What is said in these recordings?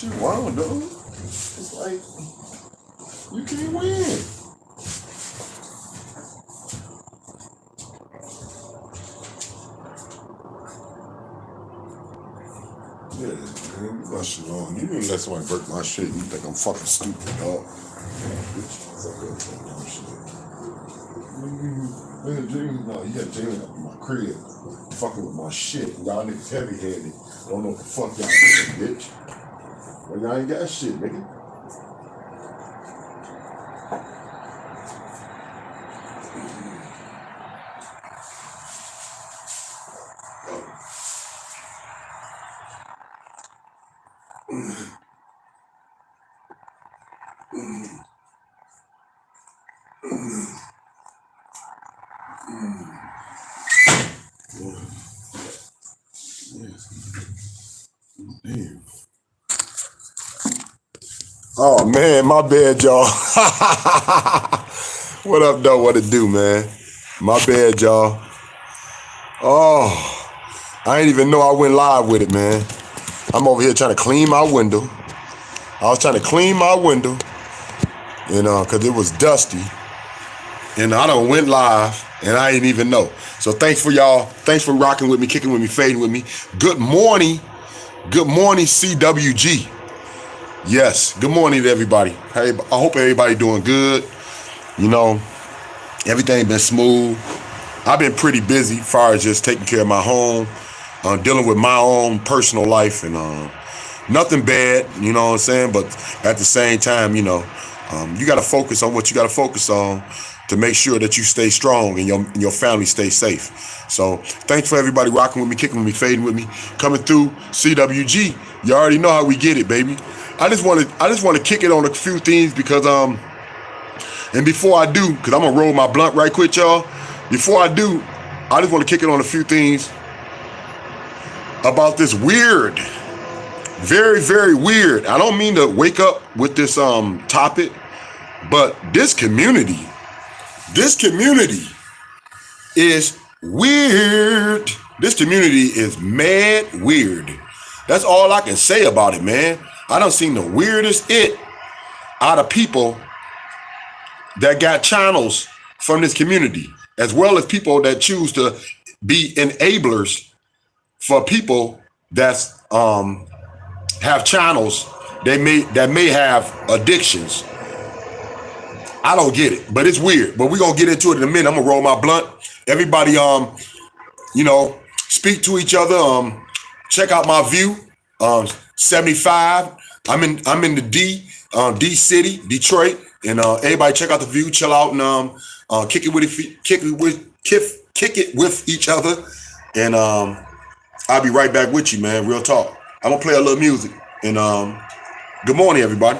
shit wrong, dude. It's like, you can't win. Yeah, man, leave my shit on. You didn't let somebody break my shit. You think I'm fucking stupid, dog. Bitch, fuck that shit. Man, Jamie, no, you got Jamie up in my crib, fucking with my shit. Y'all niggas heavy-handed. Don't know what the fuck y'all doing, bitch. Well, y'all ain't got shit, nigga. Damn. Oh man, my bad, y'all. What up, though? What it do, man? My bad, y'all. Oh, I ain't even know I went live with it, man. I'm over here trying to clean my window. I was trying to clean my window, you know, because it was dusty. And I done went live, and I didn't even know. So thanks for y'all. Thanks for rocking with me, kicking with me, fading with me. Good morning. Good morning, CWG. Yes, good morning to everybody. Hey, I hope everybody doing good. You know, everything been smooth. I've been pretty busy as far as just taking care of my home, dealing with my own personal life, and nothing bad, you know what I'm saying? But at the same time, you know, you got to focus on what you got to focus on to make sure that you stay strong and your family stays safe. So thanks for everybody rocking with me, kicking with me, fading with me, coming through CWG. You already know how we get it, baby. I just want to kick it on a few things because and before I do, because I'm gonna roll my blunt right quick, y'all. Before I do, I just want to kick it on a few things about this weird, very, very weird. I don't mean to wake up with this topic, but this community is weird. This community is mad weird. That's all I can say about it, man. I done seen the weirdest out of people that got channels from this community, as well as people that choose to be enablers for people that's have channels that may have addictions. I don't get it, but it's weird. But we're gonna get into it in a minute. I'm gonna roll my blunt. Everybody, you know, speak to each other. Check out my view. 75. I'm in the D City, Detroit, and everybody check out the view. Chill out and kick it with each other. And I'll be right back with you, man. Real talk. I'm gonna play a little music. And good morning, everybody.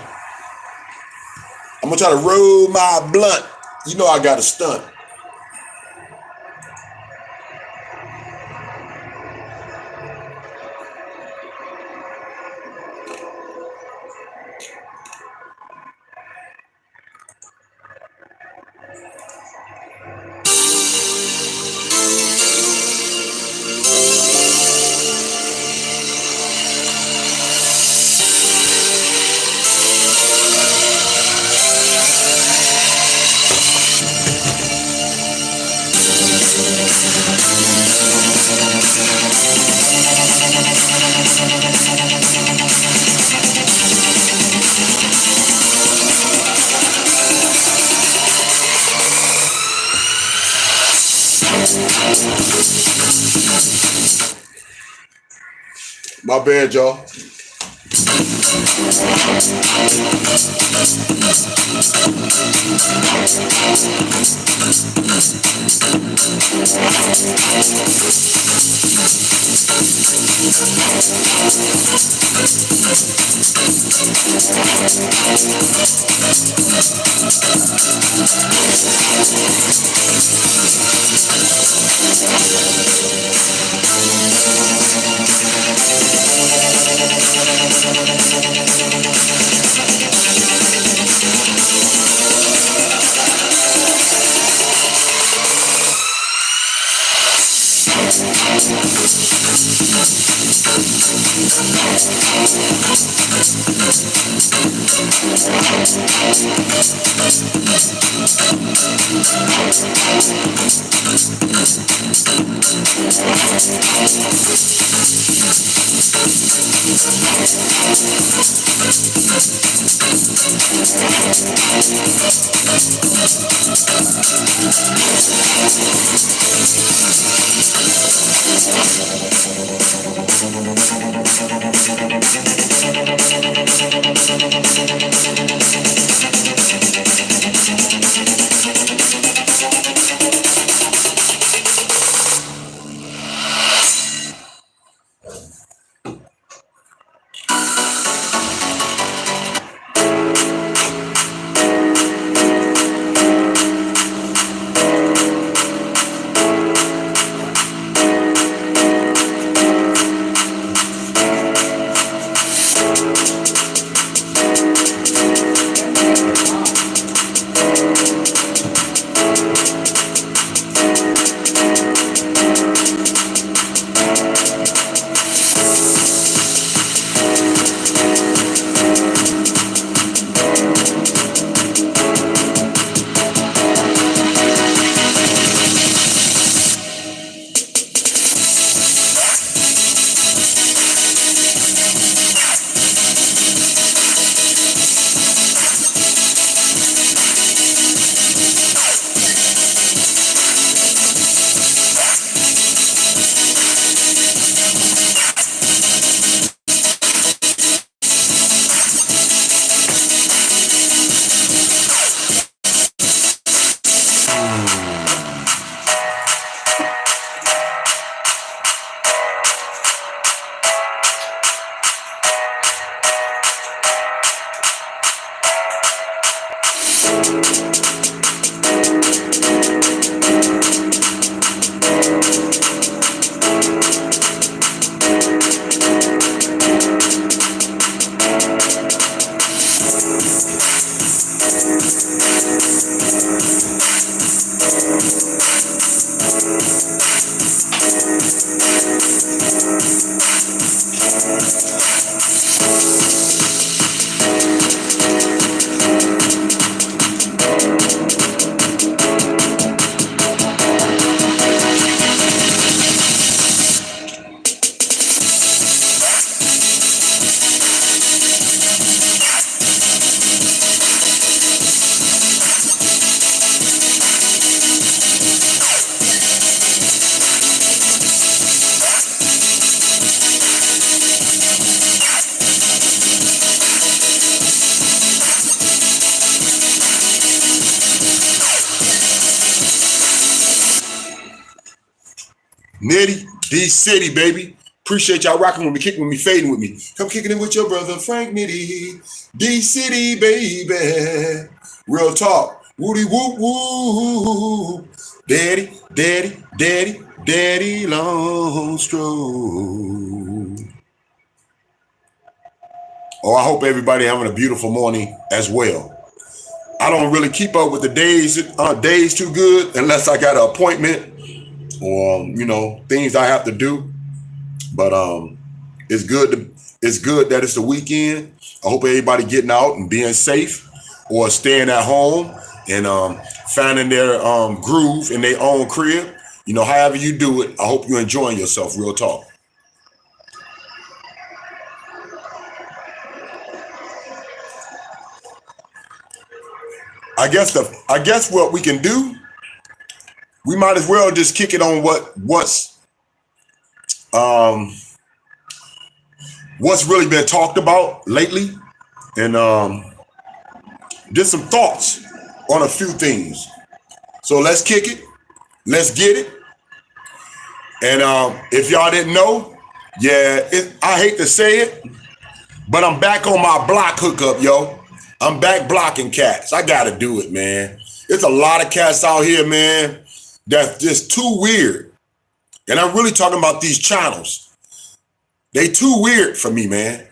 I'm gonna try to roll my blunt. You know I got a stunt. My bad, y'all. Nitty, D-City, baby. Appreciate y'all rocking with me, kicking with me, fading with me. Come kicking it with your brother, Frank Nitty. D-City, baby. Real talk. Woody whoop whoop. Daddy, daddy, daddy, daddy long stroke. Oh, I hope everybody having a beautiful morning as well. I don't really keep up with the days too good unless I got an appointment or things I have to do. But it's good that it's the weekend. I hope everybody getting out and being safe or staying at home and finding their groove in their own crib. However you do it, I hope you're enjoying yourself. Real talk. I guess what we can do, we might as well just kick it on what's really been talked about lately, and just some thoughts on a few things. So let's kick it, let's get it. And if y'all didn't know, I hate to say it, but I'm back on my block hookup, yo. I'm back blocking cats. I gotta do it, man. There's a lot of cats out here, man, that's just too weird. And I'm really talking about these channels. They too weird for me, man.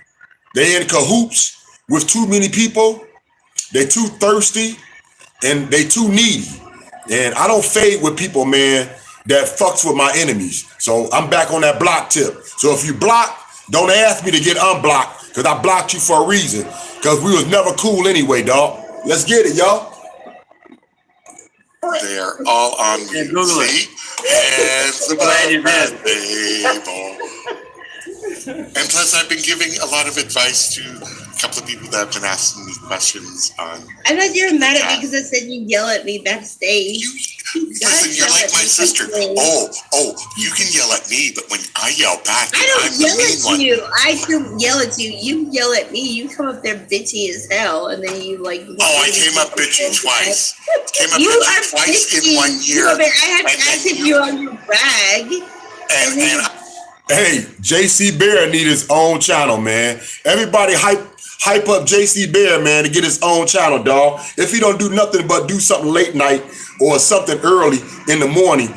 They in cahoots with too many people. They too thirsty and they too needy. And I don't fade with people, man, that fucks with my enemies. So I'm back on that block tip. So if you block, don't ask me to get unblocked, Because I blocked you for a reason. Because we was never cool anyway, dog. Let's get it, y'all. They are all on mute. See? Hands above the table. And plus, I've been giving a lot of advice to a couple of people that have been asking me questions on. I thought you were mad at me because I said you yell at me backstage. Listen, you're like my sister. Oh, you can yell at me, but when I yell back, I don't I'm yell the mean at one. you. I don't yell at you. You yell at me. You come up there bitchy as hell, and then you like. Oh, I came up bitchy twice. Came up You bitchy are twice bitchy. in 1 year. I had to ask if you on your bag. And Hey, JC Bear need his own channel, man. Everybody hype up JC Bear, man, to get his own channel, dog. If he don't do nothing but do something late night or something early in the morning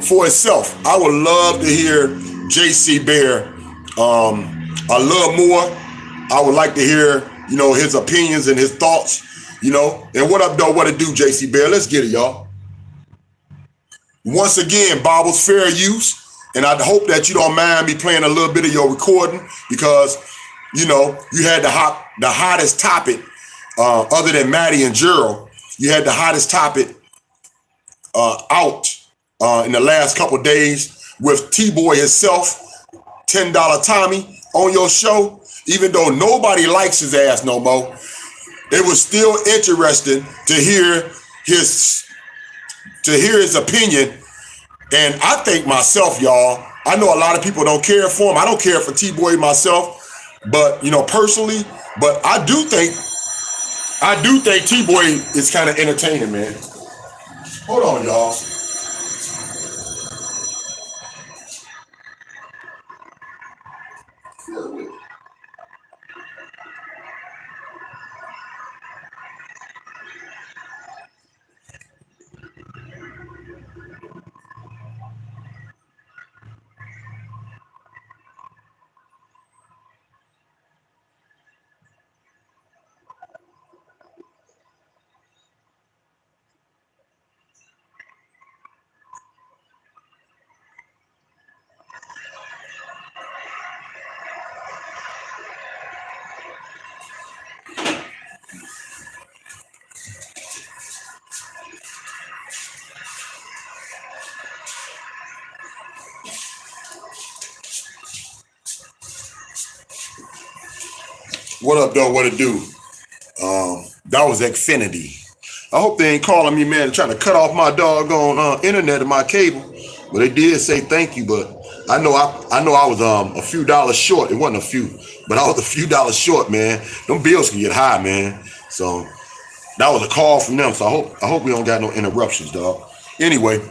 for itself, I would love to hear JC Bear a little more. I would like to hear, his opinions and his thoughts, And what up, though? What it do, JC Bear? Let's get it, y'all. Once again, Bobbles, fair use. And I hope that you don't mind me playing a little bit of your recording because, you had the hottest topic other than Maddie and Gerald. You had the hottest topic out in the last couple of days with T-Boy himself, $10 Tommy, on your show. Even though nobody likes his ass no more, it was still interesting to hear his opinion. And I think myself, y'all, I know a lot of people don't care for him. I don't care for T-Boy myself, but personally, but I do think T-Boy is kind of entertaining, man. Hold on, y'all. What up, though? What it do? That was Xfinity. I hope they ain't calling me, man, trying to cut off my doggone internet and my cable. But they did say thank you. But I know I was a few dollars short. It wasn't a few, but I was a few dollars short, man. Them bills can get high, man. So that was a call from them. So I hope we don't got no interruptions, dog. Anyway,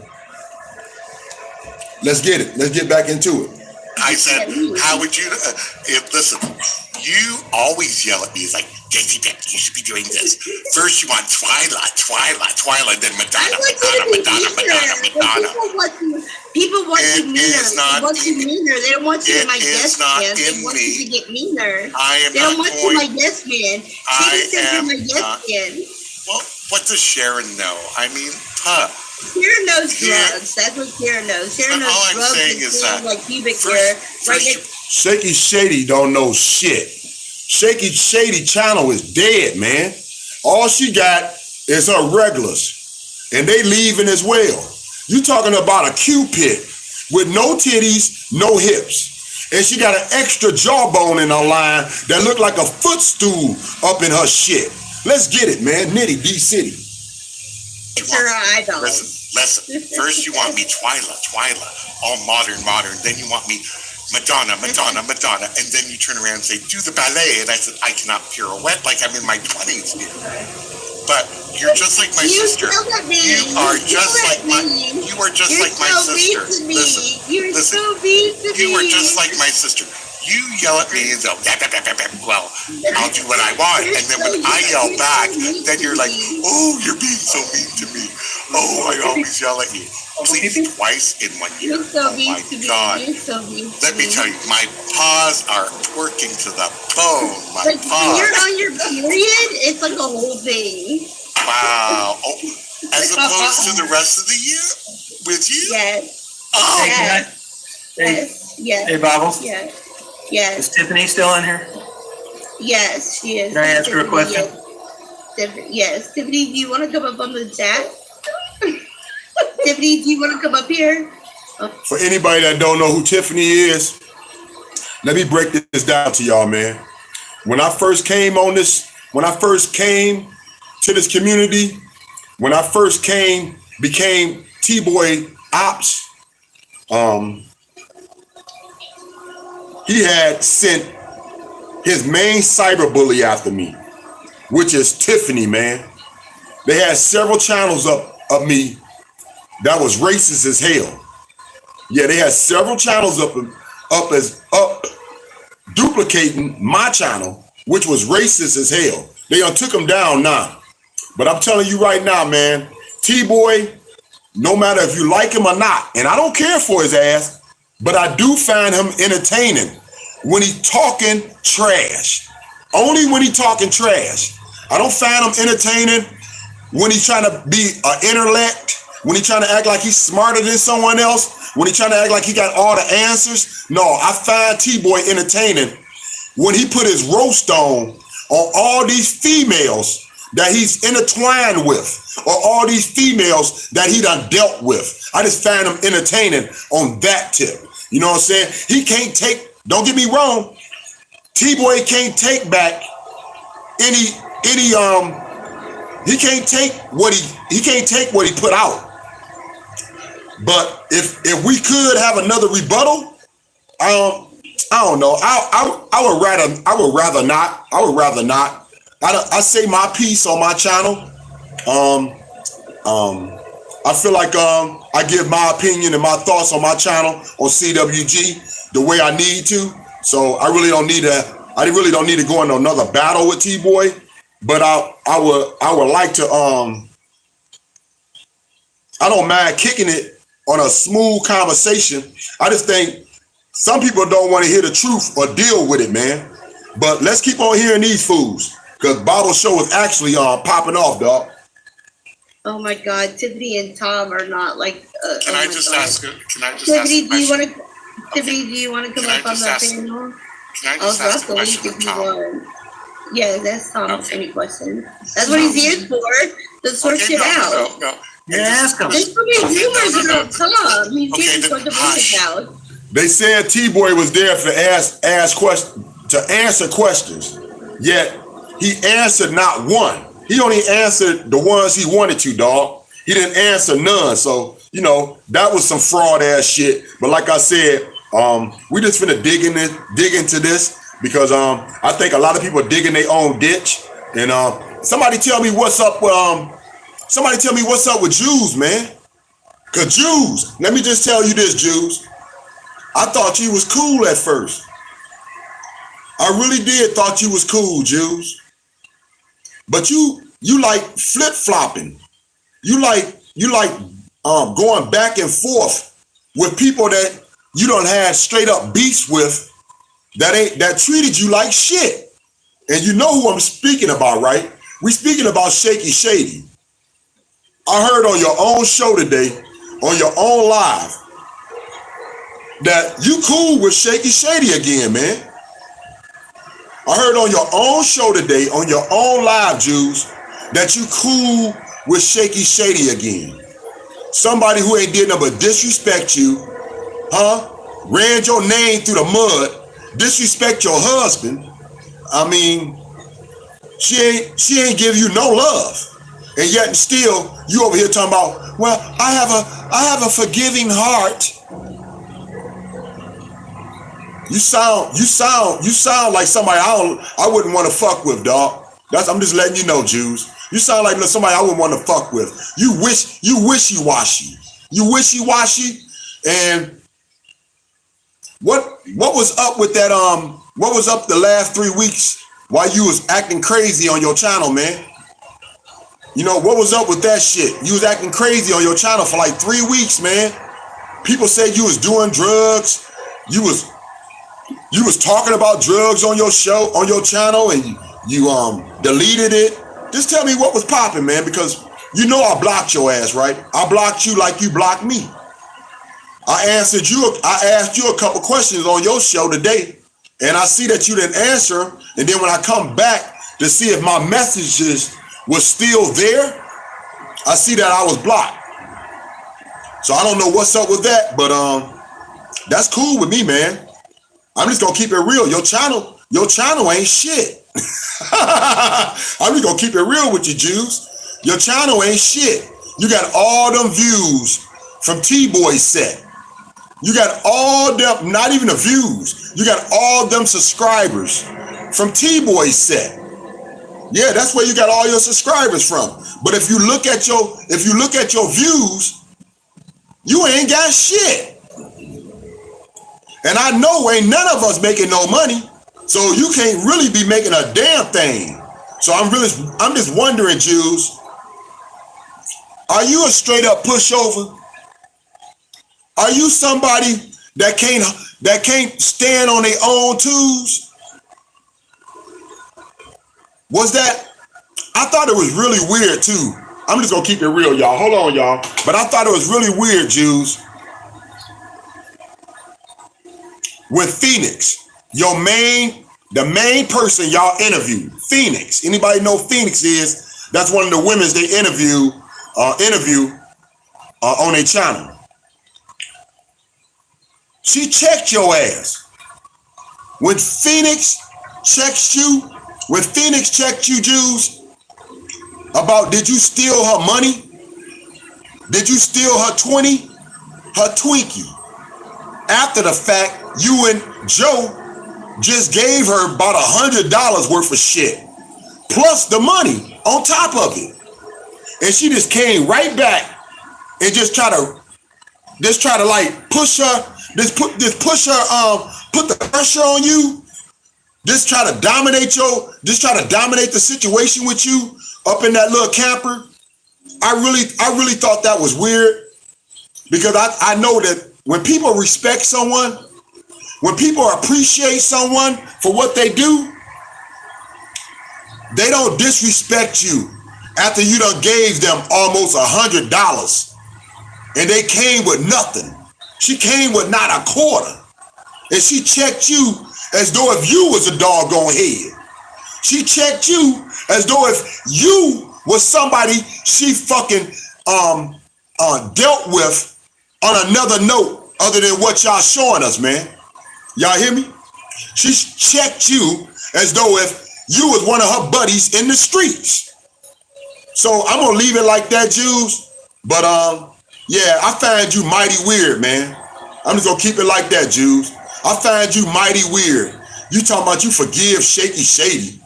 let's get it. Let's get back into it. I said, how would you, listen, you always yell at me. It's like, JC Bear, you should be doing this. First you want Twyla, then Madonna. People want you meaner. They want you meaner. They don't want you to be my yes man. They want you to get meaner. They don't want you to be my yes man. She said you're my yes man. Well, what does Sharon know? I mean, Sharon knows drugs. That's what Sharon knows. Sharon knows all drugs I'm saying is that like pubic hair. Shaky Shady don't know shit. Shaky Shady channel is dead, man. All she got is her regulars, and they leaving as well. You talking about a Cupid with no titties, no hips, and she got an extra jawbone in her line that look like a footstool up in her shit. Let's get it, man. Nitty D City. It's her eyeballs. Listen. First you want me Twyla, all modern. Then you want me Madonna, and then you turn around and say, do the ballet, and I said, I cannot pirouette like I'm in my 20s here. But you're just like my sister. You are just like my sister. Listen, you are just like my sister. You yell at me and go, well, I'll do what I want. And then when I yell back, then you're like, oh, you're being so mean to me. Oh, I always yell at you. Please, twice in 1 year. Oh my God. Let me tell you, my paws are twerking to the bone. My paws. When you're on your period, it's like a whole thing. Wow. Oh, as opposed to the rest of the year with you? Yes. Oh. Yes. Hey, Bobbles. Yes. Yes. Is Tiffany still in here? Yes, she is. Can I ask her a question? Yes. Tiffany, do you want to come up on the chat? Tiffany, do you want to come up here? For anybody that don't know who Tiffany is, let me break this down to y'all, man. When I first came to this community, when I first became T-Boy Ops, he had sent his main cyber bully after me, which is Tiffany, man. They had several channels up of me that was racist as hell. Yeah, they had several channels up duplicating my channel, which was racist as hell. They took him down now. But I'm telling you right now, man, T-Boy, no matter if you like him or not, and I don't care for his ass, but I do find him entertaining when he talking trash. Only when he talking trash. I don't find him entertaining when he's trying to be an intellect, when he's trying to act like he's smarter than someone else, when he's trying to act like he got all the answers. No, I find T-Boy entertaining when he put his roast on all these females that he's intertwined with, or all these females that he done dealt with. I just find him entertaining on that tip. You know what I'm saying? He can't take, don't get me wrong, T-Boy can't take back he can't take what he put out. But if we could have another rebuttal, I don't know. I would rather not. I say my piece on my channel. I feel like I give my opinion and my thoughts on my channel on CWG the way I need to. So I really don't need to go into another battle with T-Boy. But I would like to I don't mind kicking it on a smooth conversation. I just think some people don't want to hear the truth or deal with it, man. But let's keep on hearing these fools, because Bible Show is actually popping off, dog. Oh my God, Tiffany and Tom are not like. Can I just ask? Tiffany, do you want to? Tiffany, do you want to come up on the panel? Can I just ask a question of Tom? Yeah, that's Tom's any question. That's what he's here for. To sort shit out. No. Yeah, ask him. There's so many rumors about Tom. He's here to sort the rumors out. They said T-Boy was there to answer questions, yet he answered not one. He only answered the ones he wanted to, dog. He didn't answer none. So, that was some fraud ass shit. But like I said, we just finna dig into this because I think a lot of people are digging their own ditch. And somebody tell me what's up with Jews, man. Cause Jews, let me just tell you this, Jews. I thought you was cool at first. I really did thought you was cool, Jews. But you like flip-flopping. You like going back and forth with people that you don't have straight up beefs with that treated you like shit. And you know who I'm speaking about, right? We speaking about Shaky Shady. I heard on your own show today, on your own live, that you cool with Shaky Shady again, man. I heard on your own show today, on your own live, Jews, that you cool with Shaky Shady again. Somebody who ain't did nothing but disrespect you, ran your name through the mud, disrespect your husband. I mean, she ain't give you no love. And yet still you over here talking about, well, I have a forgiving heart. You sound like somebody I wouldn't want to fuck with, dog. I'm just letting you know, Jews. You sound like somebody I wouldn't want to fuck with. You wishy-washy. You wishy-washy. And what was up with that? What was up the last 3 weeks while you was acting crazy on your channel, man? What was up with that shit? You was acting crazy on your channel for like 3 weeks, man. People said you was doing drugs. You was talking about drugs on your show, on your channel, and you deleted it. Just tell me what was popping, man, because I blocked your ass, right? I blocked you like you blocked me. I asked you a couple questions on your show today, and I see that you didn't answer, and then when I come back to see if my messages was still there, I see that I was blocked. So I don't know what's up with that, but that's cool with me, man. I'm just gonna keep it real. Your channel ain't shit. I'm just gonna keep it real with you, Jews. Your channel ain't shit. You got all them views from T-Boy's set. You got all them, not even the views. You got all them subscribers from T-Boy's set. Yeah, that's where you got all your subscribers from. But if you look at your views, you ain't got shit. And I know ain't none of us making no money, so you can't really be making a damn thing. So I'm just wondering, Jews, are you a straight up pushover? Are you somebody that can't stand on their own twos? Was that? I thought it was really weird too. I'm just gonna keep it real, y'all. Hold on, y'all. But I thought it was really weird, Jews. With Phoenix, the main person y'all interviewed, Phoenix. Anybody know Phoenix is? That's one of the women they interview on their channel. She checked your ass. When Phoenix checked you, Jews, about did you steal her money? Did you steal her 20? Her Twinkie? After the fact, you and Joe just gave her about $100 worth of shit, plus the money on top of it. And she just came right back and just try to like push her, put the pressure on you, just try to dominate the situation with you up in that little camper. I really thought that was weird, because I know that when people respect someone, when people appreciate someone for what they do, they don't disrespect you after you done gave them almost $100 and they came with nothing. She came with not a quarter, and she checked you as though if you was a doggone head. She checked you as though if you was somebody she fucking dealt with on another note other than what y'all showing us, man. Y'all hear me? She checked you as though if you was one of her buddies in the streets. So I'm gonna leave it like that, Jews. But yeah, I find you mighty weird, man. I'm just gonna keep it like that, Jews. I find you mighty weird. You talking about you forgive Shaky Shady.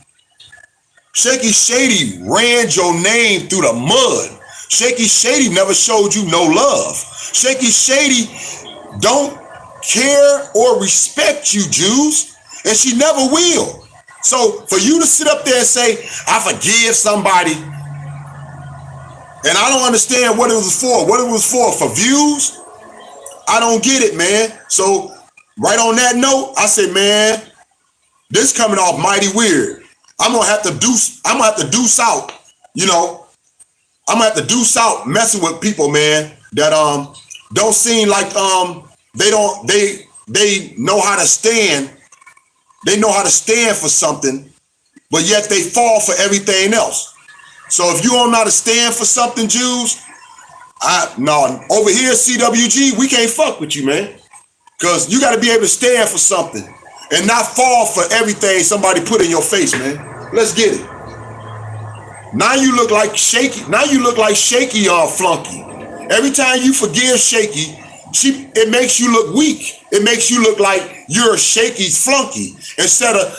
Shaky Shady ran your name through the mud. Shaky Shady never showed you no love. Shaky Shady don't care or respect you, Jews, and she never will. So for you to sit up there and say, I forgive somebody, and I don't understand what it was for. What it was for views? I don't get it, man. So right on that note, I say, man, this coming off mighty weird. I'm gonna have to deuce out, you know. I'm gonna have to deuce out messing with people, man, that don't seem like they know how to stand. They know how to stand for something, but yet they fall for everything else. So if you don't know how to stand for something, Jews, no, over here at CWG, we can't fuck with you, man. Because you got to be able to stand for something and not fall for everything somebody put in your face, man. Let's get it. Now you look like Shaky. Now you look like Shaky Flunky. Every time you forgive Shaky, it makes you look weak. It makes you look like you're Shaky's flunky instead of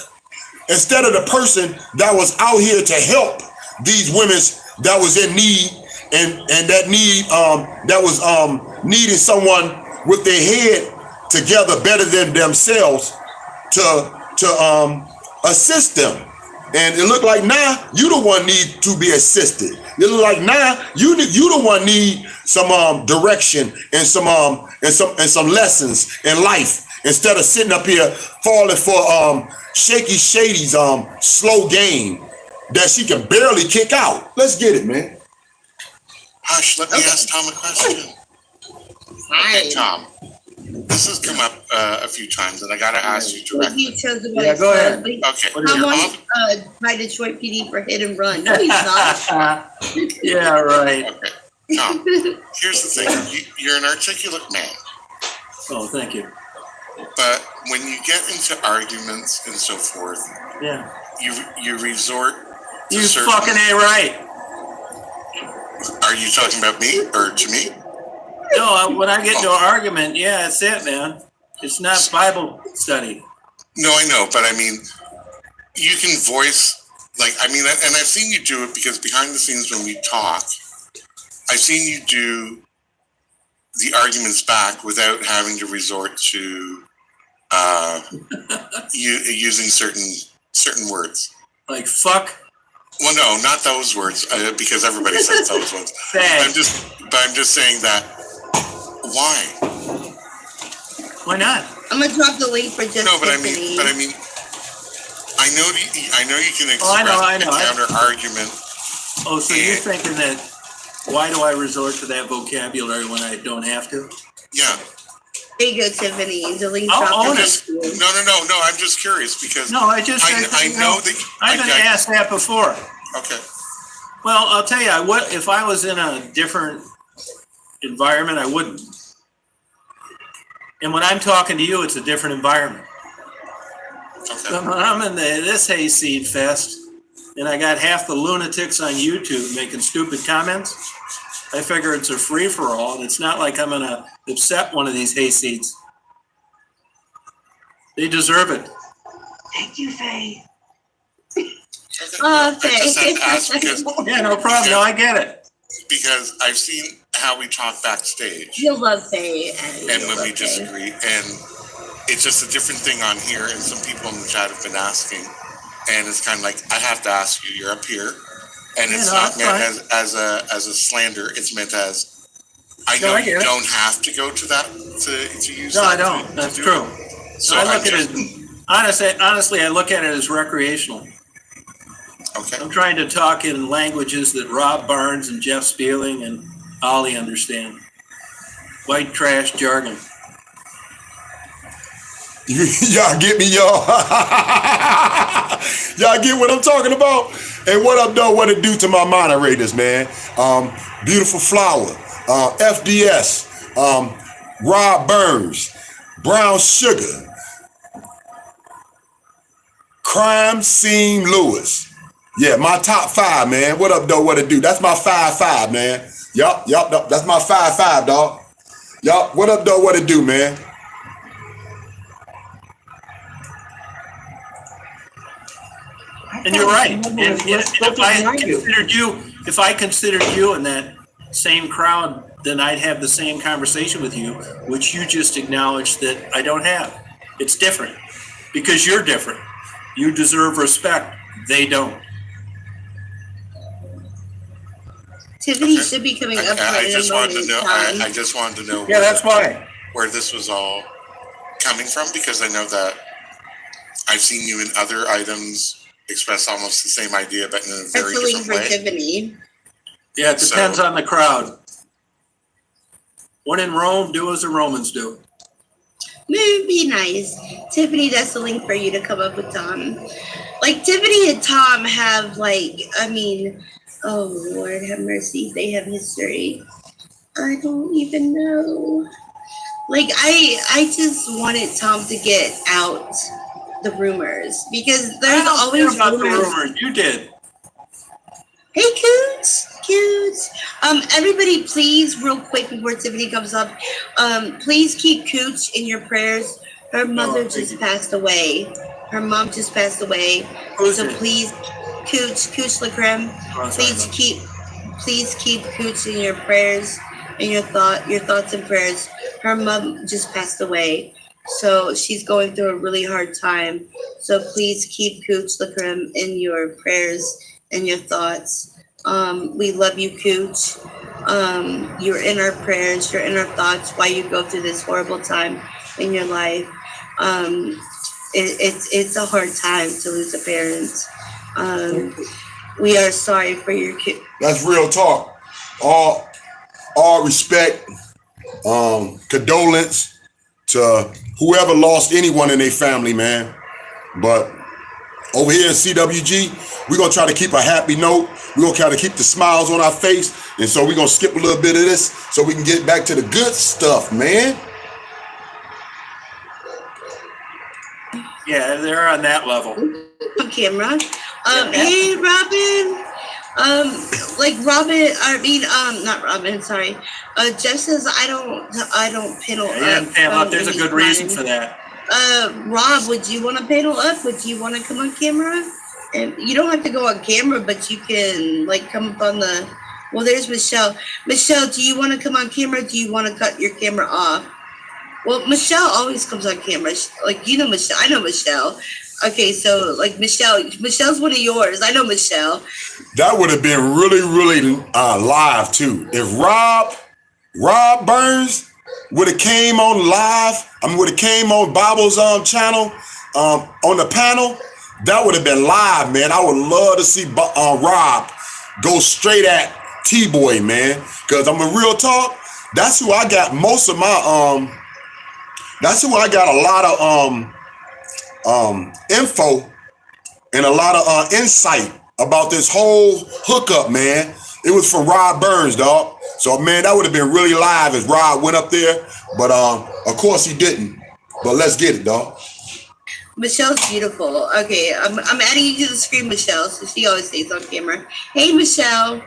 the person that was out here to help these women that was in need and that was needing someone with their head together better than themselves to assist them. And it looked like now you the one need to be assisted. It look like now you the one need some direction and some lessons in life, instead of sitting up here falling for Shaky Shady's slow game that she can barely kick out. Let's get it, man. Hush, let me ask Tom a question. Okay, Tom. this has come up a few times, and I got to ask you directly. Yeah, go ahead. Okay. I'm on by Detroit PD for hit and run. No, he's not. Yeah, right. Okay. Tom, here's the thing. You're an articulate man. Oh, thank you. But when you get into arguments and so forth, Yeah. you resort to You certain... fucking ain't right. Are you talking about me or to me? No, when I get into an argument, yeah, that's it, man. It's not Bible study. No, I know, but I mean, you can voice, like, I mean, and I've seen you do it because behind the scenes when we talk, I've seen you do the arguments back without having to resort to using certain words. Like fuck. Well, no, not those words, because everybody says those words. I'm just saying that. Why? Why not? I'm gonna drop the link for just. No, but I mean, I know you can express I know. a counter argument. Oh, so you're thinking that? Why do I resort to that vocabulary when I don't have to? There Yeah. you go, Tiffany. The link I'll own it. No. I'm just curious because no, I know that I've been asked that before. Okay. Well, I'll tell you, if I was in a different environment, I wouldn't. And when I'm talking to you, it's a different environment. Okay. So when I'm in this hayseed fest, and I got half the lunatics on YouTube making stupid comments, I figure it's a free-for-all, and it's not like I'm gonna upset one of these hayseeds. They deserve it. Thank you, Faye. I just have to ask because Yeah, no problem. No, I get it. because I've seen how we talk backstage You'll love Faye. and when we disagree, and it's just a different thing on here. And some people in the chat have been asking, and it's kind of like I have to ask you. You're up here, and it's not meant as a slander. It's meant as I know you don't have to go to that to use. No, that I don't. That's true. So I look at it honestly. I look at it as recreational. Okay. I'm trying to talk in languages that Rob Barnes and Jeff Spieling and Ollie understand. White trash jargon. Y'all get me, y'all. Y'all get what I'm talking about? And what up, though? What it do to my moderators, man? Beautiful Flower, FDS, Rob Burns, Brown Sugar, Crime Scene Lewis. Yeah, my top 5, man. What up, though? What it do? That's my 5-5, man. Yup. That's my 5-5, dog. Yup. What up, though? What it do, man? And you're right. And if I considered you in that same crowd, then I'd have the same conversation with you, which you just acknowledged that I don't have. It's different because you're different. You deserve respect. They don't. Tiffany should be coming up. I just wanted to know. I just wanted to know. Yeah, that's why. Where this was all coming from, because I know that I've seen you in other items express almost the same idea, but in a very different way. Tiffany. Yeah, it depends on the crowd. When in Rome, do as the Romans do. Maybe be nice. Tiffany, that's the link for you to come up with Tom. Like, Tiffany and Tom have, oh, Lord have mercy. They have history. I don't even know. Like, I just wanted Tom to get out the rumors because there's always rumors. You did. Hey, Coots. Everybody, please, real quick before Tiffany comes up, please keep Cooch in your prayers. Her mother just passed away. Her mom just passed away. So please, Cooch LaCreme, please keep Cooch in your prayers and your thoughts and prayers. Her mom just passed away. So she's going through a really hard time. So please keep Cooch LaCreme in your prayers and your thoughts. We love you, Cooch. You're in our prayers, you're in our thoughts while you go through this horrible time in your life. It's a hard time to lose a parent. We are sorry for your kid. That's real talk. All respect, condolence, to whoever lost anyone in their family, man. But over here in CWG, we're going to try to keep a happy note. We're going to try to keep the smiles on our face. And so we're going to skip a little bit of this so we can get back to the good stuff, man. Yeah, they're on that level. On camera. Hey, Robin. Not Robin, sorry. Jeff says I don't panel up. Panel up. There's a good reason for that. Rob, would you want to panel up? Would you want to come on camera? And you don't have to go on camera, but you can like come up on the. Well, there's Michelle. Michelle, do you want to come on camera? Do you want to cut your camera off? Well, Michelle always comes on camera. Like, you know Michelle. I know Michelle. Okay, so like Michelle's one of yours. I know Michelle. That would have been really, really live too. If Rob Burns would have came on live, would have came on Bible's channel on the panel, that would have been live, man. I would love to see Rob go straight at T-Boy, man. Because I'm a real talk. That's who I got most of my that's who I got a lot of info and a lot of insight about this whole hookup, man. It was from Rob Burns, dog. So, man, that would have been really live if Rob went up there. But, of course, he didn't. But let's get it, dog. Michelle's beautiful. Okay, I'm adding you to the screen, Michelle, so she always stays on camera. Hey, Michelle.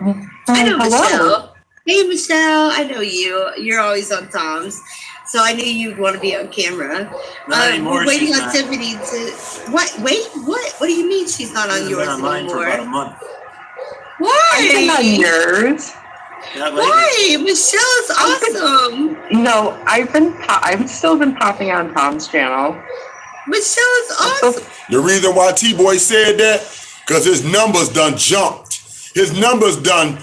I know Michelle. Hey, Michelle. I know you. You're always on Tom's. So I knew you'd want to be on camera. We're waiting on Tiffany to. What? Wait, what? What do you mean she's not on yours anymore? For about a month. Why? I'm on yours. Why? Michelle's awesome. No, I've still been popping on Tom's channel. Michelle's awesome. The reason why T-Boy said that, because his numbers done jumped. His numbers done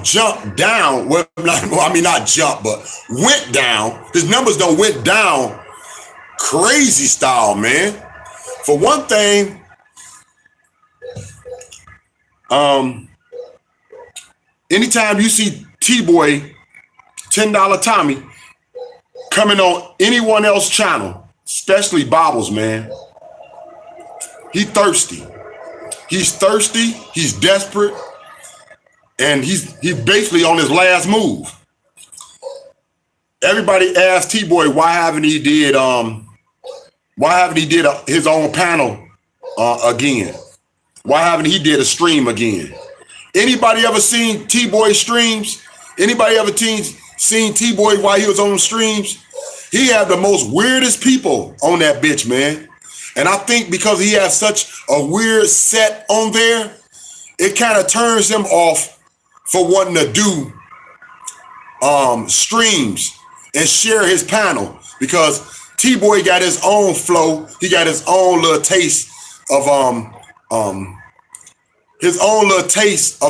jumped down. Well, not jump, but went down. His numbers done went down crazy style, man. For one thing, anytime you see T-Boy, $10 Tommy, coming on anyone else's channel, especially Bobbles, man, he thirsty. He's thirsty, he's desperate, and he's basically on his last move. Everybody asked T-Boy why haven't he did his own panel again? Why haven't he did a stream again? Anybody ever seen T-Boy streams? Anybody ever seen T-Boy while he was on streams? He had the most weirdest people on that bitch, man. And I think because he has such a weird set on there, it kind of turns him off for wanting to do streams and share his panel, because T-Boy got his own flow. He got his own little taste of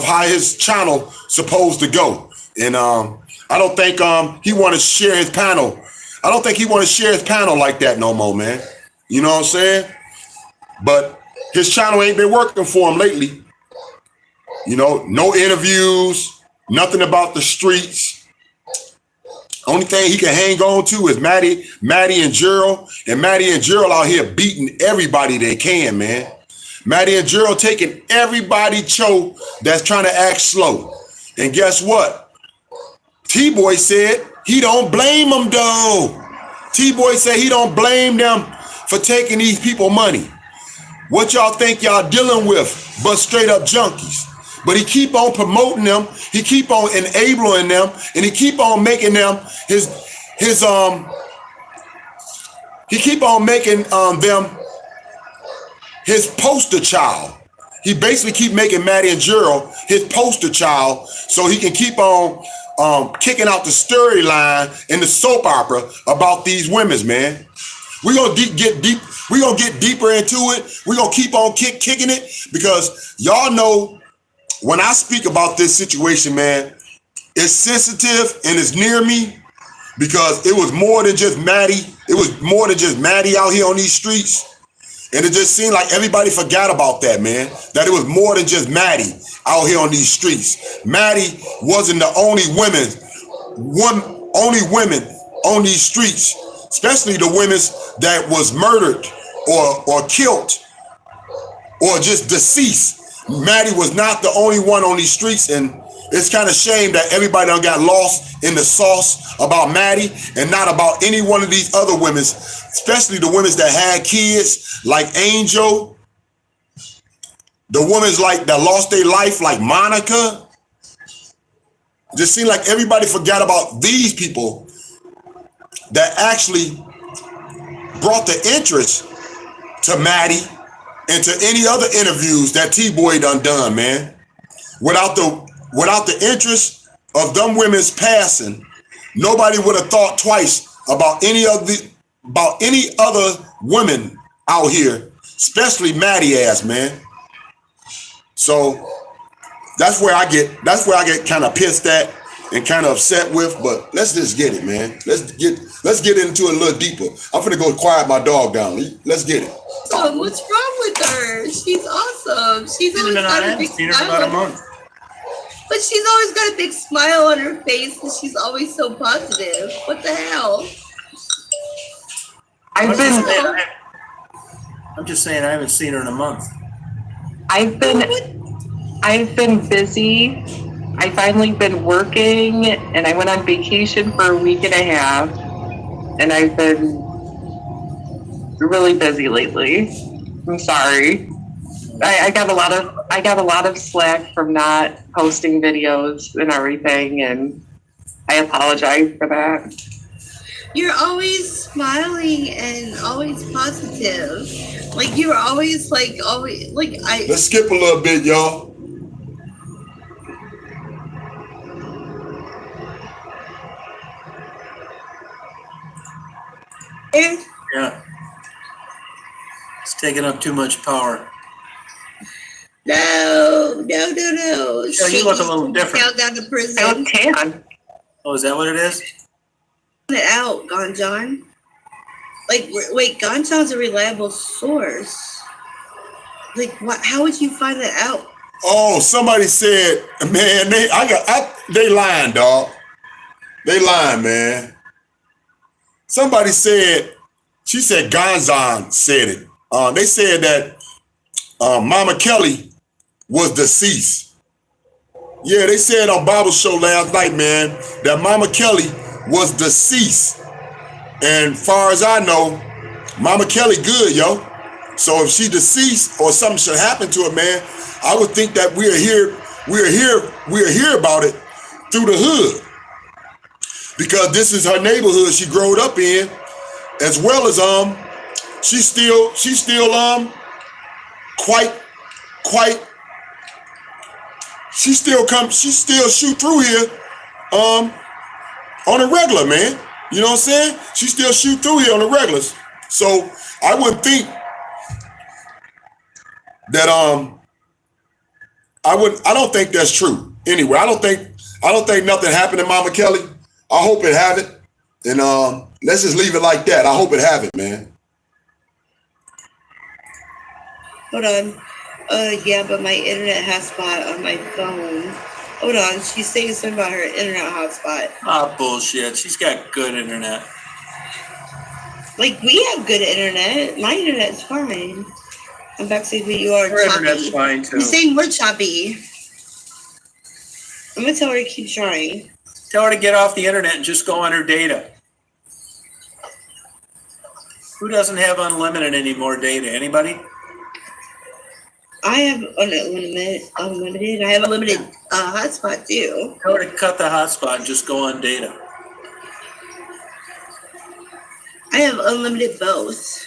how his channel supposed to go. And I don't think he want to share his panel. I don't think he want to share his panel like that no more, man. You know what I'm saying? But his channel ain't been working for him lately. You know, no interviews, nothing about the streets. Only thing he can hang on to is Maddie and Gerald. And Maddie and Gerald out here beating everybody they can, man. Maddie and Gerald taking everybody Cho that's trying to act slow. And guess what? T-Boy said he don't blame them, though. T-Boy said he don't blame them for taking these people money. What y'all think y'all dealing with but straight up junkies? But he keep on promoting them, he keep on enabling them, and he keep on making them he keep on making them his poster child. He basically keep making Maddie and Gerald his poster child so he can keep on kicking out the storyline in the soap opera about these women, man. We're gonna get deeper into it. We're gonna keep on kicking it, because y'all know when I speak about this situation, man, it's sensitive and it's near me, because it was more than just Maddie. It was more than just Maddie out here on these streets. And it just seemed like everybody forgot about that, man. That it was more than just Maddie out here on these streets. Maddie wasn't the only women on these streets especially the women that was murdered or killed or just deceased. Maddie was not the only one on these streets, and it's kind of shame that everybody done got lost in the sauce about Maddie and not about any one of these other women, especially the women that had kids like Angel, the women like that lost their life like Monica. Just seemed like everybody forgot about these people that actually brought the interest to Maddie and to any other interviews that T-Boy done, man. Without the interest of them women's passing, nobody would have thought twice about any other women out here, especially Maddie ass, man. So that's where I get kind of pissed at and kind of upset with. But let's just get it, man. Let's get into it a little deeper. I'm finna go quiet my dog down. Let's get it. Oh, what's wrong with her? She's awesome. She's always got a big smile on her. But she's always got a big smile on her face, and she's always so positive. What the hell? I'm just saying I haven't seen her in a month. I've been busy. I finally been working, and I went on vacation for a week and a half, and I've been really busy lately. I'm sorry. I got a lot of slack from not posting videos and everything, and I apologize for that. You're always smiling and always positive. Like you're always Let's skip a little bit, y'all. Yeah. It's taking up too much power. No. Yeah, you look a little different. Down to prison. I look tan. Oh, is that what it is? It out, Ganjan. Wait, Ganjan's a reliable source. Like, what? How would you find that out? Oh, somebody said, man, they lying, dog. They lying, man. Somebody said, she said Ganjan said it. They said that Mama Kelly was deceased. Yeah, they said on Bible show last night, man, that Mama Kelly was deceased. And far as I know, Mama Kelly good, yo. So if she deceased or something should happen to her, man, I would think that we'll hear about it through the hood. Because this is her neighborhood she growed up in, as well as she still shoot through here on a regular, man. You know what I'm saying? She still shoot through here on the regulars. So I wouldn't think that I don't think that's true. Anyway, I don't think nothing happened to Mama Kelly. I hope it haven't. And let's just leave it like that. I hope it haven't, man. Hold on. Yeah, but my internet hotspot on my phone. Hold on. She's saying something about her internet hotspot. Ah, bullshit. She's got good internet. Like, we have good internet. My internet's fine. I'm back saying that you are Her choppy. internet's fine, too. You're saying we're choppy. I'm going to tell her to keep trying. Tell her to get off the internet and just go on her data. Who doesn't have unlimited anymore data? Anybody? I have unlimited. I have unlimited hotspot too. Tell her to cut the hotspot and just go on data. I have unlimited both.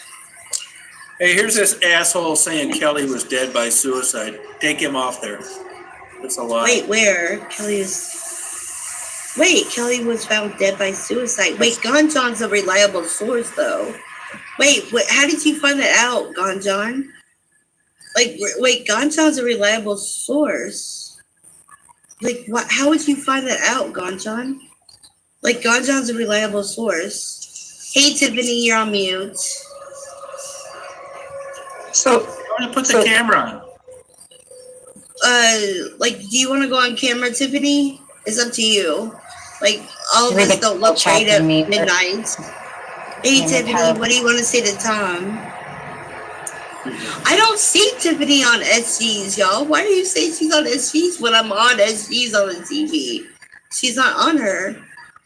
Hey, here's this asshole saying Kelly was dead by suicide. Take him off there. That's a lie. Wait, where? Kelly was found dead by suicide. Wait, Ganjan's a reliable source, though. Wait, how did you find that out, Ganjan? Wait, Ganjan's a reliable source. Like, what? How would you find that out, Ganjan? Like, Ganjan's a reliable source. Hey, Tiffany, you're on mute. So, I'm gonna put the camera on. Do you want to go on camera, Tiffany? It's up to you. Like, all of us don't look right at midnight. Hey, And Tiffany, have- what do you want to say to Tom? I don't see Tiffany on SGs, y'all. Why do you say she's on SGs when I'm on SGs on the TV? She's not on her.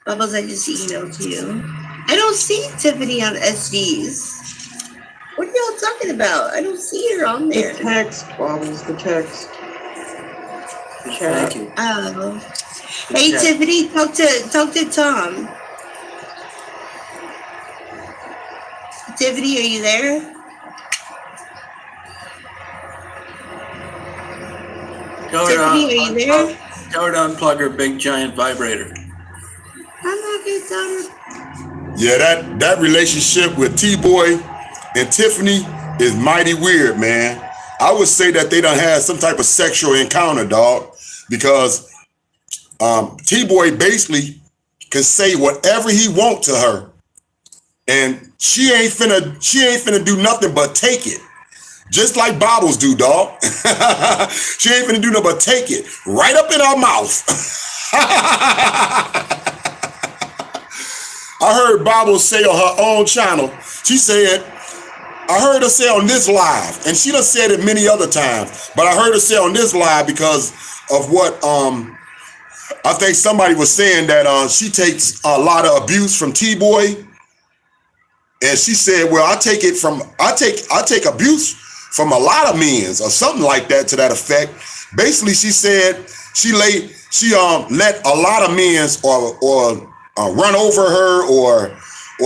Bubbles, I just emailed you. I don't see Tiffany on SGs. What are y'all talking about? I don't see her on The there. text, Bobbles, the text. Thank you. Oh. Hey, chat. Tiffany, talk to Tom. Tiffany, are you there? Tell her Tiffany, are you there? tell her to unplug her big giant vibrator. I'm not gonna tell her. Yeah, that relationship with T-Boy and Tiffany is mighty weird, man. I would say that they done had some type of sexual encounter, dog, because T-Boy basically can say whatever he want to her, and she ain't finna do nothing but take it. Just like Bobbles do, dog. She ain't finna do nothing but take it right up in her mouth. I heard Bobbles say on her own channel, she said, I heard her say on this live, and she done said it many other times, but I heard her say on this live because of what I think somebody was saying that she takes a lot of abuse from T-Boy. And she said, well, I take abuse from a lot of men or something like that to that effect. Basically, she said she let a lot of men or run over her or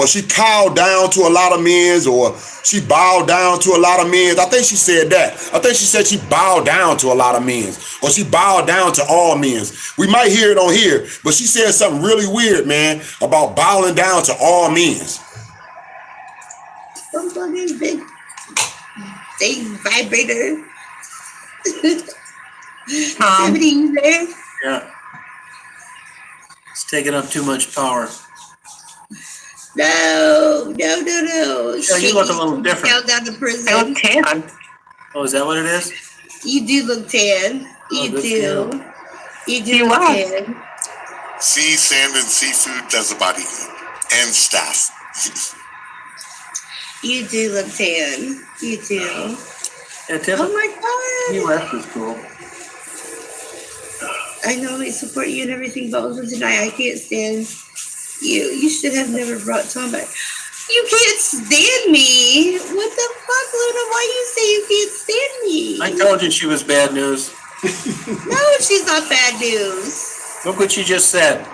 she cowed down to a lot of men or she bowed down to a lot of men. I think she said that. I think she said she bowed down to a lot of men or she bowed down to all men. We might hear it on here, but she said something really weird, man, about bowing down to all men. Some fucking big vibrator. Tiffany, you there? Yeah. It's taking up too much power. No. Yeah, you look a little different. Down to I prison. look tan. Oh, is that what it is? You do look tan. Oh, You good do. for You do You look are. tan. Sea, sand, and seafood does a body good. And staff. You do look tan. You do. Yeah, Tiff, Oh my god. US is cool. I know I support you and everything, but also tonight I can't stand you. You should have never brought Tom back. You can't stand me. What the fuck, Luna? Why you say you can't stand me? I told you she was bad news. No, she's not bad news. Look what she just said.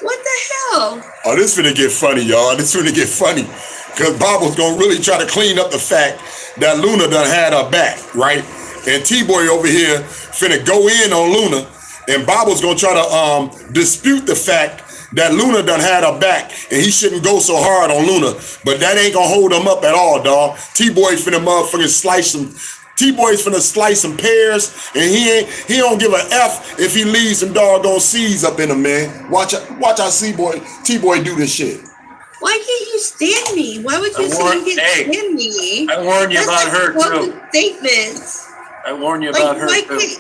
What the hell? Oh, this finna get funny, y'all. This finna get funny. Because Bobbles gonna really try to clean up the fact that Luna done had her back, right? And T-Boy over here finna go in on Luna. And Bobbles gonna try to dispute the fact that Luna done had her back and he shouldn't go so hard on Luna. But that ain't gonna hold him up at all, dog. T-Boy finna motherfucking slice some. T-Boy's finna slice some pears, and he don't give a F if he leaves some doggone seeds up in him, man. Watch how T-Boy do this shit. Why can't you stand me? Why would you say you can't stand me? I warned you about her too. Statements. I warned you about her too.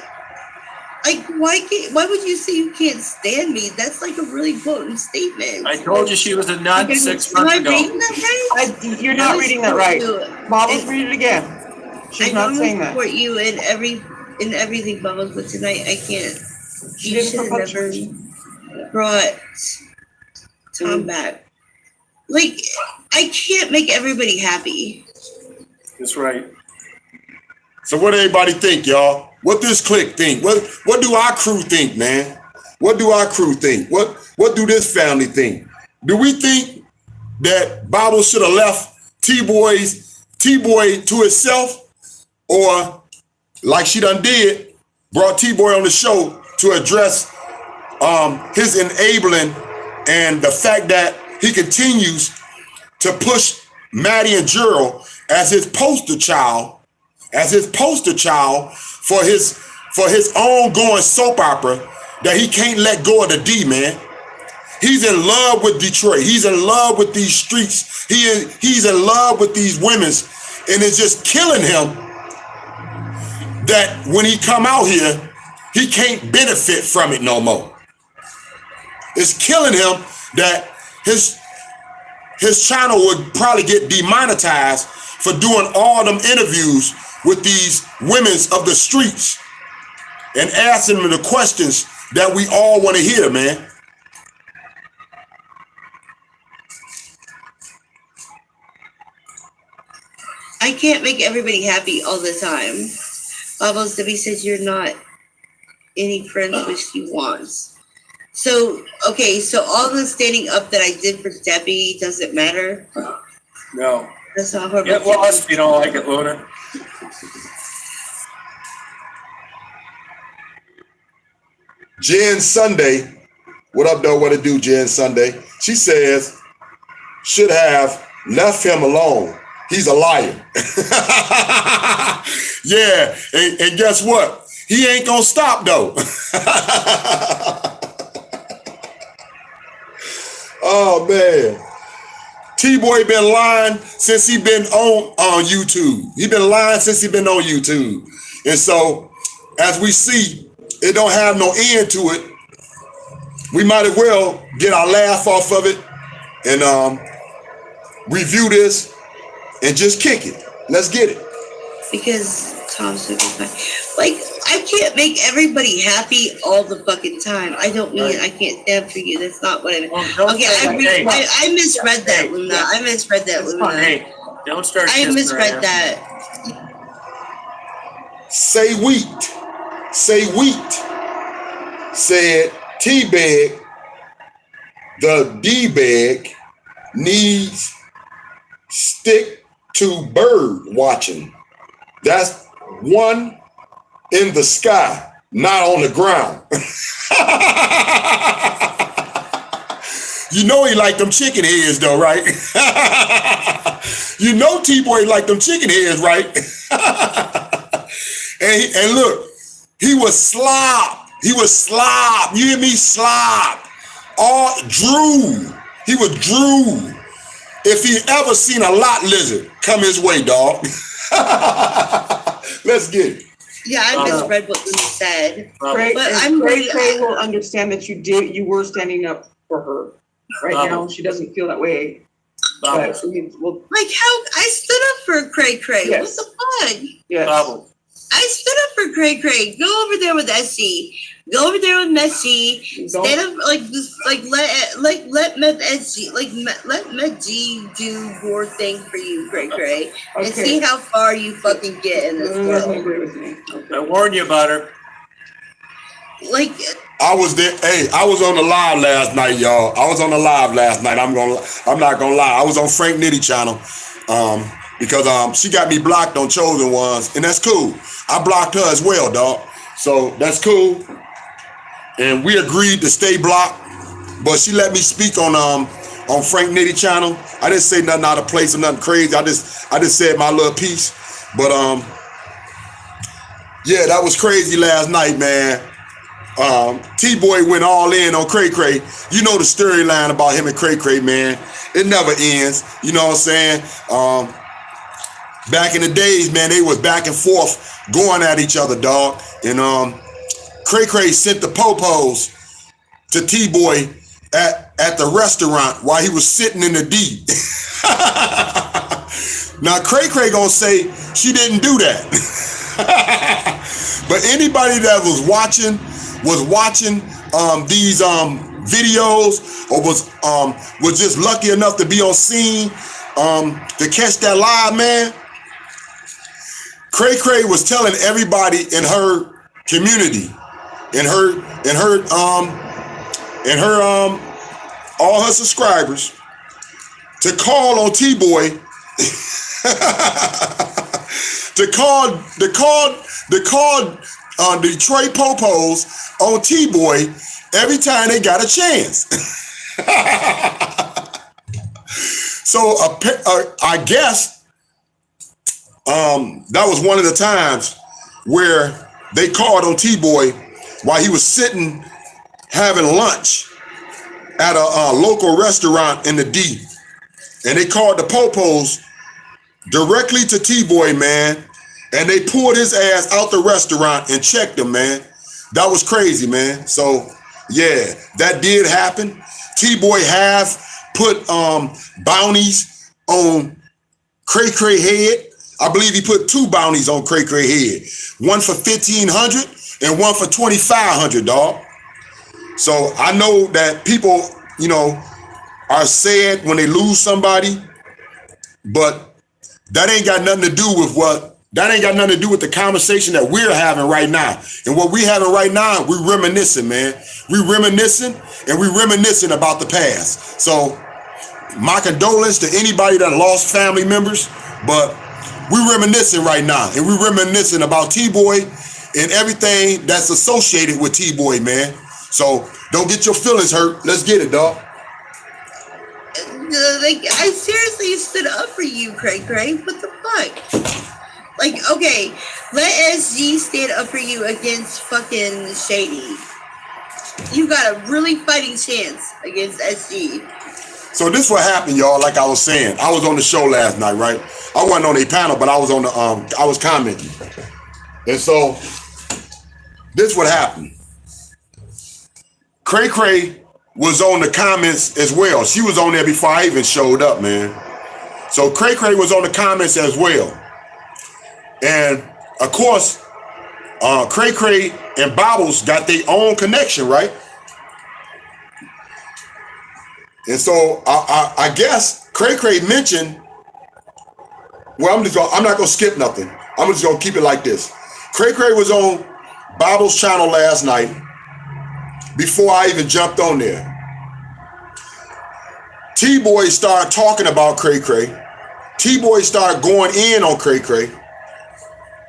Why would you say you can't stand me? That's like a really potent statement. I told you she was a nut 6 months Am I ago. reading that right? You're not reading that right. Bobbles, read it again. She's not saying that. I support you in everything, Bubbles, but tonight I can't. She You didn't should have propose. never brought Tom back. Like, I can't make everybody happy. That's right. So what everybody think, y'all? What this clique think? What do our crew think, man? What do our crew think? What do this family think? Do we think that Bobble should have left T-Boy to himself? Or, like she done did, brought T-Boy on the show to address his enabling and the fact that he continues to push Maddie and Gerald as his poster child for his ongoing soap opera that he can't let go of the D, man. He's in love with Detroit. He's in love with these streets. He's in love with these women's, and it's just killing him that when he come out here, he can't benefit from it no more. It's killing him that his channel would probably get demonetized for doing all them interviews with these women of the streets and asking them the questions that we all want to hear, man. I can't make everybody happy all the time. Bubbles, Debbie says you're not any friends with she wants. So, okay, so all the standing up that I did for Debbie doesn't matter? No. That's not her. Get lost if you don't like it, Luna. Jen Sunday, what up, though? What it do, Jen Sunday? She says, should have left him alone. He's a liar. Yeah, and guess what? He ain't gonna stop, though. Oh, man. T-Boy been lying since he been on YouTube. He been lying since he been on YouTube. And so, as we see, it don't have no end to it. We might as well get our laugh off of it and review this and just kick it. Let's get it. Because Tom's so fine. Like, I can't make everybody happy all the fucking time. I don't mean I can't stand for you. That's not what I mean. Okay, I misread that, Luna. I misread that, Luna. Hey, don't start. I misread that. Say wheat. Say wheat. Said T-Bag, the D-Bag needs stick to bird watching. That's one in the sky, not on the ground. You know he like them chicken heads though, right? You know T-Boy like them chicken heads, right? and look, he was slob. He was slob. You hear me? Slob. All drool. He was drool. If he ever seen a lot lizard come his way, dog. Let's get it. Yeah, I misread what Luna said. Craig, But and I'm Craig really- will understand that you were standing up for her. Right now, she doesn't feel that way. But we'll, Like, how I stood up for Cray. Yes. What the fuck? yes. Bubble. I stood up for Cray. Go over there with SC. Go over there with Messi. Don't- Stand up let Met G do your thing for you, Cray. And Okay. see how far you fucking get in this Luna doesn't world. agree with me. Okay. I warned you about her. Like, I was there. Hey, I was on the live last night, y'all. I was on the live last night. I'm not gonna lie. I was on Frank Nitty channel, because she got me blocked on Chosen Ones, and that's cool. I blocked her as well, dog. So that's cool. And we agreed to stay blocked, but she let me speak on Frank Nitty channel. I didn't say nothing out of place or nothing crazy. I just said my little piece. But yeah, that was crazy last night, man. T-Boy went all in on Cray. You know the storyline about him and Cray, man. It never ends. You know what I'm saying? Back in the days, man, they was back and forth going at each other, dog. And Cray sent the popos to T-Boy at the restaurant while he was sitting in the D. Now Cray gonna say she didn't do that. But anybody that was watching these videos or was just lucky enough to be on scene to catch that live, man. Cray was telling everybody in her community, in her all her subscribers to call on T-Boy to call Detroit Popos on T-Boy every time they got a chance. So I guess that was one of the times where they called on T-Boy while he was sitting having lunch at a local restaurant in the D. And they called the Popos directly to T-Boy, man. And they pulled his ass out the restaurant and checked him, man. That was crazy, man. So, yeah, that did happen. T-Boy has put bounties on Cray Cray head. I believe he put 2 bounties on Cray Cray head. One for $1,500 and one for $2,500, dog. So I know that people, are sad when they lose somebody, but that ain't got nothing to do with the conversation that we're having right now. And what we having right now, we reminiscing, man. We reminiscing about the past. So my condolence to anybody that lost family members, but we reminiscing right now. And we reminiscing about T-Boy and everything that's associated with T-Boy, man. So don't get your feelings hurt. Let's get it, dog. Like, I seriously stood up for you, Cray Cray. What the fuck? Like, okay, let SG stand up for you against fucking Shady. You got a really fighting chance against SG. So this what happened, y'all. Like I was saying, I was on the show last night, right? I wasn't on a panel, but I was on the I was commenting, and so this what happened. Cray Cray was on the comments as well. She was on there before I even showed up, man. So Cray Cray was on the comments as well. And of course, Cray Cray and Bobbles got their own connection, right? And so I guess Cray Cray mentioned, well, I'm not gonna skip nothing. I'm just gonna keep it like this. Cray Cray was on Bobbles' channel last night before I even jumped on there. T-Boy started talking about Cray Cray. T-Boy started going in on Cray Cray.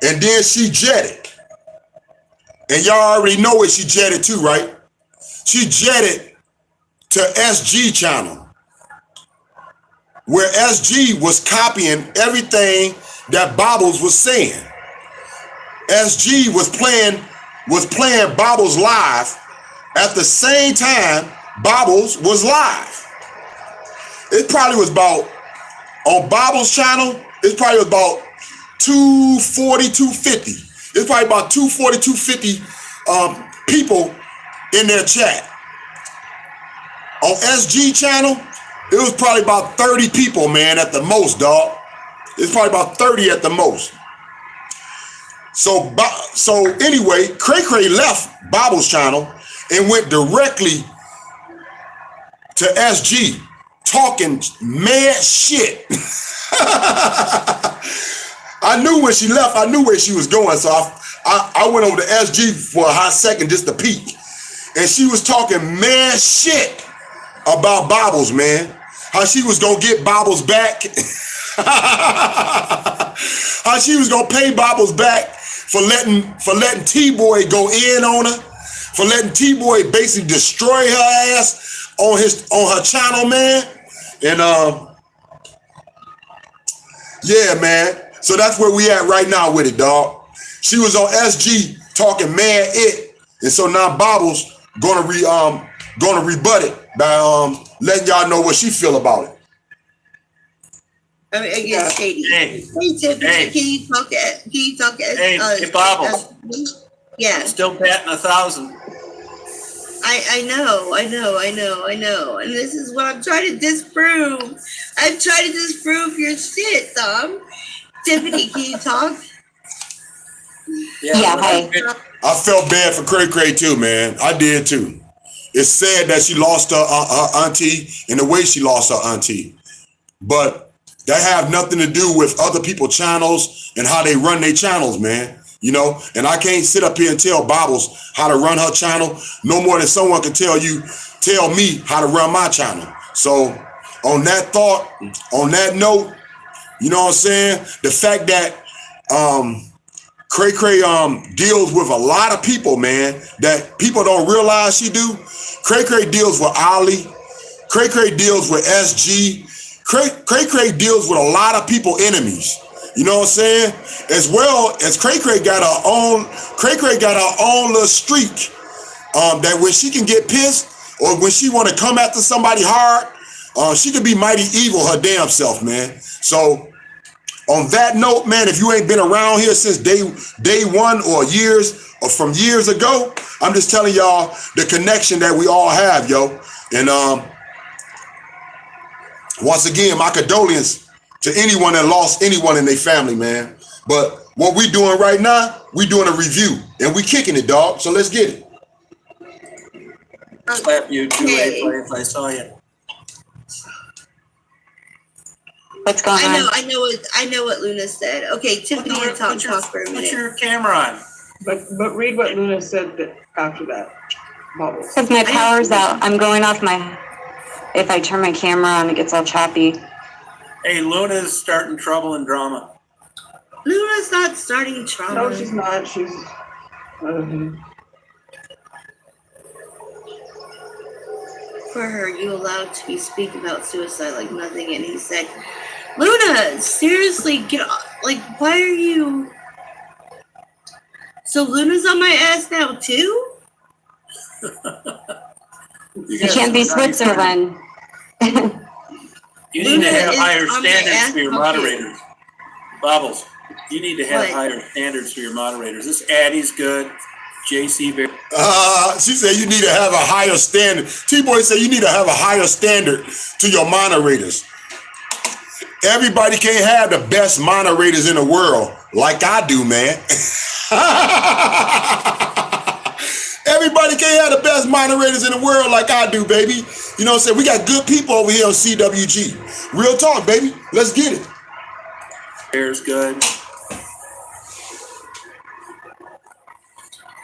And then she jetted. And y'all already know where she jetted to, right? She jetted to SG channel, where SG was copying everything that Bobbles was saying. SG was playing Bobbles live at the same time Bobbles was live. It probably was about, on Bobbles' channel, it probably was about 240, 250. It's probably about 240, 250 people in their chat. On SG channel, it was probably about 30 people, man, at the most, dog. It's probably about 30 at the most. So anyway, Cray Cray left Bobbles' channel and went directly to SG, talking mad shit. I knew when she left, I knew where she was going. So I went over to SG for a hot second just to peek. And she was talking mad shit about Bobbles, man. How she was gonna get Bobbles back. How she was gonna pay Bobbles back for letting T-Boy go in on her, for letting T-Boy basically destroy her ass on her channel, man. And yeah, man. So that's where we at right now with it, dog. She was on SG talking mad it, and so now Bobbles gonna rebut it by letting y'all know what she feel about it. I mean, against Shady. Hey, Tiffany, hey. can you talk to Hey, Bobbles. Yeah. Still batting 1,000. I know. And this is what I'm trying to disprove. I'm trying to disprove your shit, Tom. Tiffany, can you talk? Yeah, hi. I felt bad for Cray Cray too, man. I did too. It's sad that she lost her auntie and the way she lost her auntie. But that have nothing to do with other people's channels and how they run their channels, man. You know, and I can't sit up here and tell Bobbles how to run her channel no more than someone can tell me how to run my channel. So on that note, you know what I'm saying? The fact that Cray Cray deals with a lot of people, man, that people don't realize she do. Cray Cray deals with Ali. Cray Cray deals with SG. Cray Cray deals with a lot of people enemies. You know what I'm saying? As well as Cray Cray got her own little streak that when she can get pissed or when she want to come after somebody hard, she could be mighty evil her damn self, man. So on that note, man, if you ain't been around here since day one or from years ago, I'm just telling y'all the connection that we all have, yo. And once again, my condolences to anyone that lost anyone in their family, man. But what we doing right now, we doing a review and we kicking it, dog. So let's get it. Slap you too, if I saw you. What's going on? I know what Luna said. Okay, Tiffany and Tom talk for a minute. Put your camera on. But read what Luna said after that. Bubbles. Because my power's out. I'm going off my. If I turn my camera on, it gets all choppy. Hey, Luna's starting trouble and drama. Luna's not starting trouble. No, she's not. She's. For her, you allowed to speak about suicide like nothing, and he said, "Luna, seriously, get off. Like, why are you?" So Luna's on my ass now too. You can't be Switzerland. You need to have Luna higher is on my standards ass for your now, too. moderators. Bobbles, you need to have What? higher standards for your moderators. This Addie's good. JC Bear. She said you need to have a higher standard. T-Boy said you need to have a higher standard to your moderators. Everybody can't have the best moderators in the world like I do, man. Everybody can't have the best moderators in the world like I do, baby. You know what I'm saying? We got good people over here on CWG. Real talk, baby. Let's get it. Bear's good.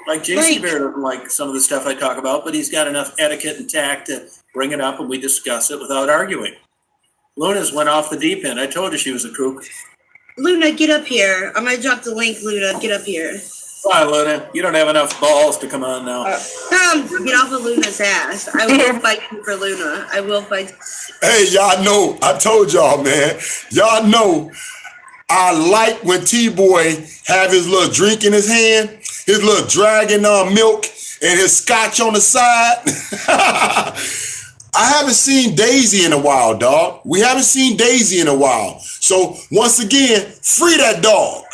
Like JC Bear doesn't like some of the stuff I talk about, but he's got enough etiquette and tact to bring it up and we discuss it without arguing. Luna's went off the deep end. I told you she was a kook. Luna, get up here. I'm gonna drop the link. Luna, get up here. Come on, Luna. You don't have enough balls to come on now. Come, get off of Luna's ass. I will fight you for Luna. I will fight. Hey, y'all know, I told y'all, man. Y'all know I like when T-Boy have his little drink in his hand, his little dragon milk, and his scotch on the side. I haven't seen Daisy in a while, dog. We haven't seen Daisy in a while. So once again, free that dog.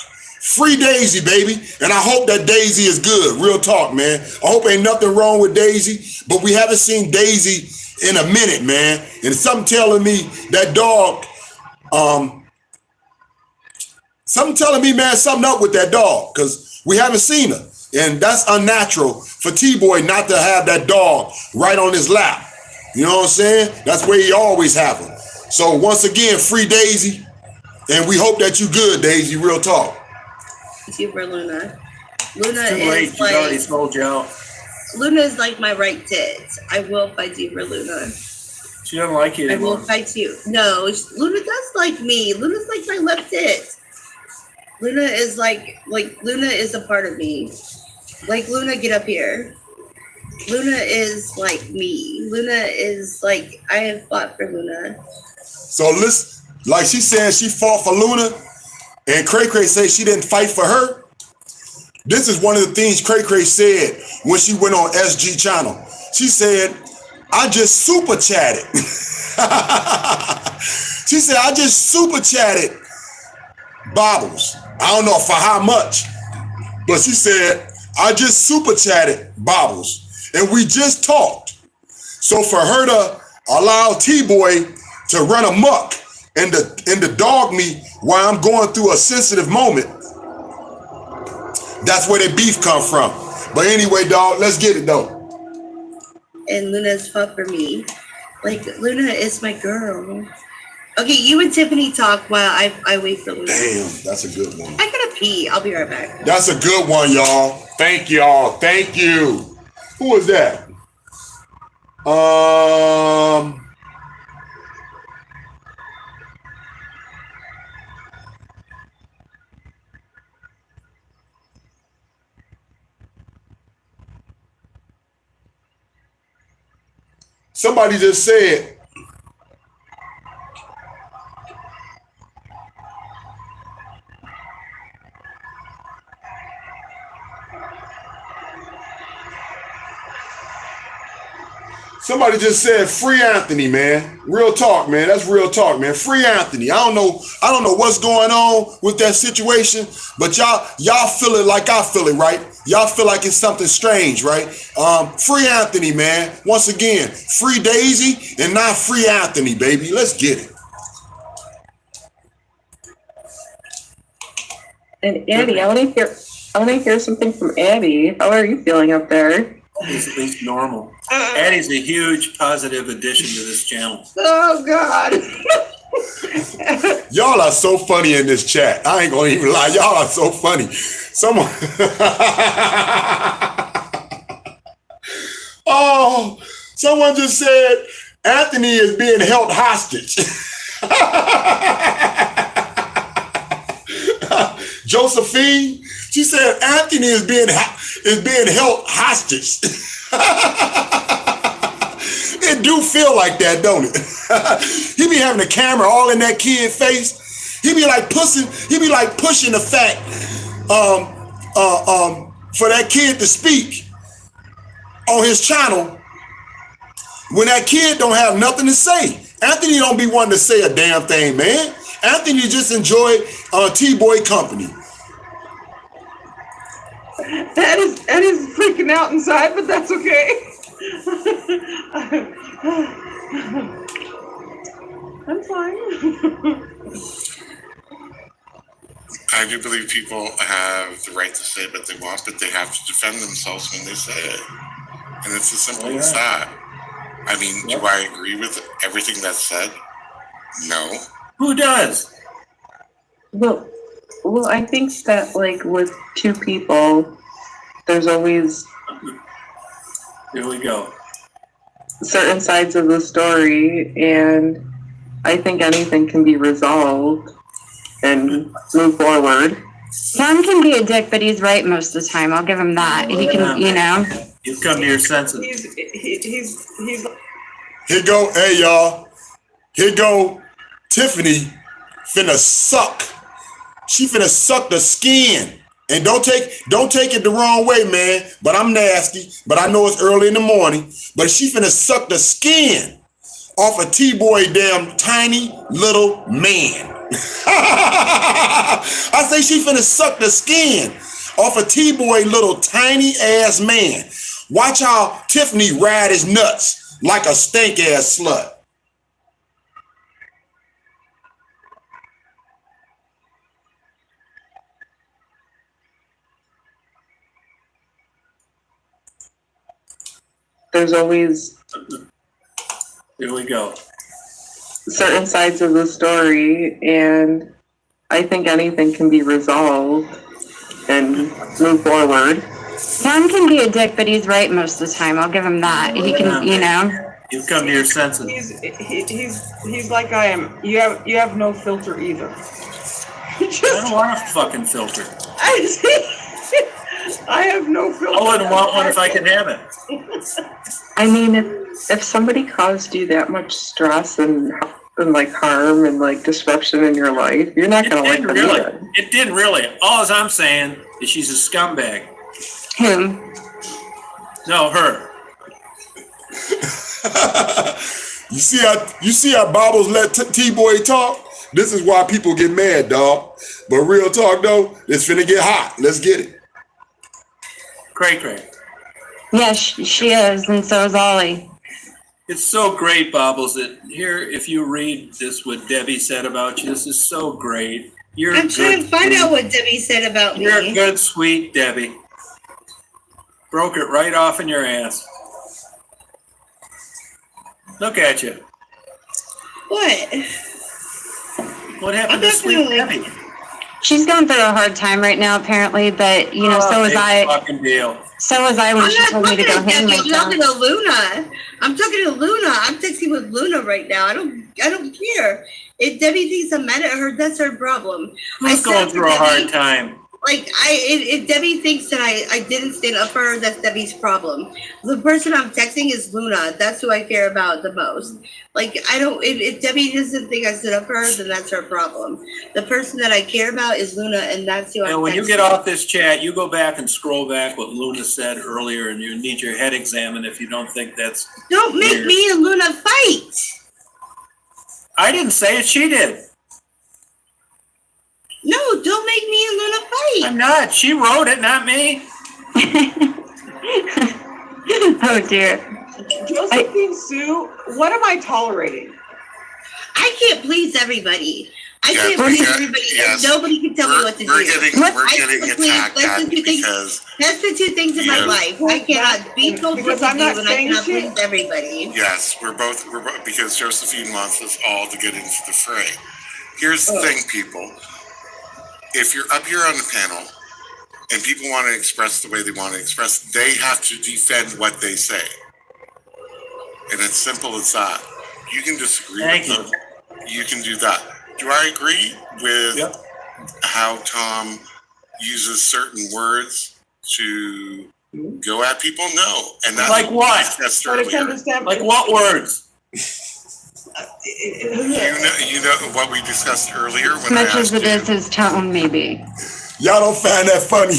Free Daisy, baby. And I hope that Daisy is good. Real talk, man. I hope ain't nothing wrong with Daisy, but we haven't seen Daisy in a minute, man. And something telling me that dog, something telling me, man, something up with that dog, because we haven't seen her. And that's unnatural for T-Boy not to have that dog right on his lap. You know what I'm saying? That's where he always have her. So once again, free Daisy. And we hope that you good, Daisy. Real talk. For Luna. Luna It's too late. is She's already like sold you out. Luna is like my right tit. I will fight you for Luna. She doesn't like you I will anymore. fight you. No, Luna does like me. Luna's like my left tit. Luna is like Luna is a part of me. Like Luna, get up here. Luna is like me. Luna is like, I have fought for Luna. So listen, like she said, she fought for Luna, and Cray Cray said she didn't fight for her. This is one of the things Cray Cray said when she went on SG channel. She said, I just super chatted. She said, I just super chatted Bobbles. I don't know for how much, but she said, I just super chatted Bobbles. And we just talked. So for her to allow T-Boy to run amok and to dog me while I'm going through a sensitive moment, that's where the beef come from. But anyway, dog, let's get it though. And Luna's fought for me. Like, Luna is my girl. Okay, you and Tiffany talk while I wait for Luna. Damn, that's a good one. I gotta pee. I'll be right back. That's a good one, y'all. Thank y'all. Thank you. Who was that? Somebody just said, somebody just said, free Anthony, man. Real talk, man. That's real talk, man. Free Anthony. I don't know what's going on with that situation, but y'all feel it like I feel it, right? Y'all feel like it's something strange, right? Free Anthony, man. Once again, free Daisy and not free Anthony, baby. Let's get it. And Addie, I want to hear something from Addie. How are you feeling up there? He's at least normal. Addie's a huge positive addition to this channel. Oh, God. Y'all are so funny in this chat. I ain't gonna even lie. Y'all are so funny. Someone. Oh, someone just said Anthony is being held hostage. Josephine, she said Anthony is being held hostage. It do feel like that, don't it? He be having the camera all in that kid face. He be like pushing the fact for that kid to speak on his channel when that kid don't have nothing to say. Anthony don't be wanting to say a damn thing, man. Anthony just enjoy T-Boy company. Ed is freaking out inside, but that's okay. I'm fine. I do believe people have the right to say what they want, but they have to defend themselves when they say it. And it's as simple as that. I mean, do I agree with everything that's said? No. Who does? Well, I think that like with two people, there's always Here we go. certain sides of the story, and I think anything can be resolved and move forward. Tom can be a dick, but he's right most of the time. I'll give him that. He can, you know. You've come to your senses. He's Here go, hey y'all. Here go Tiffany finna suck. She finna suck the skin. And don't take it the wrong way, man. But I'm nasty. But I know it's early in the morning. But she finna suck the skin off a T-Boy damn tiny little man. I say she finna suck the skin off a T-Boy little tiny ass man. Watch how Tiffany ride his nuts like a stank ass slut. There's always Here we go. certain sides of the story, and I think anything can be resolved and move forward. Tom can be a dick, but he's right most of the time. I'll give him that. He can, you know. You've come to your senses. he's like I am. You have no filter either. I don't want a fucking filter. I have no filter. I wouldn't want one if I could have it. I mean, if somebody caused you that much stress and like harm and like disruption in your life, you're not gonna like them either. It didn't really. All I'm saying is she's a scumbag. Who? No, her. You see how Bobbles let T-Boy talk? This is why people get mad, dog. But real talk though, it's finna get hot. Let's get it. Cray. Yeah, she is, and so is Ollie. It's so great, Bobbles, that here, if you read this, what Debbie said about you, this is so great. You're I'm trying to find out what Debbie said about You're a me. good, sweet Debbie. Broke it right off in your ass. Look at you. What? What happened to I'm sweet definitely- Debbie? She's going through a hard time right now, apparently, but, you know, so was big I. Fucking deal. So was I when I'm she not told me to talking go to hang Debbie. I'm myself. talking to Luna. I'm talking to Luna. I'm texting with Luna right now. I don't care. If Debbie thinks I'm mad at her, that's her problem. Who's I going said through a to hard Debbie, time? Like, if Debbie thinks that I didn't stand up for her, that's Debbie's problem. The person I'm texting is Luna. That's who I care about the most. Like, if Debbie doesn't think I stood up for her, then that's her problem. The person that I care about is Luna, and that's who I'm And when you texting. get off this chat, you go back and scroll back what Luna said earlier, and you need your head examined if you don't think that's. Don't make weird. me and Luna fight. I didn't say it, she did. No, don't make me and Luna fight. I'm not. She wrote it, not me. Oh, dear. Josephine Sue, what am I tolerating? I can't please everybody. I Yeah, can't but please yeah, everybody. yes. Nobody can tell me what to do. We're getting I attacked, please, Abby, that's the two things. because That's the two things in my Yeah. life. I cannot be told what Because to I'm do, not and I saying cannot shit. please everybody. yes, we're both because Josephine wants us all to get into the fray. Here's the thing, people. If you're up here on the panel and people want to express the way they want to express, they have to defend what they say. And it's simple as that. You can disagree Thank with them. You can do that. Do I agree with Yep. how Tom uses certain words to go at people? No. And that's Like what? we discussed But it's earlier. understand. Like what words? You know what we discussed earlier As when I much as asked it is you. his tone, maybe. Y'all don't find that funny.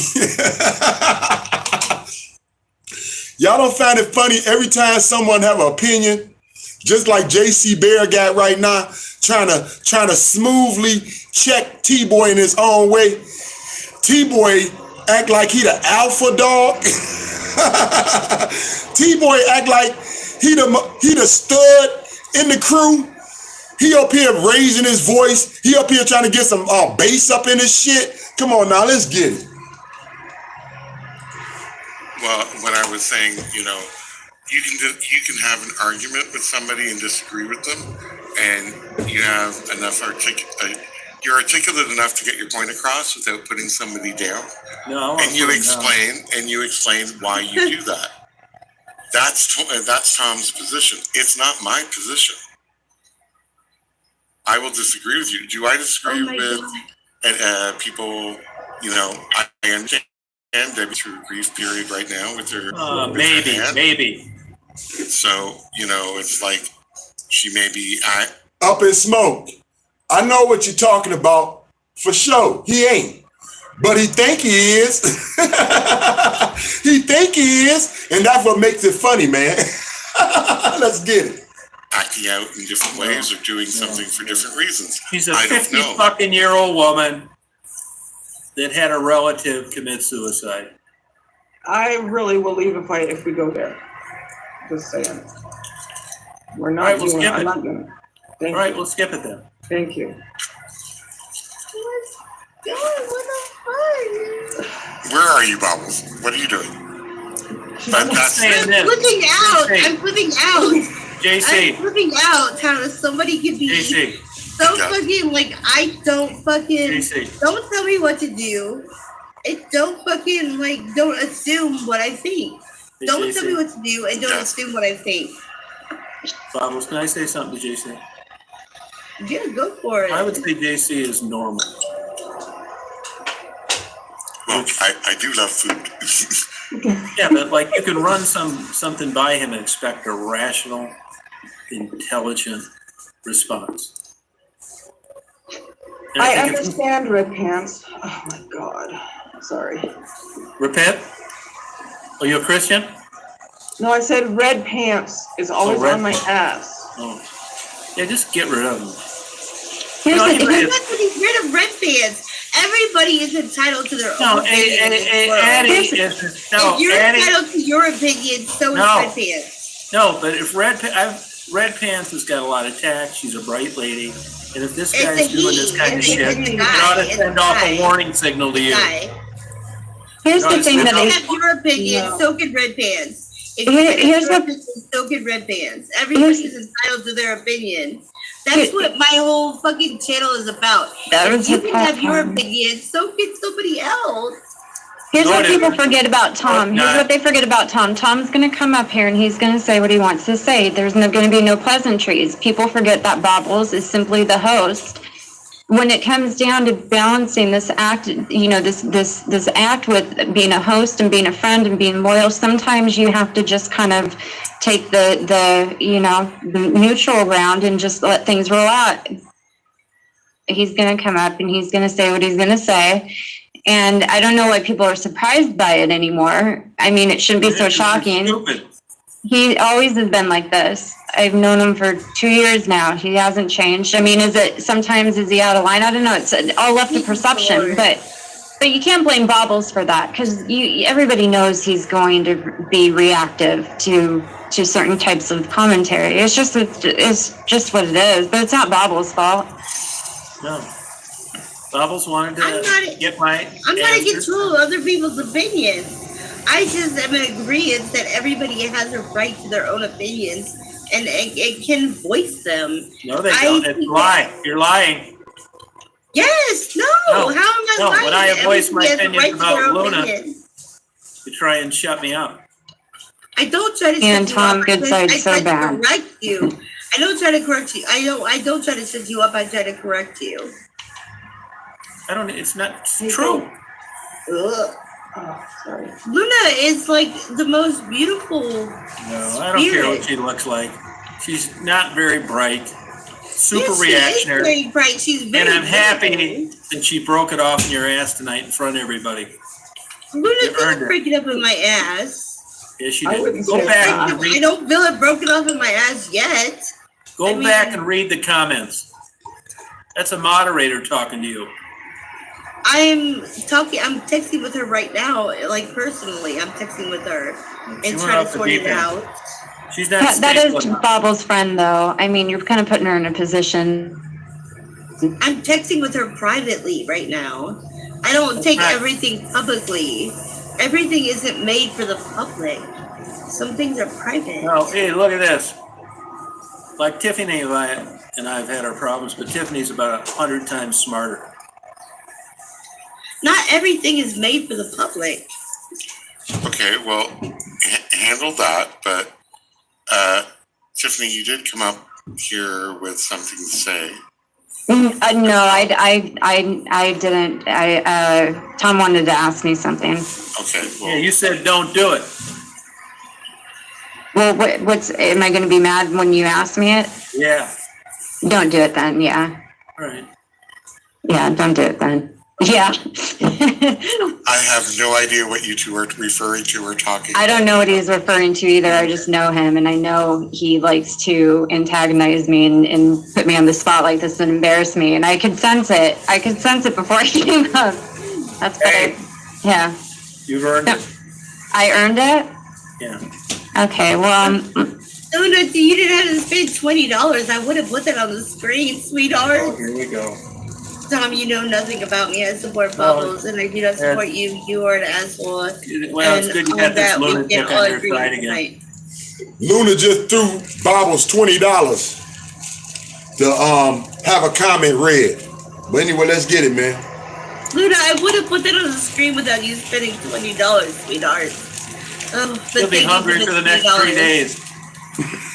Y'all don't find it funny every time someone have an opinion, just like JC Bear got right now, trying to smoothly check T-Boy in his own way. T-Boy act like he the alpha dog. T-Boy act like he the stud in the crew. He up here raising his voice. He up here trying to get some bass up in his shit. Come on now, let's get it. Well, when I was saying, you can have an argument with somebody and disagree with them, and you have enough you're articulate enough to get your point across without putting somebody down, No. and you no. explain why you do that. That's Tom's position. It's not my position. I will disagree with you. Do I disagree Oh my with God. people? I understand Debbie through a grief period right now with her. with her aunt. Maybe. So, it's like she may be Up in smoke. I know what you're talking about for sure. He ain't, but he think he is. He think he is, and that's what makes it funny, man. Let's get it. acting out in different ways or doing something for different reasons. She's a I don't 50 know. fucking year old woman that had a relative commit suicide. I really will leave if we go there. Just saying. We're not All right, we'll doing it. skip I'm it. not doing it. Thank All right, you. we'll skip it then. Thank you. God, what the fuck? Where are you, Bubbles? What are you doing? I'm just saying I'm this. flipping out. JC. I'm flipping out. I'm JC, flipping out. How somebody could be JC, so Yeah. fucking like I don't fucking JC. don't tell me what to do. It don't fucking don't assume what I think. Hey, Don't JC. tell me what to do and don't Yeah. assume what I think. Bobbles, can I say something to JC? Yeah, go for it. I would say JC is normal. Well, I do love food. Yeah, but like you can run something by him and expect a rational, intelligent response. And I think if- understand red pants. Oh my God. Sorry. Repent? Are you a Christian? No, I said red pants is always red on my ass. Oh. Yeah, just get rid of them. Here's No, the you thing. might- I'm not getting rid of red fans. Everybody is entitled to their No, own opinion. in this world. Addie is, no, If you're Addie, entitled to your opinion, so is No. red pants. no, but if Red Pants has got a lot of tact, she's a bright lady, and if this It's guy's a doing this he. kind of It's a shit, guy. it ought to It's send a off guy. a warning signal to you. Guy. Here's No, the it's thing not- that You I have your opinion, No. so can red pants. If Here- you here's have what- so can red pants. Everybody is entitled to their opinion. That's what my whole fucking channel is about. That If was you the can have your platform. opinion, so can somebody else. Here's No, what it people isn't. forget about Tom. No, Here's not. what they forget about Tom. Tom's going to come up here and he's going to say what he wants to say. There's going to be no pleasantries. People forget that Bobbles is simply the host. When it comes down to balancing this act, this act with being a host and being a friend and being loyal, sometimes you have to just kind of take the neutral ground and just let things roll out. He's going to come up and he's going to say what he's going to say. And I don't know why people are surprised by it anymore. I mean, it shouldn't be so It's shocking. stupid. He always has been like this. I've known him for 2 years now. He hasn't changed. I mean, is he out of line? I don't know. It's all left to perception, but you can't blame Bobbles for that because everybody knows he's going to be reactive to certain types of commentary. It's just what it is, but it's not Bobbles' fault. No. Bubbles wanted I'm to not- get my I'm not in answers. control of other people's opinions. I just am in agreement that everybody has a right to their own opinions and it can voice them. No, they I don't. It's think a lie. You're lying. Yes, no. No, How am I no, lying? when I have voiced my Everybody has a opinions right to their about own Luna, opinion. You try and shut me up. I don't try to And shut you Tom up. gets I so try to bad. correct you. I don't try to correct you. I don't try to shut you up. I try to correct you. I don't. It's not true. Ugh. Oh, sorry. Luna is like the most beautiful. No, I don't care what she looks like. She's not very bright. Super Yes, she is reactionary. very bright. She's very. And I'm happy beautiful. that she broke it off in your ass tonight in front of everybody. Luna You earned didn't it. break it up in my ass. Yes, she I did. wouldn't Go say back that. and I read. don't feel it broken off in my ass yet. Go I mean- back and read the comments. That's a moderator talking to you. I'm texting with her right now, like personally. I'm texting with her She and went trying off to the sort deep it end. out. She's not That stable is enough. Bobble's friend, though. I mean, you're kind of putting her in a position. I'm texting with her privately right now. I don't take Right. everything publicly. Everything isn't made for the public. Some things are private. No, hey, look at this. Like Tiffany and I've had our problems, but Tiffany's about 100 times smarter. Not everything is made for the public. Okay, well, handle that. But Tiffany, you did come up here with something to say. No, I didn't. Tom wanted to ask me something. Okay, Yeah, well, you said don't do it. Well, am I going to be mad when you ask me it? Yeah, Don't do it then. Yeah. all right. Yeah, don't do it then. Yeah. I have no idea what you two are referring to or talking. I don't know what he's referring to either. I just know him, and I know he likes to antagonize me and put me on the spot like this and embarrass me. And I could sense it. I could sense it before he came up. That's what Hey. yeah. You've earned it. I earned it? Yeah. Okay, well, Luna, you didn't have to spend $20. I would have put that on the screen, Oh, sweetheart. here we go. Tom, you know nothing about me. I support Bubbles, and I do not support you. You are an asshole. Well, it's And good you on got this that, we lunatic can all on your agree side again. tonight. Luna just threw Bobbles $20 to have a comment read. But anyway, let's get it, man. Luna, I would have put that on the screen without you spending $20, sweetheart. Oh, but You'll be thank you hungry for the next 3 $20. days.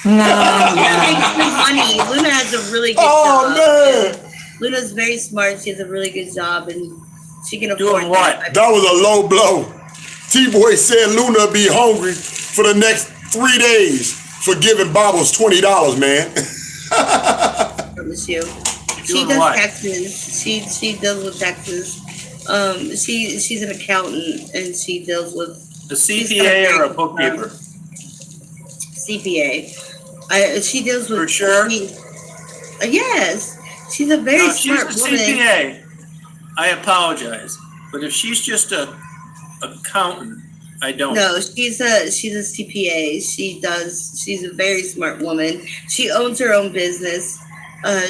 no. Luna makes good money. Luna has a really good Oh, job. man. Luna's very smart. She has a really good job, and she can afford Doing what? that. That was a low blow. T-Boy said Luna be hungry for the next 3 days for giving Bobbles $20, man. I promise you. She Doing does what? taxes. She deals with taxes. She's an accountant, and she deals with A CPA or a bookkeeper? CPA. She deals with. For sure? Yes, she's a very No, if she's smart a woman. CPA, I apologize. But if she's just a accountant, I don't. No, she's a CPA. She's a very smart woman. She owns her own business.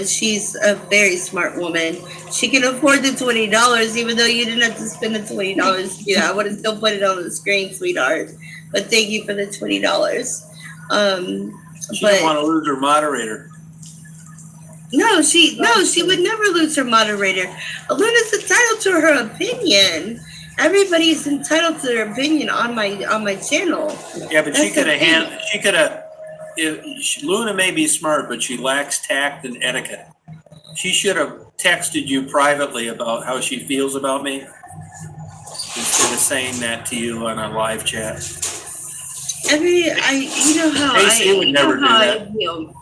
She's a very smart woman. She can afford the $20, even though you didn't have to spend the $20. Yeah, I would have still put it on the screen, sweetheart. But thank you for the $20. She didn't want to lose her moderator. No, she would never lose her moderator. Luna's entitled to her opinion. Everybody's entitled to their opinion on my channel. Yeah, but she That's the could have. Luna may be smart, but she lacks tact and etiquette. She should have texted you privately about how she feels about me instead of saying that to you on a live chat. You know how Stacey would never do that. I feel.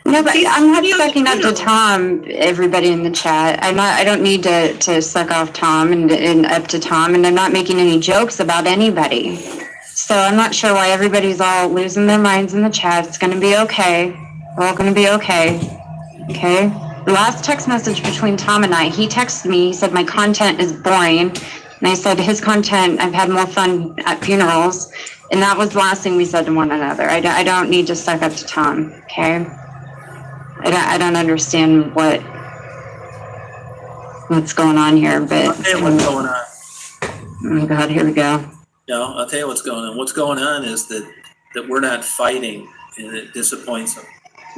No, but I'm not She's- sucking up to Tom, everybody in the chat. I don't need to suck off Tom and up to Tom, and I'm not making any jokes about anybody. So I'm not sure why everybody's all losing their minds in the chat. It's gonna be okay. We're all gonna be okay. Okay? The last text message between Tom and I, he texted me, he said my content is boring. And I said his content, I've had more fun at funerals. And that was the last thing we said to one another. I don't need to suck up to Tom, okay? I don't understand what what's going on here, I'll but tell you what's going on. oh God, here we go. No, I'll tell you what's going on. What's going on is that we're not fighting, and it disappoints them.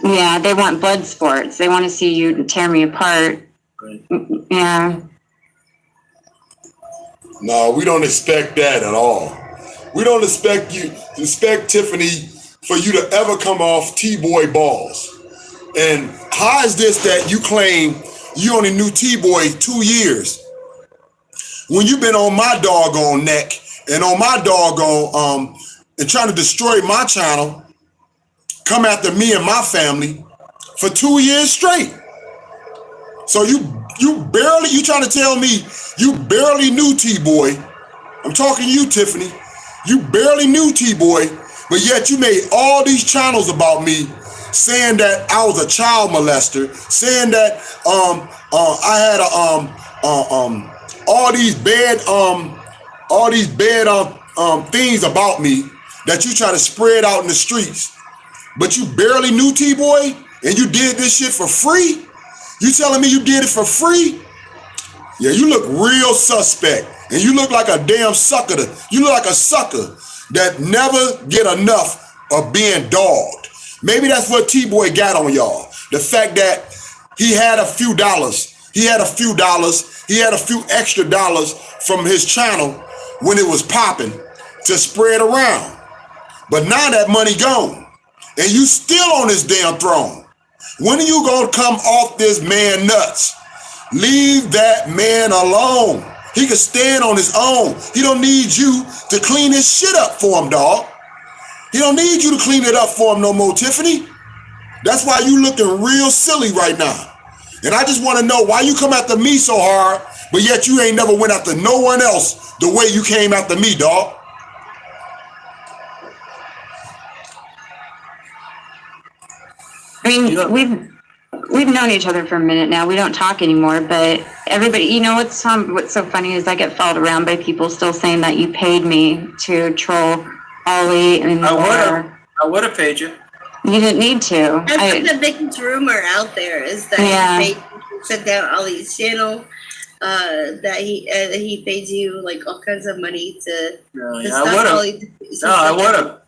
Yeah, they want blood sports. They want to see you tear me apart. Right? Yeah. No, we don't expect that at all. We don't expect Tiffany for you to ever come off T-Boy balls. And how is this that you claim you only knew T-Boy 2 years when you've been on my doggone neck and on my doggone and trying to destroy my channel, come after me and my family for 2 years straight? So you trying to tell me you barely knew T-Boy? I'm talking to you, Tiffany. You barely knew T-Boy, but yet you made all these channels about me, saying that I was a child molester, saying that I had all these bad things about me that you try to spread out in the streets. But you barely knew T-Boy and you did this shit for free? You telling me you did it for free? Yeah, you look real suspect. And you look like a damn sucker. You look like a sucker that never get enough of being dogged. Maybe that's what T-Boy got on y'all. The fact that he had a few dollars. He had a few extra dollars from his channel when it was popping to spread around. But now that money gone. And you still on this damn throne. When are you gonna come off this man nuts? Leave that man alone. He can stand on his own. He don't need you to clean his shit up for him, dog. He don't need you to clean it up for him no more, Tiffany. That's why you looking real silly right now. And I just want to know why you come after me so hard, but yet you ain't never went after no one else the way you came after me, dog. I mean, we've known each other for a minute now. We don't talk anymore, but everybody, you know, what's so funny is I get followed around by people still saying that you paid me to troll Ollie and I would have paid you. You didn't need to. That's the biggest rumor out there is that he shut down Ollie's channel. That he paid you like all kinds of money to. I would have.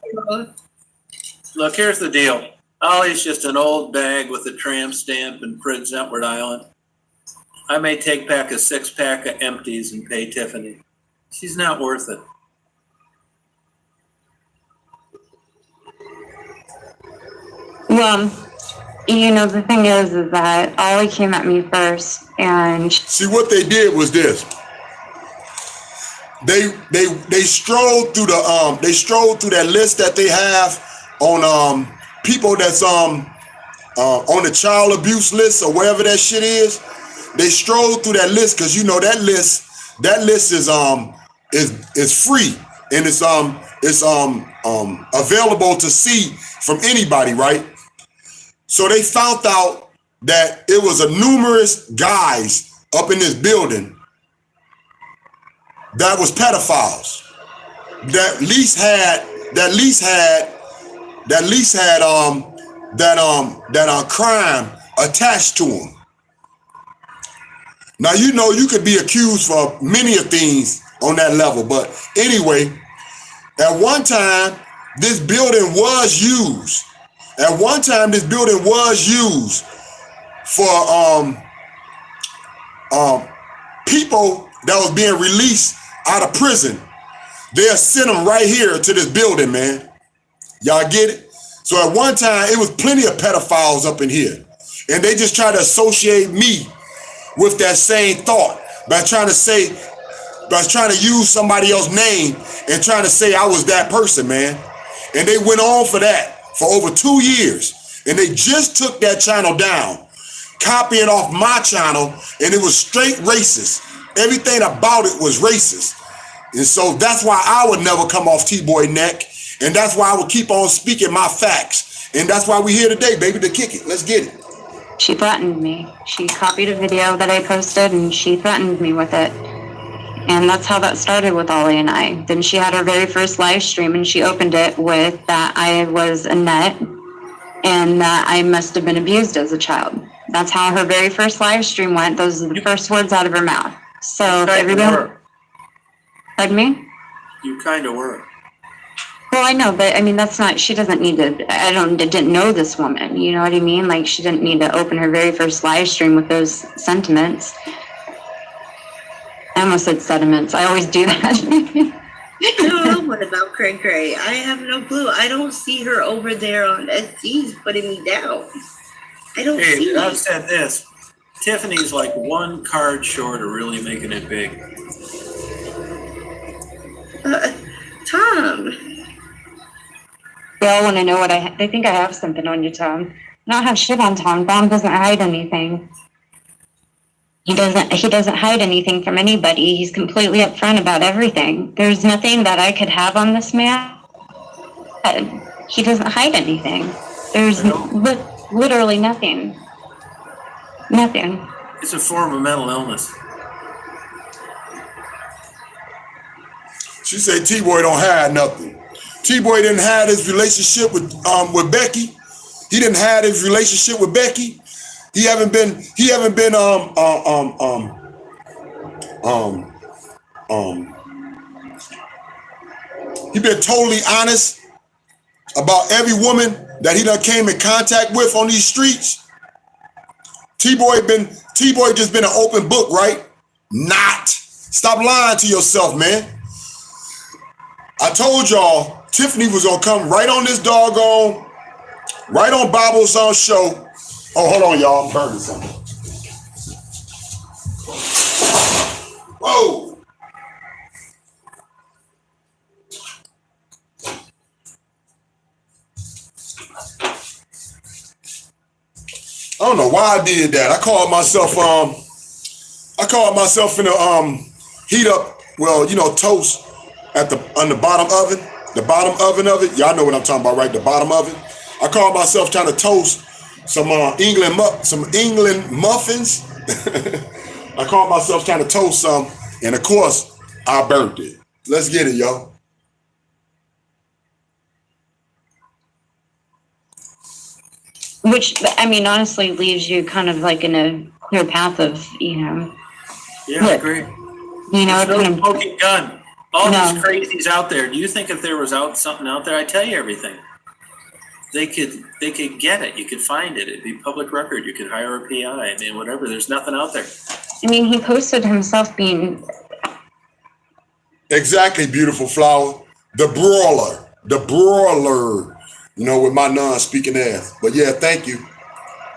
Look, here's the deal. Ollie's just an old bag with a tramp stamp in Prince Edward Island. I may take back a 6-pack of empties and pay Tiffany. She's not worth it. Well, you know, the thing is that Ollie came at me first, and see what they did was this. They strolled through that list that they have on people that's on the child abuse list or whatever that shit is. They strolled through that list because you know that list is free and it's available to see from anybody, right? So they found out that it was a numerous guys up in this building that was pedophiles that at least had crime attached to them. Now you know you could be accused for many of things on that level, but anyway, at one time this building was used. At one time this building was used for people that was being released out of prison. They'll send them right here to this building, man. Y'all get it? So at one time, it was plenty of pedophiles up in here. And they just try to associate me with that same thought by trying to use somebody else's name and trying to say I was that person, man. And they went on for that for over 2 years. And they just took that channel down, copying off my channel, and it was straight racist. Everything about it was racist. And so that's why I would never come off T-Boy neck. And that's why I would keep on speaking my facts. And that's why we're here today, baby, to kick it. Let's get it. she threatened me. She copied a video that I posted and she threatened me with it. And that's how that started with Ollie and I. Then she had her very first live stream and she opened it with that I was a nut and that I must have been abused as a child. That's how her very first live stream went. Those are the first words out of her mouth. So everybody, pardon me? You kind of were. Well, I know, but I mean, that's not, she doesn't need to, didn't know this woman, you know what I mean? Like, she didn't need to open her very first live stream with those sentiments. I almost said sediments. I always do that. I don't know what about Cray Cray. I have no clue. I don't see her over there on SG's putting me down. I don't see Hey, I've it. said this. Tiffany's like one card short of really making it big. Tom, They all want to know what they think I have something on you, Tom. I don't have shit on Tom. Tom doesn't hide anything. He doesn't hide anything from anybody. He's completely upfront about everything. There's nothing that I could have on this man. He doesn't hide anything. There's literally nothing. Nothing. It's a form of mental illness. She said T-Boy don't hide nothing. T-Boy didn't hide his relationship with Becky. He didn't hide his relationship with Becky. He haven't been he been totally honest about every woman that he done came in contact with on these streets. T-Boy just been an open book, right? Not. Stop lying to yourself, man. I told y'all Tiffany was gonna come right on this doggone, right on Bible's show. Oh, hold on, y'all. I'm burning something. Whoa. I don't know why I did that. I called myself in the heat up, well, you know, toast on the bottom oven. The bottom oven of it. Y'all know what I'm talking about, right? The bottom oven. I called myself trying to toast some England muffins. I called myself trying to toast some, and of course, I burnt it. Let's get it, y'all. Which, I mean, honestly leaves you kind of like in a clear path of, you know. Yeah, I agree. You know, There's no kind of, smoking gun. All No. these crazies out there. Do you think if there was something out there, I tell you everything. They could get it. You could find it. It'd be public record. You could hire a PI. I mean, whatever. There's nothing out there. I mean, he posted himself being Exactly, beautiful flower. The brawler. You know, with my non-speaking ass. But yeah, thank you.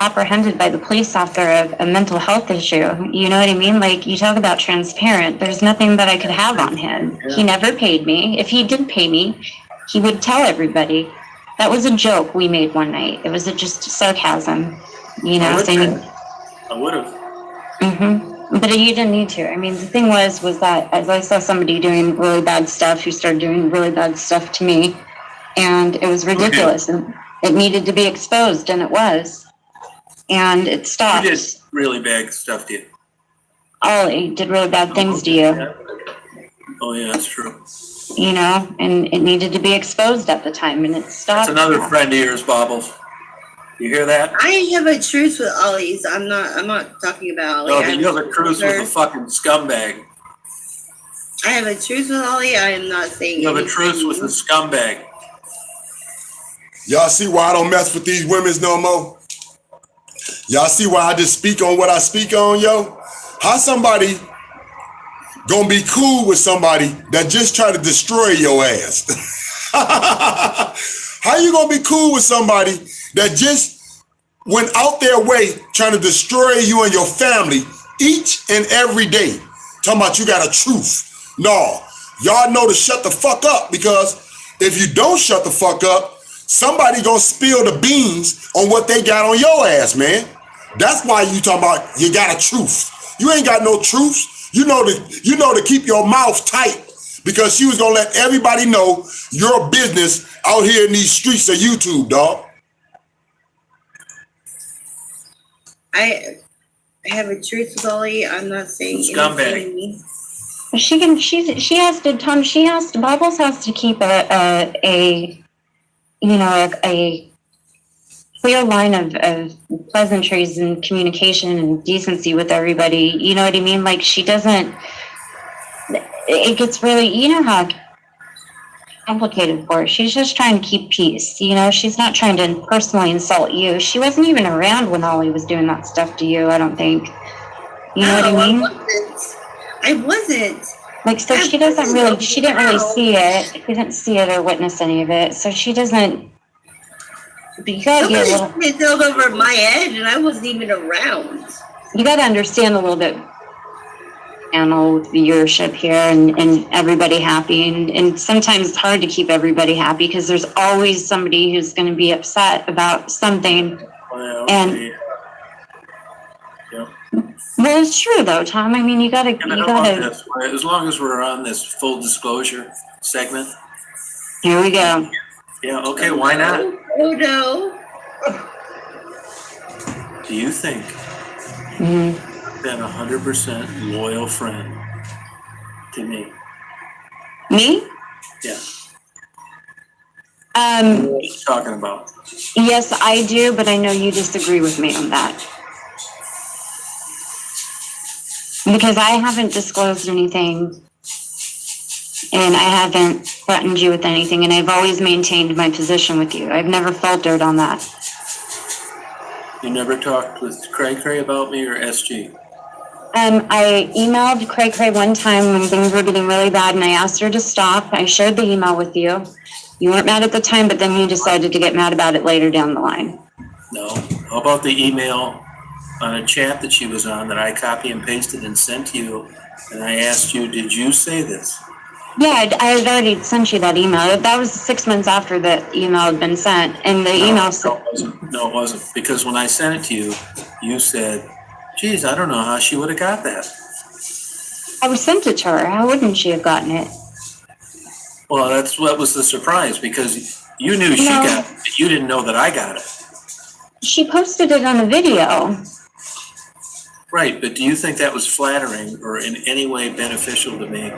apprehended by the police after a mental health issue. You know what I mean? Like, you talk about transparent. There's nothing that I could have on him. Yeah. He never paid me. If he did pay me, he would tell everybody. That was a joke we made one night. It was just sarcasm, you know, saying. I would have. Mm-hmm. But you didn't need to. I mean, the thing was that as I saw somebody doing really bad stuff, who started doing really bad stuff to me, and it was ridiculous, and it needed to be exposed, and it was. And it stopped. You did really bad stuff to you. Ollie did really bad things to you, Oh, yeah, that's true. you know, and it needed to be exposed at the time, and it stopped. That's another friend of yours, Bobbles. You hear that? I have a truce with Ollie's. I'm not talking about Ollie. No, I but have you have a cruise with a truce. fucking scumbag. I have a truce with Ollie. I am not saying You have a anything. truce with a scumbag. Y'all see why I don't mess with these women's no more? Y'all see why I just speak on what I speak on, yo? How somebody gonna be cool with somebody that just try to destroy your ass? How you gonna be cool with somebody that just went out their way trying to destroy you and your family each and every day? Talking about you got a truth. No, y'all know to shut the fuck up, because if you don't shut the fuck up, somebody gonna spill the beans on what they got on your ass, man. That's why you talking about you got a truth. You ain't got no truth. You know to keep your mouth tight, because she was gonna let everybody know your business out here in these streets of YouTube, dog. I have a truce with Ollie. I'm not saying Scumbag. anything. Bubbles has to keep a clear line of pleasantries and communication and decency with everybody. You know what I mean? Like, she doesn't, it gets really, you know how complicated for her. She's just trying to keep peace. You know, she's not trying to personally insult you. She wasn't even around when Ollie was doing that stuff to you, I don't think. You know what I mean? I wasn't. Like, so she didn't really see it. She didn't see it or witness any of it. So she doesn't, but you gotta get a little, Somebody held over my head and I wasn't even around. you gotta understand a little bit, panel viewership here and everybody happy. And sometimes it's hard to keep everybody happy because there's always somebody who's going to be upset about something. Well, And- yeah. Well, it's true though, Tom. I mean, you gotta, As long as we're on this full disclosure segment. here we go. Yeah, okay, why not? Oh no. Do you think Mhm. been 100% loyal friend to me? Me? Yeah. Um, What are you talking about? yes, I do, but I know you disagree with me on that. Because I haven't disclosed anything and I haven't threatened you with anything, and I've always maintained my position with you. I've never faltered on that. You never talked with Cray Cray about me or SG? I emailed Cray Cray one time when things were getting really bad and I asked her to stop. I shared the email with you. You weren't mad at the time, but then you decided to get mad about it later down the line. No. How about the email on a chat that she was on that I copy and pasted and sent to you? And I asked you, did you say this? Yeah, I had already sent you that email. That was 6 months after the email had been sent, and the email said, No, it wasn't. Because when I sent it to you, you said, geez, I don't know how she would have got that. I was sent it to her. How wouldn't she have gotten it? Well, that's what was the surprise, because you knew she No. got it, but you didn't know that I got it. She posted it on a video. Right, but do you think that was flattering or in any way beneficial to me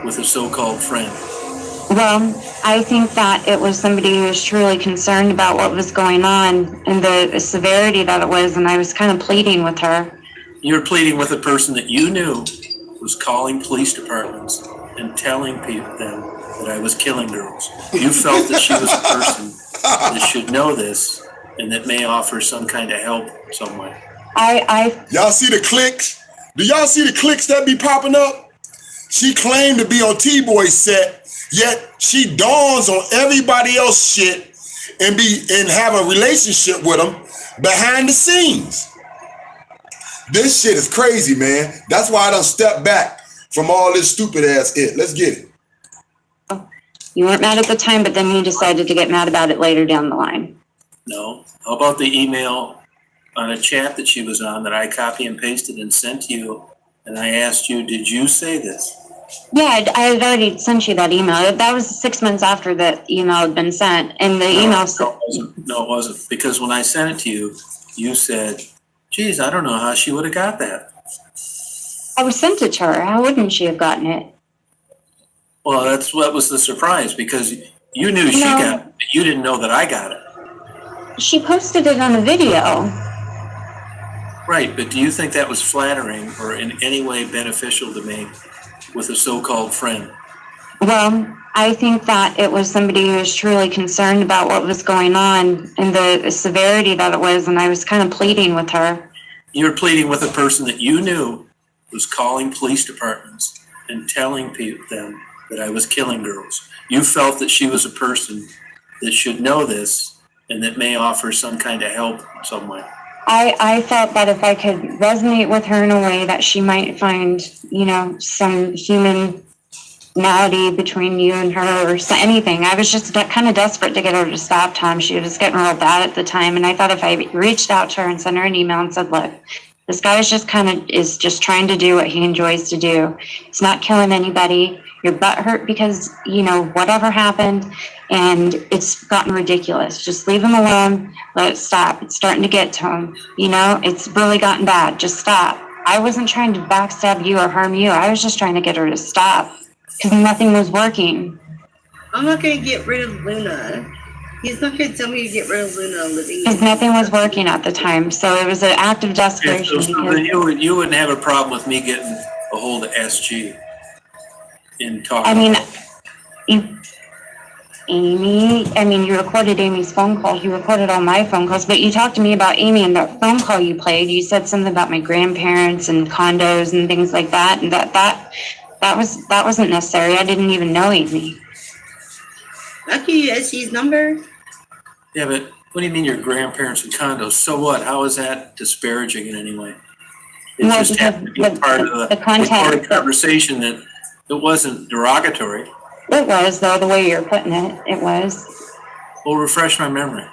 with a so-called friend? Well, I think that it was somebody who was truly concerned about what was going on and the severity that it was, and I was kind of pleading with her. You're pleading with a person that you knew was calling police departments and telling them that I was killing girls. You felt that she was a person that should know this and that may offer some kind of help some way. Y'all see the clicks? Do y'all see the clicks that be popping up? She claimed to be on T-Boy's set, yet she dawns on everybody else shit and have a relationship with them behind the scenes. This shit is crazy, man. That's why I done stepped back from all this stupid ass it. Let's get it. You weren't mad at the time, but then you decided to get mad about it later down the line. No. How about the email on a chat that she was on that I copy and pasted and sent to you? And I asked you, did you say this? Yeah, I had already sent you that email. That was 6 months after the email had been sent, and the email said, No, it wasn't. Because when I sent it to you, you said, geez, I don't know how she would have got that. I was sent it to her. How wouldn't she have gotten it? Well, that's what was the surprise, because you knew she No. got it, but you didn't know that I got it. She posted it on a video. Right, but do you think that was flattering or in any way beneficial to me with a so-called friend? Well, I think that it was somebody who was truly concerned about what was going on and the severity that it was, and I was kind of pleading with her. You're pleading with a person that you knew was calling police departments and telling them that I was killing girls. You felt that she was a person that should know this and that may offer some kind of help some way. I felt that if I could resonate with her in a way that she might find, some humanity between you and her or anything. I was just kind of desperate to get her to stop, Tom. She was getting real bad at the time. And I thought if I reached out to her and sent her an email and said, look, this guy is just trying to do what he enjoys to do. He's not killing anybody. You're butthurt because, whatever happened, and it's gotten ridiculous. Just leave him alone. Let it stop. It's starting to get to him. It's really gotten bad. Just stop. I wasn't trying to backstab you or harm you. I was just trying to get her to stop because nothing was working. I'm not gonna get rid of Luna. He's not gonna tell me to get rid of Luna living. Because nothing was working at the time. So it was an act of desperation. So then you wouldn't have a problem with me getting a hold of SG and talking. I mean, you recorded Amy's phone call. You recorded all my phone calls, but you talked to me about Amy in that phone call you played. You said something about my grandparents and condos and things like that, and that wasn't necessary. I didn't even know Amy. I'll give you SG's number. Yeah, but what do you mean your grandparents and condos? So what? How is that disparaging in any way? It No, just because happened to be part of the content- recorded conversation that it wasn't derogatory. It was, though, the way you're putting it. It was. Well, refresh my memory.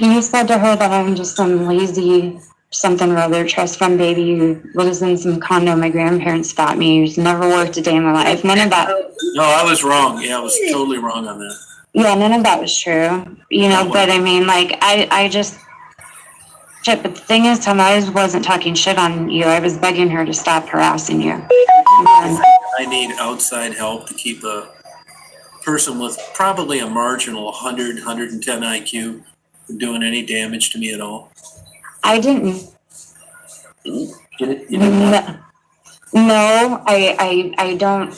You said to her that I'm just some lazy something or other trust fund baby who lives in some condo my grandparents bought me, who's never worked a day in my life. None of that. No, I was wrong. Yeah, I was totally wrong on that. Yeah, none of that was true. But I mean, like, I just. Shit, but the thing is, Tom, I wasn't talking shit on you. I was begging her to stop harassing you. I need outside help to keep a person with probably a marginal 100, 110 IQ from doing any damage to me at all. I didn't. You didn't- No, I don't.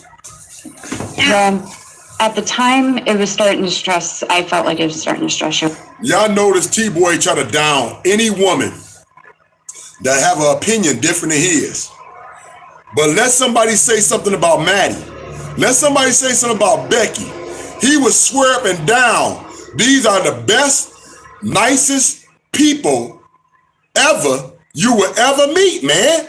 Well, at the time, it was starting to stress. I felt like it was starting to stress you. Y'all notice T-Boy try to down any woman that have an opinion different than his. But let somebody say something about Maddie. Let somebody say something about Becky. He would swear up and down, these are the best, nicest people ever you will ever meet, man.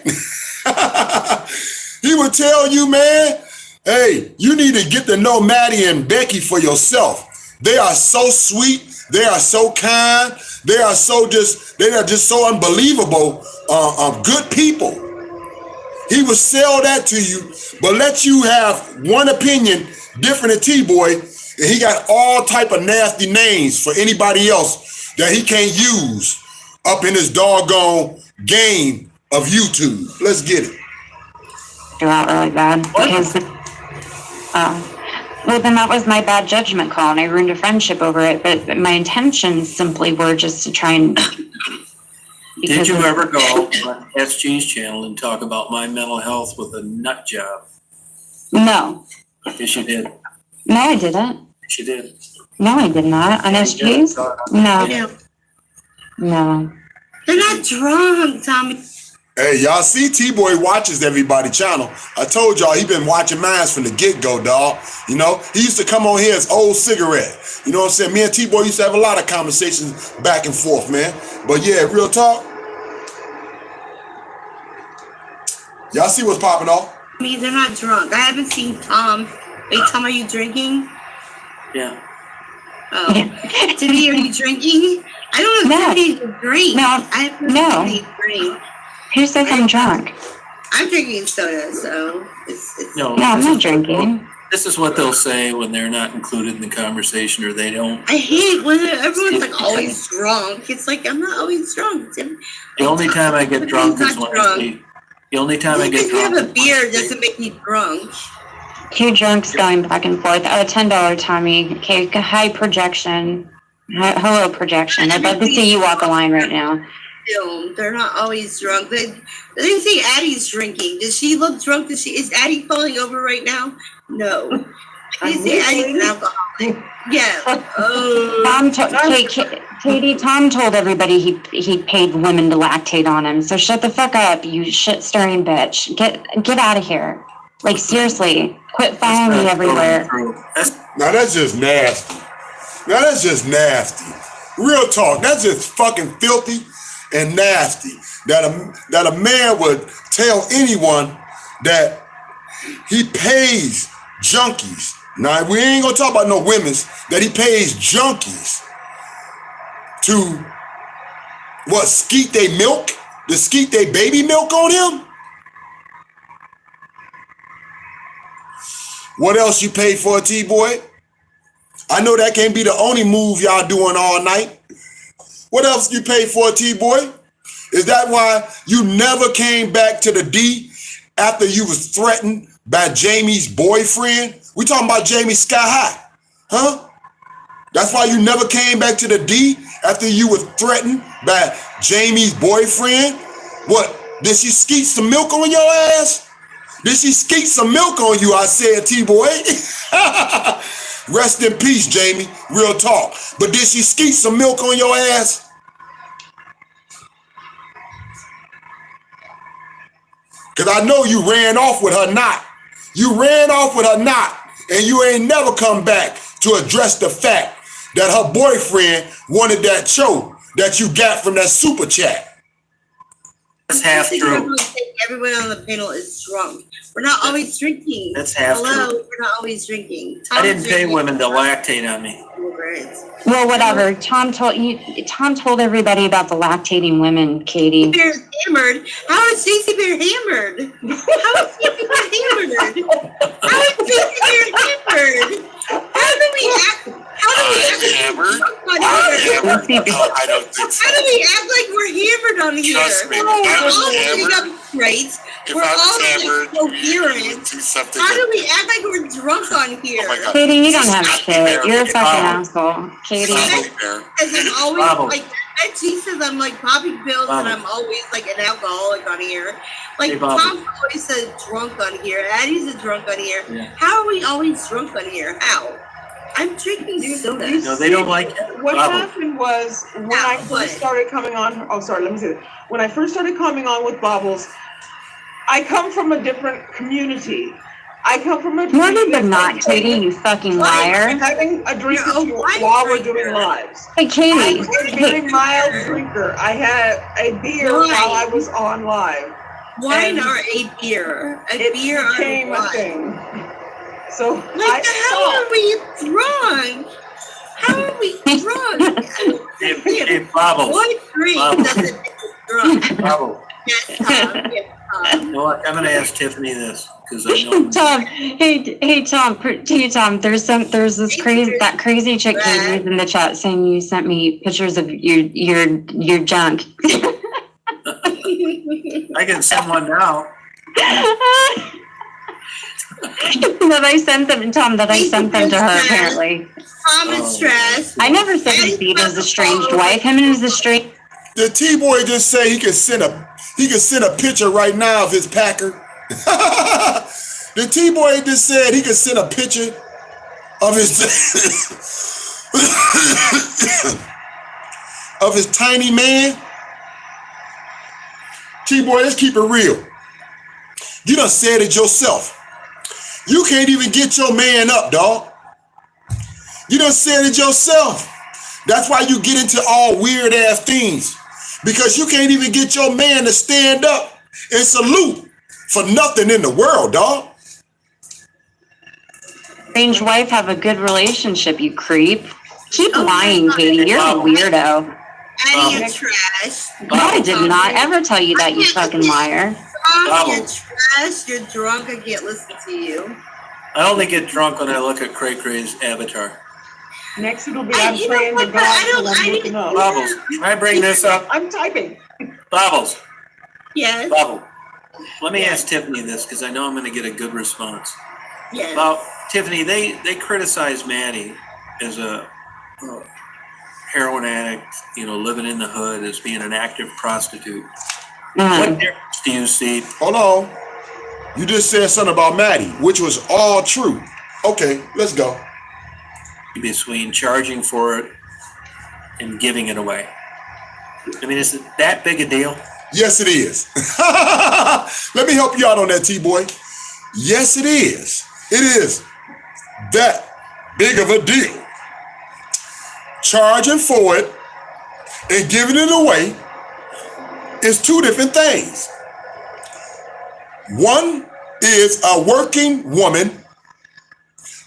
He would tell you, man, hey, you need to get to know Maddie and Becky for yourself. They are so sweet. They are so kind. They are just so unbelievable, good people. He would sell that to you, but let you have one opinion different than T-Boy, and he got all type of nasty names for anybody else that he can't use up in his doggone game of YouTube. Let's get it. You're out really bad because. Well, then that was my bad judgment call, and I ruined a friendship over it. But my intentions simply were just to try and. Did you ever go on SG's channel and talk about my mental health with a nut job? No. Yes, you did. No, I didn't. Yes, you did. No, I did not. On SG's? No. Yeah. No. They're not drunk, Tommy. Hey, y'all see T-Boy watches everybody channel. I told y'all he been watching mine from the get-go, dog. You know, he used to come on here as Old Cigarette. You know what I'm saying? Me and T-Boy used to have a lot of conversations back and forth, man. But yeah, real talk. Y'all see what's popping off? I mean, they're not drunk. I haven't seen Tom. Wait, Tom, are you drinking? Yeah. Oh. Tiffany, are you drinking? I don't know if No. Tiffany's a drink. No. I have No. Tiffany's drink. Who says I'm drunk? I'm drinking soda, so it's No, No, I'm not drinking. This is what they'll say when they're not included in the conversation or they don't. I hate when everyone's like always drunk. It's like I'm not always drunk. The only time I get drunk is when I eat. The only time I get Because you drunk. have a is when I beer eat. doesn't make me drunk. Two drunks going back and forth. $10, Tommy. Okay, high projection. Hello, projection. I'd love to see you walk a line right now. Film. They're not always drunk. They didn't say Addie's drinking. Does she look drunk? Is Addie falling over right now? No. I didn't say Addie's an alcoholic. Yeah. Oh. Katie, Tom told everybody he paid women to lactate on him. So shut the fuck up, you shit stirring bitch. Get out of here. Like seriously, quit following me everywhere. Now that's just nasty. Now that's just nasty. Real talk. That's just fucking filthy and nasty. That a man would tell anyone that he pays junkies. Now we ain't gonna talk about no women's. That he pays junkies to what, skeet they milk? To skeet they baby milk on him? What else you paid for, T-Boy? I know that can't be the only move y'all doing all night. What else you paid for, T-Boy? Is that why you never came back to the D after you was threatened by Jamie's boyfriend? We talking about Jamie Sky High, huh? That's why you never came back to the D after you were threatened by Jamie's boyfriend? What? Did she skeet some milk on your ass? Did she skeet some milk on you? I said, T-Boy. Rest in peace, Jamie. Real talk. But did she skeet some milk on your ass? Because I know you ran off with her knot. You ran off with her knot, and you ain't never come back to address the fact that her boyfriend wanted that show that you got from that super chat. That's half true. Everyone on the panel is drunk. We're not always drinking. That's half Hello, true. we're not always drinking. I didn't Tom's pay drinking. women to lactate on me. Well, whatever. Tom told everybody about the lactating women, Katie. Bear's hammered. How is Stacey Bear hammered? How is Stacey Bear hammered? How is Stacey Bear hammered? How do we act? Hammered? On here? I don't think so. How do we act like we're hammered on here? Trust me, if We're I was all sitting hammered- up straight. If We're I was all hammered, coherent. do something. How do we act like we're drunk on here? Oh my God. Katie, you don't have shit. You're a fucking asshole. Katie. Bear. Because I'm always Bravo. like, at she says I'm like popping pills Bravo. and I'm always like an alcoholic on here. Like Hey, Bravo. Tom always says drunk on here. Addie's a drunk on here. Yeah. How are we always drunk on here? How? I'm drinking soda. No, they don't like it. What Bravo. happened was when Yeah, I what? first started coming on. Oh, sorry. Let me say this. When I first started coming on with Bubbles, I come from a different community. I come from a. No, you did not, Katie, you fucking liar. Having a drink You're a with you wine while we're drinker. doing lives. Hey, I Katie. was a very mild drinker. I had a beer Wine. while I was on live. Wine And or a beer? A It beer or became a wine? thing. So Like the hell are we drunk? How are we drunk? Hey, Bobbles. One drink Bravo. doesn't make us drunk. Bravo. Yes, Tom. Yes, Tom. You know what? I'm gonna ask Tiffany this because I know. Tom, hey Tom, there's this crazy chick Katie in the chat saying you sent me pictures of your junk. I can send one now. That I sent them, Tom, to her apparently. Tom is stressed. I never said his beat was a estranged wife. Him and his estranged. Did T-Boy just say he could send a picture right now of his Packer? The T-Boy just said he could send a picture of his of his tiny man. T-Boy, let's keep it real. You done said it yourself. You can't even get your man up, dog. You done said it yourself. That's why you get into all weird ass things. Because you can't even get your man to stand up and salute for nothing in the world, dog. Estranged wife have a good relationship, you creep. Keep Oh, lying, my God. Katie. You're a weirdo. Addie, you're trash. No, I did not ever tell you that, you fucking liar. Tom, Bravo. you're trash. You're drunk. I can't listen to you. I only get drunk when I look at Cray Cray's avatar. Next it'll be I- I'm you know praying to what, but God I don't- till I'm I looking didn't- up. Bobbles, can I bring this up? I'm typing. Bobbles, Yes. Bobble. Let me ask Tiffany this because I know I'm going to get a good response. Yes. About Tiffany, they criticize Maddie as a heroin addict, living in the hood, as being an active prostitute. What difference do you see? Hold on. You just said something about Maddie, which was all true. Okay, let's go. Between charging for it and giving it away? I mean, is it that big a deal? Yes, it is. Let me help you out on that, T-Boy. Yes, it is. It is that big of a deal. Charging for it and giving it away is two different things. One is a working woman.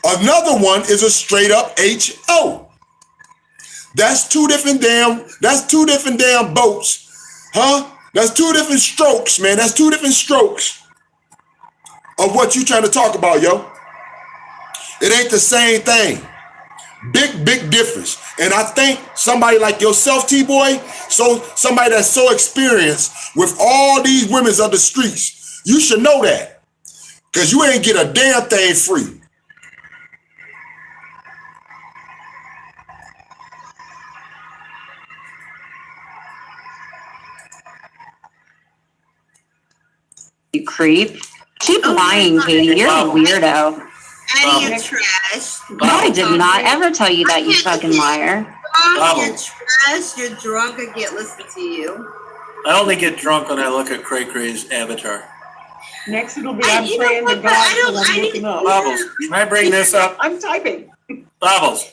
Another one is a straight up HO. That's two different damn boats, huh? That's two different strokes, man. That's two different strokes of what you trying to talk about, yo. It ain't the same thing. Big difference. And I think somebody like yourself, T-Boy, somebody that's so experienced with all these women of the streets, you should know that. Because you ain't get a damn thing free. you creep. Keep Oh my lying, God. Katie. You're a Wow. weirdo. Addie, you're trash. No, I did not ever tell you that, you fucking liar. You're Bubbles. trash. You're drunk. I can't listen to you. I only get drunk when I look at Cray Cray's avatar. Next it'll be I- I'm you know praying to what, but God I don't- and I'm I looking need- up. Bubbles, can I bring this up? I'm typing. Bubbles,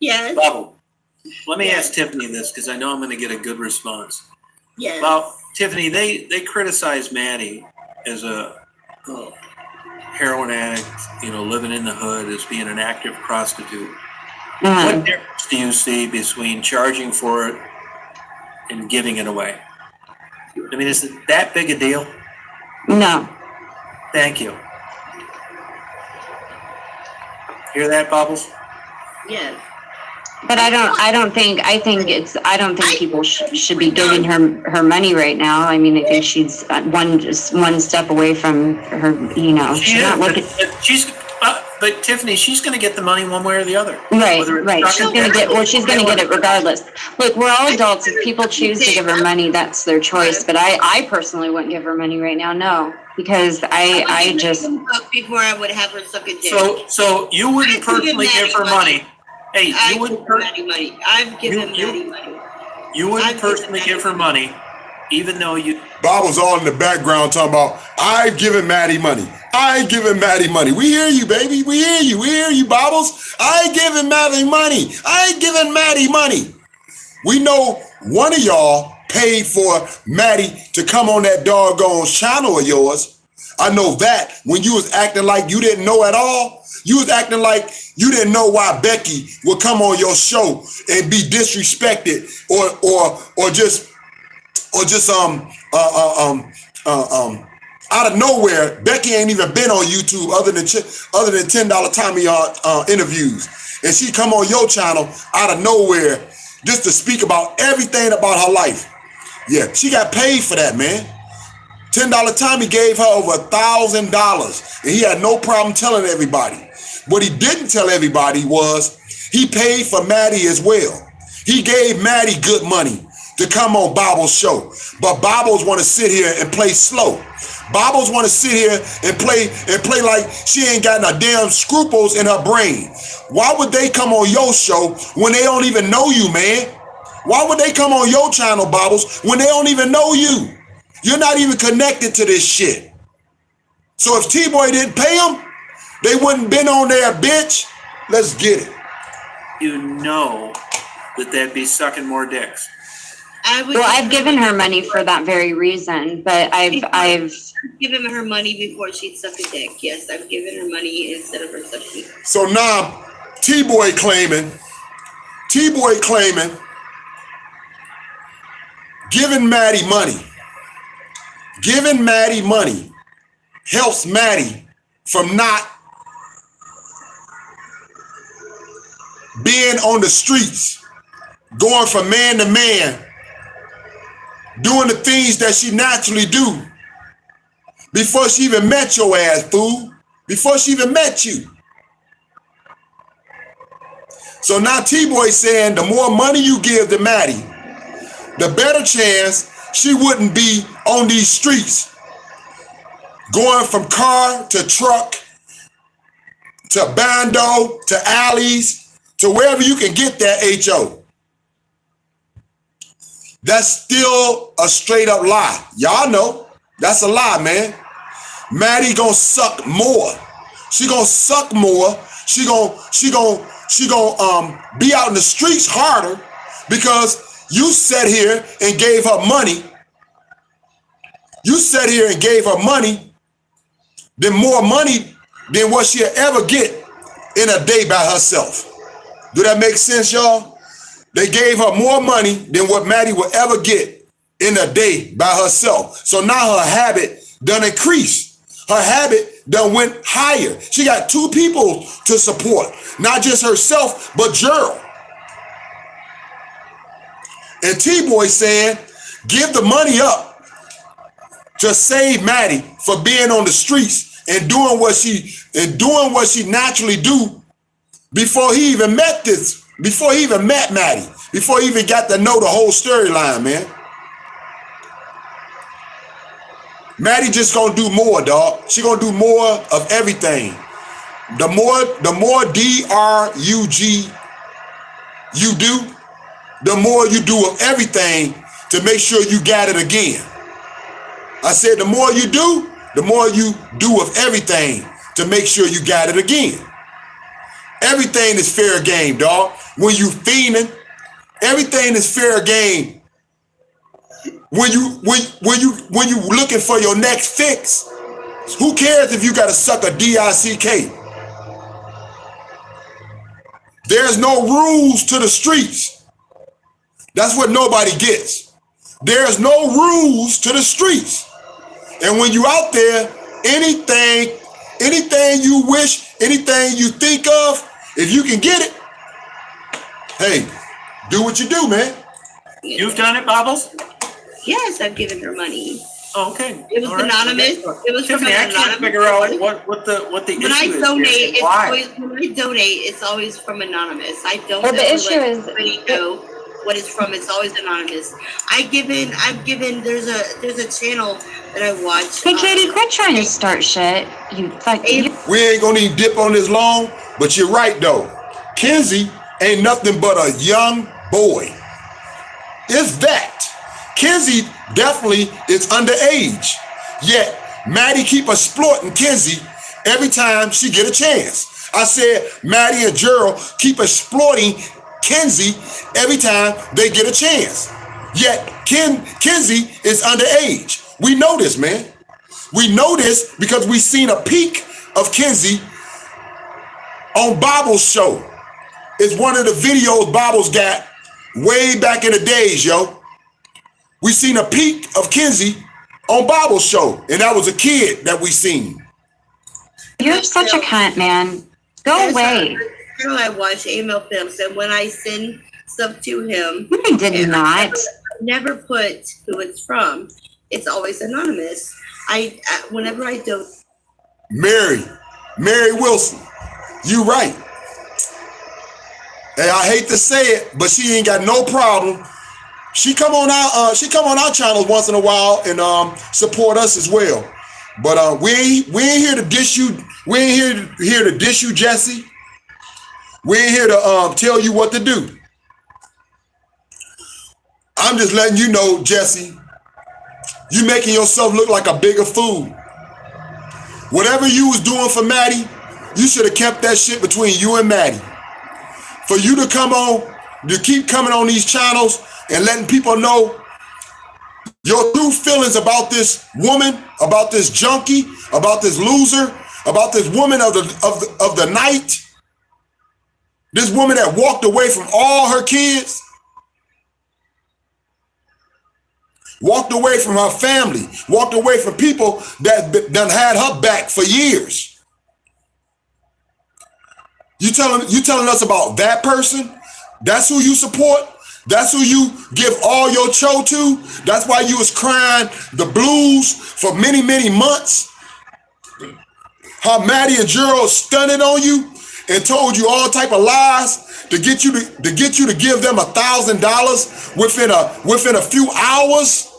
Yes. Bubble. Let me ask Tiffany this because I know I'm going to get a good response. Yes. Well, Tiffany, they criticize Maddie as a heroin addict, living in the hood, as being an active prostitute. What difference do you see between charging for it and giving it away? I mean, is it that big a deal? No. Thank you. Hear that, Bubbles? Yes. But I don't think people should be giving her money right now. I mean, I think she's just one step away from her, she's not looking. But Tiffany, she's going to get the money one way or the other. Right. Whether it's She's gonna get it regardless. Look, we're all adults. If people choose to give her money, that's their choice. But I personally wouldn't give her money right now. No, because I just. Before I would have her suck a dick. So you wouldn't personally give her money. Hey, you wouldn't. I've given Maddie money. You wouldn't personally give her money, even though you. Bob was all in the background talking about, I've given Maddie money. I ain't giving Maddie money. We hear you, baby. We hear you. We hear you, Bobbles. I ain't giving Maddie money. I ain't giving Maddie money. We know one of y'all paid for Maddie to come on that doggone channel of yours. I know that when you was acting like you didn't know at all. You was acting like you didn't know why Becky would come on your show and be disrespected or just out of nowhere. Becky ain't even been on YouTube other than $10 Tommy interviews, and she come on your channel out of nowhere just to speak about everything about her life. Yeah, she got paid for that, man. $10 Tommy gave her over $1,000, and he had no problem telling everybody. What he didn't tell everybody was he paid for Maddie as well. He gave Maddie good money to come on Bobbles' show, but Bobbles want to sit here and play slow. Bobbles want to sit here and play like she ain't got no damn scruples in her brain. Why would they come on your show when they don't even know you, man? Why would they come on your channel, Bobbles, when they don't even know you? You're not even connected to this shit. So if T-Boy didn't pay them, they wouldn't been on there, bitch. Let's get it. You know that they'd be sucking more dicks. I've given her money for that very reason, but I've given her money before she'd suck a dick. Yes, I've given her money instead of her sucking. So now T-Boy claiming giving Maddie money helps Maddie from not being on the streets, going from man to man, doing the things that she naturally do before she even met your ass, fool. Before she even met you. So now T-Boy saying the more money you give to Maddie, the better chance she wouldn't be on these streets, going from car to truck to bando to alleys to wherever you can get that HO. That's still a straight up lie. Y'all know that's a lie, man. Maddie gonna suck more. She gonna suck more. She gonna be out in the streets harder because you sat here and gave her money. You sat here and gave her money, then more money than what she'll ever get in a day by herself. Do that make sense, y'all? They gave her more money than what Maddie would ever get in a day by herself. So now her habit done increased. Her habit done went higher. She got two people to support, not just herself, but Gerald. And T-Boy saying, give the money up to save Maddie for being on the streets and doing what she naturally do before he even met Maddie, before he even got to know the whole storyline, man. Maddie just gonna do more, dog. She gonna do more of everything. The more DRUG you do, the more you do of everything to make sure you got it again. I said the more you do of everything to make sure you got it again. Everything is fair game, dog. When you fiending, everything is fair game. When you looking for your next fix, who cares if you gotta suck a DICK? There's no rules to the streets. That's what nobody gets. There's no rules to the streets. And when you out there, anything you wish, anything you think of, if you can get it, hey, do what you do, man. You've done it, Bobbles? Yes, I've given her money. Oh, okay. It was All right. anonymous. It was from Tiffany, an I can't anonymous figure out source. what the issue When I is. donate, here. it's Why? always it's always from anonymous. I don't Well, the ever issue let is- anybody know what it's from. It's always anonymous. I've given there's a channel that I watch. Hey, Katie, quit trying to start shit. You We ain't gonna even dip on this long, but you're right though. Kenzie ain't nothing but a young boy. It's that. Kenzie definitely is underage. Yet Maddie keep exploiting Kenzie every time she get a chance. I said Maddie and Gerald keep exploiting Kenzie every time they get a chance. Yet Kenzie is underage. We know this, man. We know this because we seen a peek of Kenzie on Bob's show. It's one of the videos Bob's got way back in the days, yo. We seen a peek of Kenzie on Bob's show, and that was a kid that we seen. You're such a cunt, man. Go away. I watch AML Films, and when I send stuff to him, You did not. never put who it's from. It's always anonymous. Whenever I do. Mary Wilson, you right. Hey, I hate to say it, but she ain't got no problem. She come on our channels once in a while and support us as well. But we ain't here to dish you. We ain't here to dish you, Jesse. We ain't here to tell you what to do. I'm just letting you know, Jesse, you making yourself look like a bigger fool. Whatever you was doing for Maddie, you should have kept that shit between you and Maddie. For you to come on, to keep coming on these channels and letting people know your true feelings about this woman, about this junkie, about this loser, about this woman of the night, this woman that walked away from all her kids, walked away from her family, walked away from people that done had her back for years. You telling us about that person? That's who you support? That's who you give all your cho to? That's why you was crying the blues for many, many months? How Maddie and Gerald stunted on you and told you all type of lies to get you to give them $1,000 within a few hours?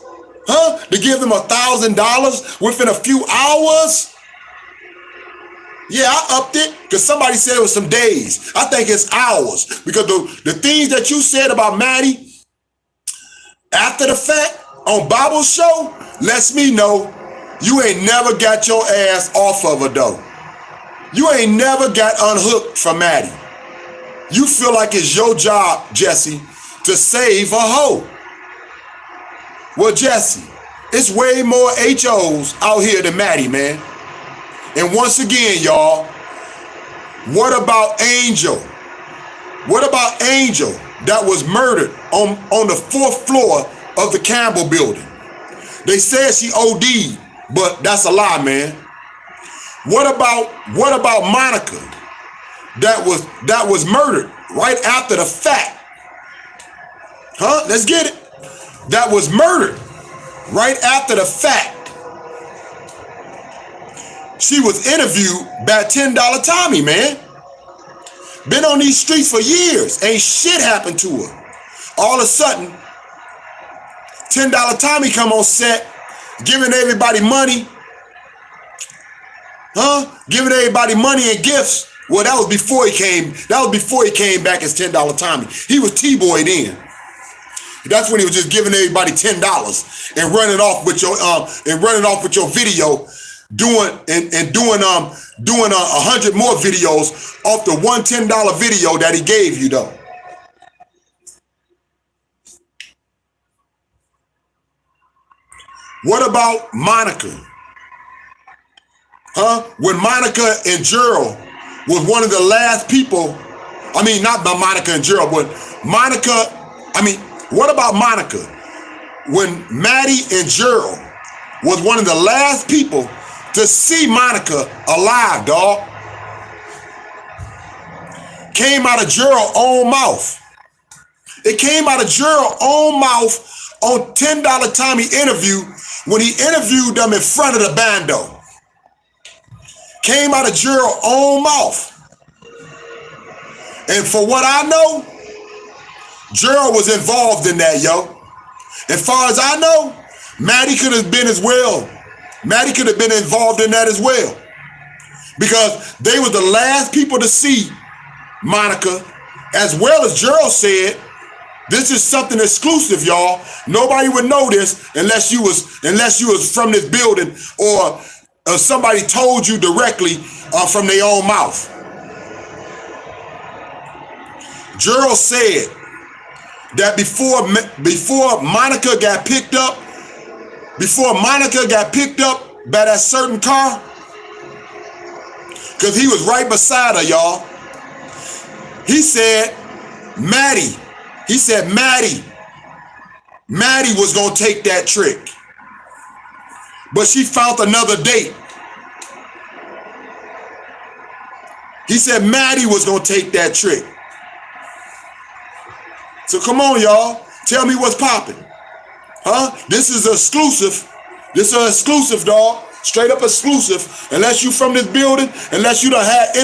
Huh? To give them $1,000 within a few hours? Yeah, I upped it because somebody said it was some days. I think it's hours because the things that you said about Maddie after the fact on Bob's show lets me know you ain't never got your ass off of her though. You ain't never got unhooked from Maddie. You feel like it's your job, Jesse, to save a hoe. Well, Jesse, it's way more HOs out here than Maddie, man. And once again, y'all, what about Angel? What about Angel that was murdered on the 4th floor of the Campbell building? They said she OD'd, but that's a lie, man. What about Monica that was murdered right after the fact? Huh? Let's get it. That was murdered right after the fact. She was interviewed by $10 Tommy, man. Been on these streets for years. Ain't shit happened to her. All of a sudden, $10 Tommy come on set giving everybody money, giving everybody money and gifts. Well, that was before he came. That was before he came back as $10 Tommy. He was T-Boy then. That's when he was just giving everybody $10 and running off with your video, doing 100 more videos off the one $10 video that he gave you though. What about Monica? When Monica and Gerald was one of the last people, I mean, not by Monica and Gerald, but what about Monica? When Maddie and Gerald was one of the last people to see Monica alive, dog. Came out of Gerald's own mouth. It came out of Gerald's own mouth on $10 Tommy interview when he interviewed them in front of the bando. Came out of Gerald's own mouth. And for what I know, Gerald was involved in that, yo. As far as I know, Maddie could have been as well. Maddie could have been involved in that as well. Because they were the last people to see Monica, as well as Gerald said, this is something exclusive, y'all. Nobody would know this unless you was from this building or somebody told you directly from their own mouth. Gerald said that before Monica got picked up by that certain car, because he was right beside her, y'all. He said Maddie was gonna take that trick, but she found another date. He said Maddie was gonna take that trick. So come on, y'all. Tell me what's popping. This is exclusive. This is exclusive, dog. Straight up exclusive. Unless you from this building, unless you done had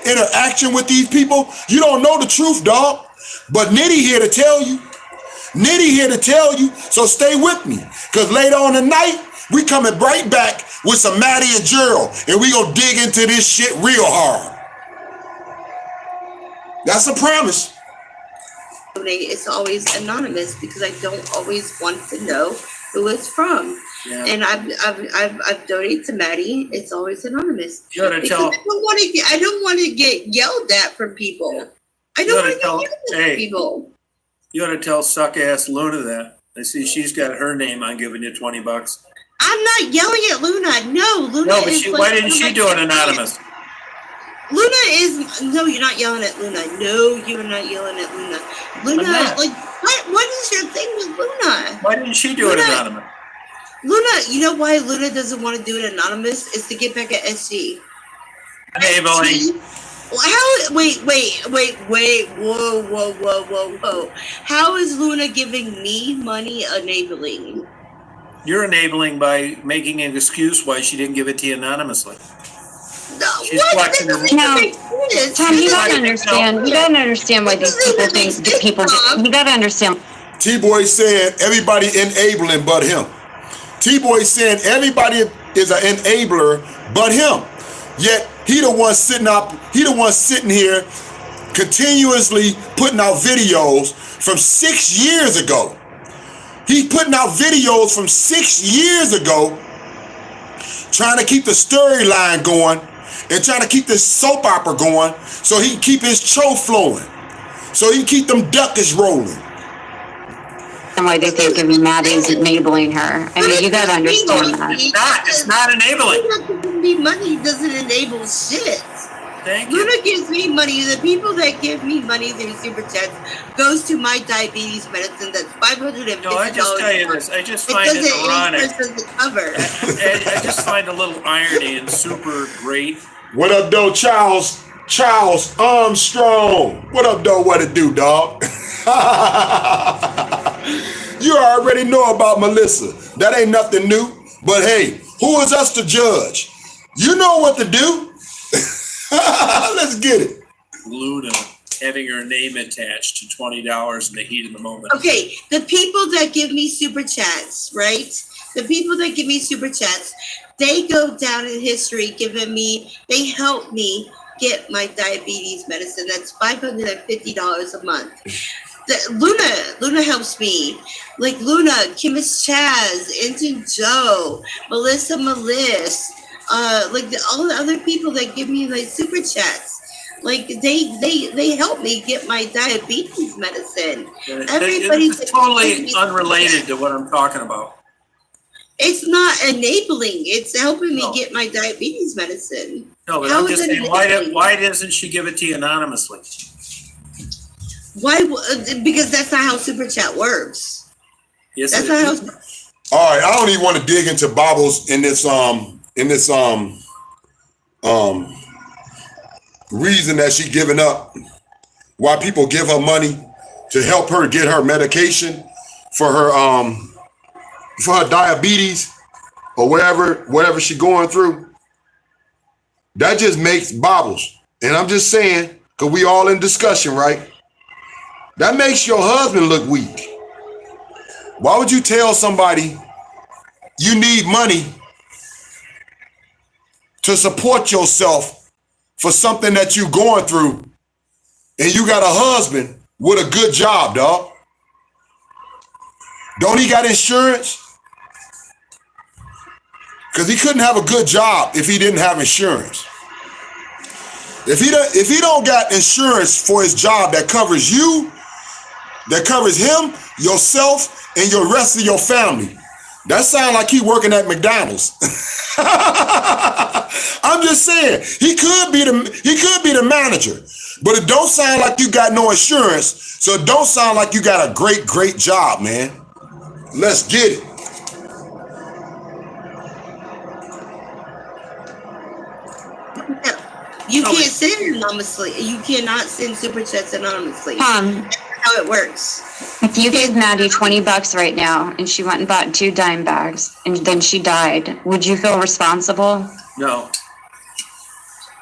interaction with these people, you don't know the truth, dog. But Nitty here to tell you. So stay with me. Because later on tonight, we coming right back with some Maddie and Gerald. And we gonna dig into this shit real hard. That's a promise. It's always anonymous because I don't always want to know who it's from. Yeah. And I've donated to Maddie. It's always anonymous. You gotta tell. I don't want to get yelled at from people. I don't want to get yelled at from people. You ought to tell suck ass Luna that. I see she's got her name on giving you $20. I'm not yelling at Luna. No, Luna. No, but why didn't she do it anonymous? No, you're not yelling at Luna. No, you're not yelling at Luna. Luna, like, what is your thing with Luna? Why didn't she do it anonymous? Luna, you know why Luna doesn't want to do it anonymous? Is to get back at SG. Enabling. Wait, whoa. How is Luna giving me money enabling? You're enabling by making an excuse why she didn't give it to you anonymously. No, she's flexing her. No, Tom, you gotta understand. You gotta understand why these people think that people. You gotta understand. T-Boy saying everybody enabling but him. T-Boy saying everybody is an enabler but him. Yet he the one sitting here continuously putting out videos from 6 years ago. He's putting out videos from 6 years ago, trying to keep the storyline going and trying to keep this soap opera going so he can keep his show flowing, so he can keep them duckies rolling. And why they think of Maddie's enabling her. I mean, you gotta understand that. It's not enabling. Luna giving me money doesn't enable shit. Thank you. Luna gives me money. The people that give me money through super chats goes to my diabetes medicine. That's $550. No, I just tell you this. I just find it ironic. I just find a little irony and super great. What up, though, Charles Armstrong? What up, though? What it do, dog? You already know about Melissa. That ain't nothing new. But hey, who is us to judge? You know what to do. Let's get it. Luna. having her name attached to $20 in the heat of the moment. Okay, the people that give me super chats, right? The people that give me super chats, they go down in history they help me get my diabetes medicine. That's $550 a month. Luna helps me. Like Luna, Chemist Chaz, Inton Joe, Melissa Meliss, all the other people that give me like super chats. Like they help me get my diabetes medicine. Everybody's It's totally unrelated to what I'm talking about. It's not enabling. It's helping me No. get my diabetes medicine. No, but How I'm is just it saying, enabling? why doesn't she give it to you anonymously? Why? Because that's not how super chat works. Yes, That's it not is. how. All right, I don't even want to dig into Bobbles in this reason that she giving up, why people give her money to help her get her medication for her diabetes or whatever she going through. That just makes Bobbles, and I'm just saying, because we all in discussion, right? That makes your husband look weak. Why would you tell somebody you need money to support yourself for something that you're going through, and you got a husband with a good job, dog? Don't he got insurance? Because he couldn't have a good job if he didn't have insurance. If he don't got insurance for his job that covers you, that covers him, yourself, and your rest of your family, that sounds like he working at McDonald's. I'm just saying, he could be the manager, but it don't sound like you got no insurance, so it don't sound like you got a great job, man. Let's get it. You can't send anonymously. You cannot send super chats anonymously. That's how it works. If you gave Maddie $20 right now and she went and bought 2 dime bags and then she died, would you feel responsible? No,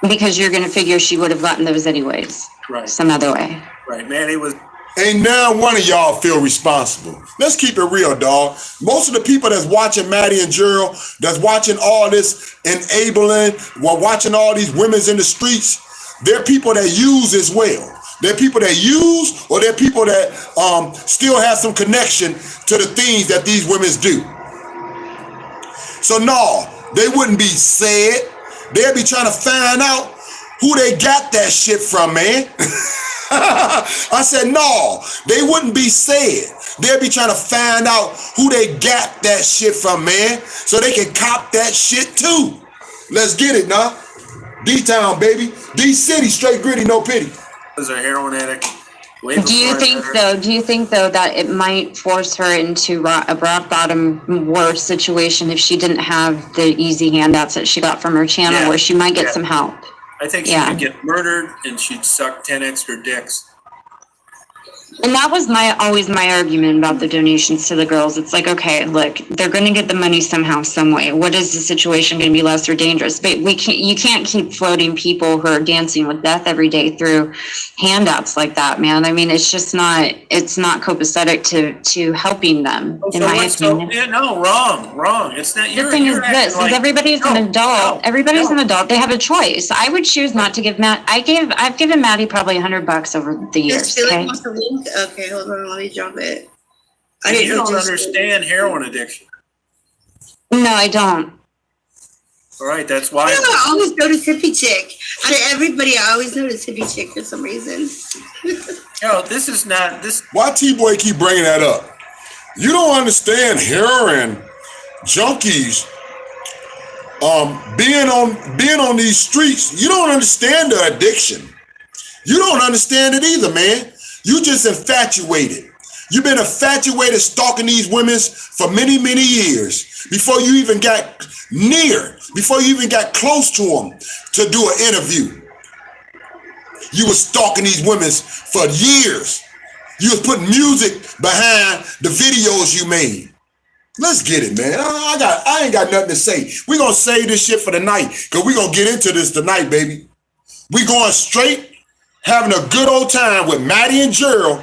Because you're going to figure she would have gotten those anyways, right, some other way. right. Manny was, Ain't now one of y'all feel responsible. Let's keep it real, dog. Most of the people that's watching Maddie and Gerald, that's watching all this enabling, while watching all these women's in the streets, they're people that use as well. They're people that use, or they're people that still have some connection to the things that these women's do. So no, they wouldn't be said. They'd be trying to find out who they got that shit from, man. I said, no, they wouldn't be said. They'll be trying to find out who they got that shit from, man, so they can cop that shit too. Let's get it, nah. D-Town, baby. D-City, straight gritty, no pity. was a heroin addict. way Do you before I think though that it might force her into a rock bottom worse situation if she didn't have the easy handouts that she got from her channel, Yeah. where she might get Yeah. some help? I think she Yeah. could get murdered and she'd suck 10 extra dicks. And that was always my argument about the donations to the girls. It's like, okay, look, they're going to get the money somehow, some way. What is the situation going to be less or dangerous? But you can't keep floating people who are dancing with death every day through handouts like that, man. I mean, it's just not copacetic to helping them, in my opinion. Yeah, no, wrong. It's not. The thing is this, is everybody's an adult. Everybody's an adult. They have a choice. I would choose not to give Matt. I've given Maddie probably $100 over the years. Does Philip Okay. want the link? Okay, hold on, let me drop it. You don't understand heroin addiction. No, I don't. All right, that's why. I always notice Hippie Chick. Out of everybody, I always notice Hippie Chick for some reason. No, this is not this. Why T-Boy keep bringing that up? You don't understand heroin junkies being on these streets. You don't understand the addiction. You don't understand it either, man. You just infatuated. You've been infatuated stalking these women for many, many years before you even got close to them to do an interview. You were stalking these women for years. You was putting music behind the videos you made. Let's get it, man. I ain't got nothing to say. We're going to save this shit for the night because we're going to get into this tonight, baby. We going straight having a good old time with Maddie and Gerald,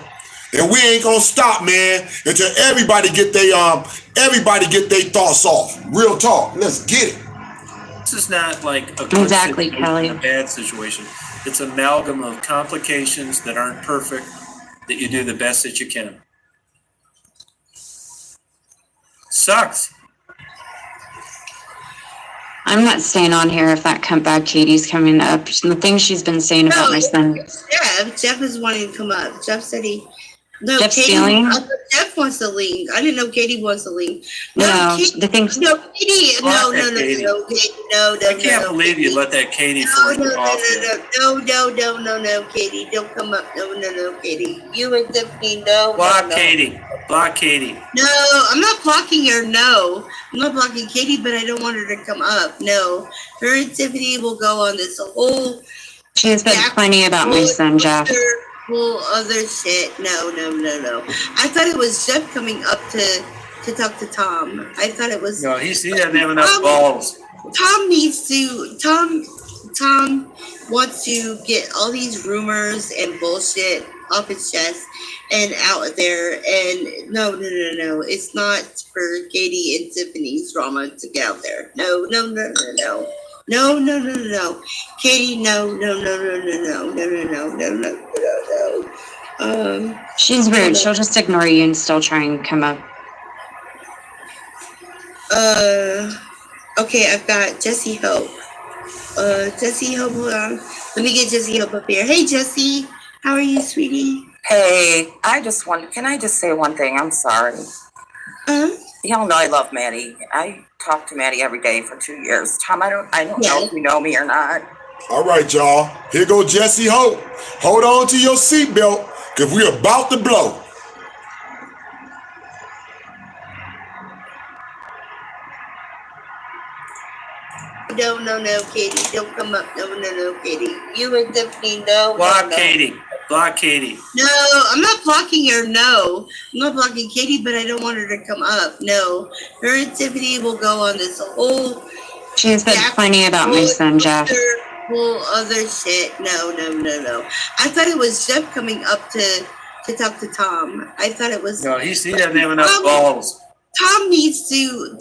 and we ain't gonna stop, man, until everybody get their thoughts off. Real talk. Let's get it. This is not like a good Exactly, situation, Kelly. a bad situation. It's an amalgam of complications that aren't perfect, that you do the best that you can. Sucks. I'm not staying on here if that bad Katie's coming up. The things she's been saying about my son. Jeff is wanting to come up. Jeff said he. No, Jeff's Katie. stealing? Jeff wants to leave. I didn't know Katie wants to leave. No, Katie, the things. no, Katie. No, Fuck that Katie. Katie. No. I can't believe you let that Katie No, flirt off you. no, Katie. Don't come up. No, Katie. You and Tiffany, no. Block no. Katie. Block Katie. No, I'm not blocking her. No, I'm not blocking Katie, but I don't want her to come up. No, her and Tiffany will go on this whole. She has been plenty about my son, Jeff. Whole other shit. No. I thought it was Jeff coming up to talk to Tom. I thought it was. No, he doesn't have enough balls. Tom needs to. Tom wants to get all these rumors and bullshit off his chest and out there. And no. It's not for Katie and Tiffany's drama to get out there. No. No. Katie, no. She's rude. She'll just ignore you and still try and come up. Okay, I've got Jesse Hope. Jesse Hope, hold on. Let me get Jesse Hope up here. Hey, Jesse. How are you, sweetie? Hey, can I just say one thing? I'm sorry. Y'all know I love Maddie. I talk to Maddie every day for 2 years. Tom, I don't know if you know me or not. All right, y'all. Here go Jesse Hope. Hold on to your seatbelt, because we're about to blow. No, Katie. Don't come up. No, Katie. You and Tiffany, no. Block no. Katie. Block Katie. No, I'm not blocking her. No, I'm not blocking Katie, but I don't want her to come up. No, her and Tiffany will go on this whole. She has been plenty about my son, Jeff. Whole other shit. No. I thought it was Jeff coming up to talk to Tom. I thought it was. No, he doesn't have enough balls. Tom needs to.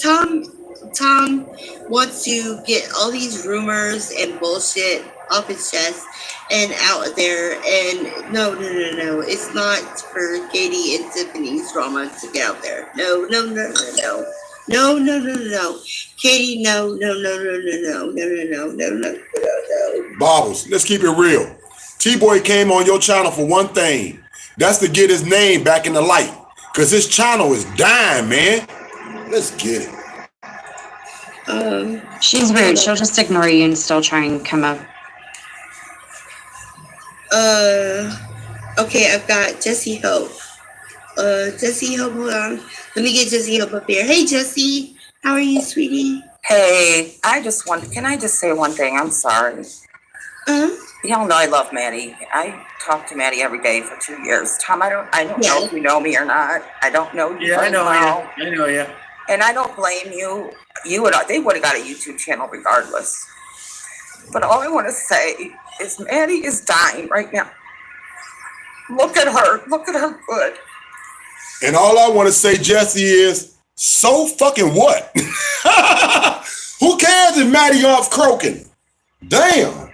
Tom wants to get all these rumors and bullshit off his chest and out there. And no. It's not for Katie and Tiffany's drama to get out there. No. Katie, no. Bobbles, let's keep it real. T-Boy came on your channel for one thing. That's to get his name back in the light. Because his channel is dying, man. Let's get it. She's rude. She'll just ignore you and still try and come up. Okay, I've got Jesse Hope. Jesse Hope, hold on. Let me get Jesse Hope up here. Hey, Jesse. How are you, sweetie? Hey, can I just say one thing? I'm sorry. Y'all know I love Maddie. I talk to Maddie every day for 2 years. Tom, I don't know if you know me or not. I don't know you. Yeah, I know you. I know you. And I don't blame you. They would have got a YouTube channel regardless. But all I want to say is Maddie is dying right now. Look at her. Look at her good. And all I want to say, Jesse, is so fucking what? Who cares if Maddie off croaking? Damn.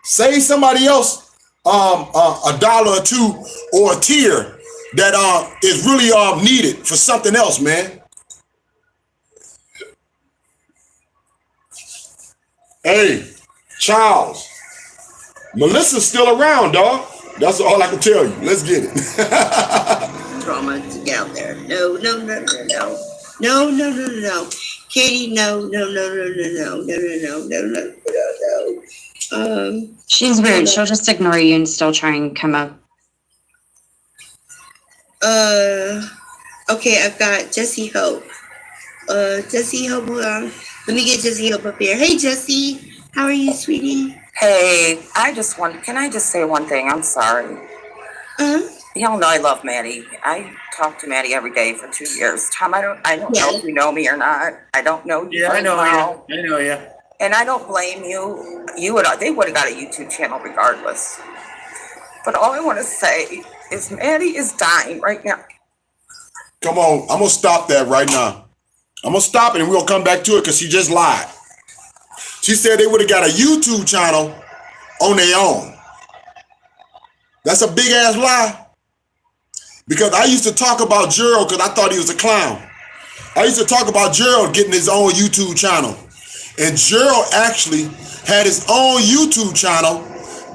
Save somebody else $1 or $2 or a tier that is really needed for something else, man. Hey, Charles, Melissa's still around, dog. That's all I can tell you. Let's get it. Drama to get out there. No. Katie, no. She's rude. She'll just ignore you and still try and come up. Okay, I've got Jesse Hope. Jesse Hope, hold on. Let me get Jesse Hope up here. Hey, Jesse. How are you, sweetie? Hey, can I just say one thing? I'm sorry. Y'all know I love Maddie. I talk to Maddie every day for 2 years. Tom, I don't know if you know me or not. I don't know you. Yeah, I know you. I know you. And I don't blame you. They would have got a YouTube channel regardless. But all I want to say is Maddie is dying right now. Come on, I'm gonna stop that right now. I'm gonna stop it and we're gonna come back to it because she just lied. She said they would have got a YouTube channel on their own. That's a big ass lie. Because I used to talk about Gerald because I thought he was a clown. I used to talk about Gerald getting his own YouTube channel. And Gerald actually had his own YouTube channel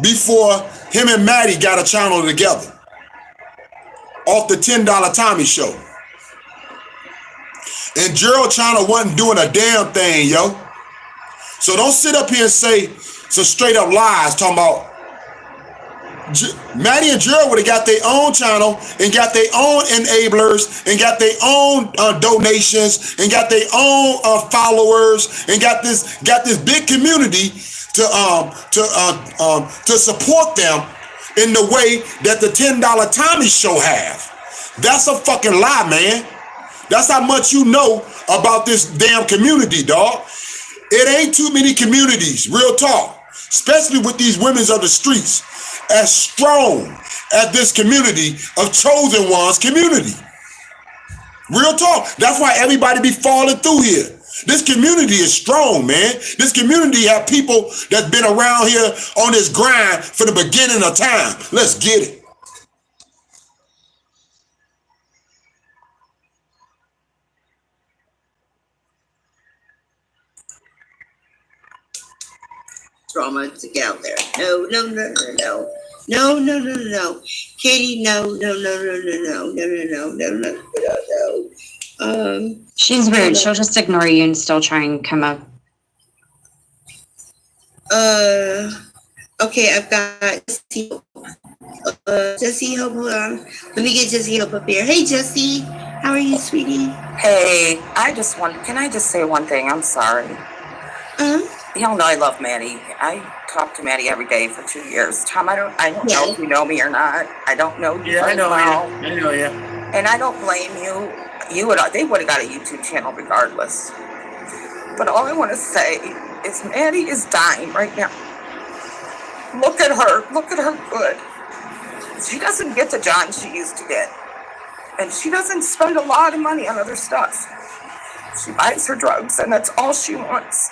before him and Maddie got a channel together. Off the $10 Tommy show. And Gerald channel wasn't doing a damn thing, yo. So don't sit up here and say some straight up lies talking about Maddie and Gerald would have got their own channel and got their own enablers and got their own donations and got their own followers and got this big community to support them in the way that the $10 Tommy show have. That's a fucking lie, man. That's how much you know about this damn community, dog. It ain't too many communities, real talk, especially with these women's of the streets, as strong as this community of chosen ones community. Real talk. That's why everybody be falling through here. This community is strong, man. This community have people that's been around here on this grind from the beginning of time. Let's get it. Drama to get out there. No. Katie, no. She's rude. She'll just ignore you and still try and come up. Okay, I've got Jessie Hope. Hold on. Let me get Jessie Hope up here. Hey, Jessie. How are you, sweetie? Hey, can I just say one thing? I'm sorry. Y'all know I love Maddie. I talk to Maddie every day for 2 years. Tom, I don't know if you know me or not. I don't know you. Yeah, I know well. you. I know you. And I don't blame you. They would have got a YouTube channel regardless. But all I want to say is Maddie is dying right now. Look at her. Look at her good. She doesn't get the John she used to get. And she doesn't spend a lot of money on other stuff. She buys her drugs and that's all she wants.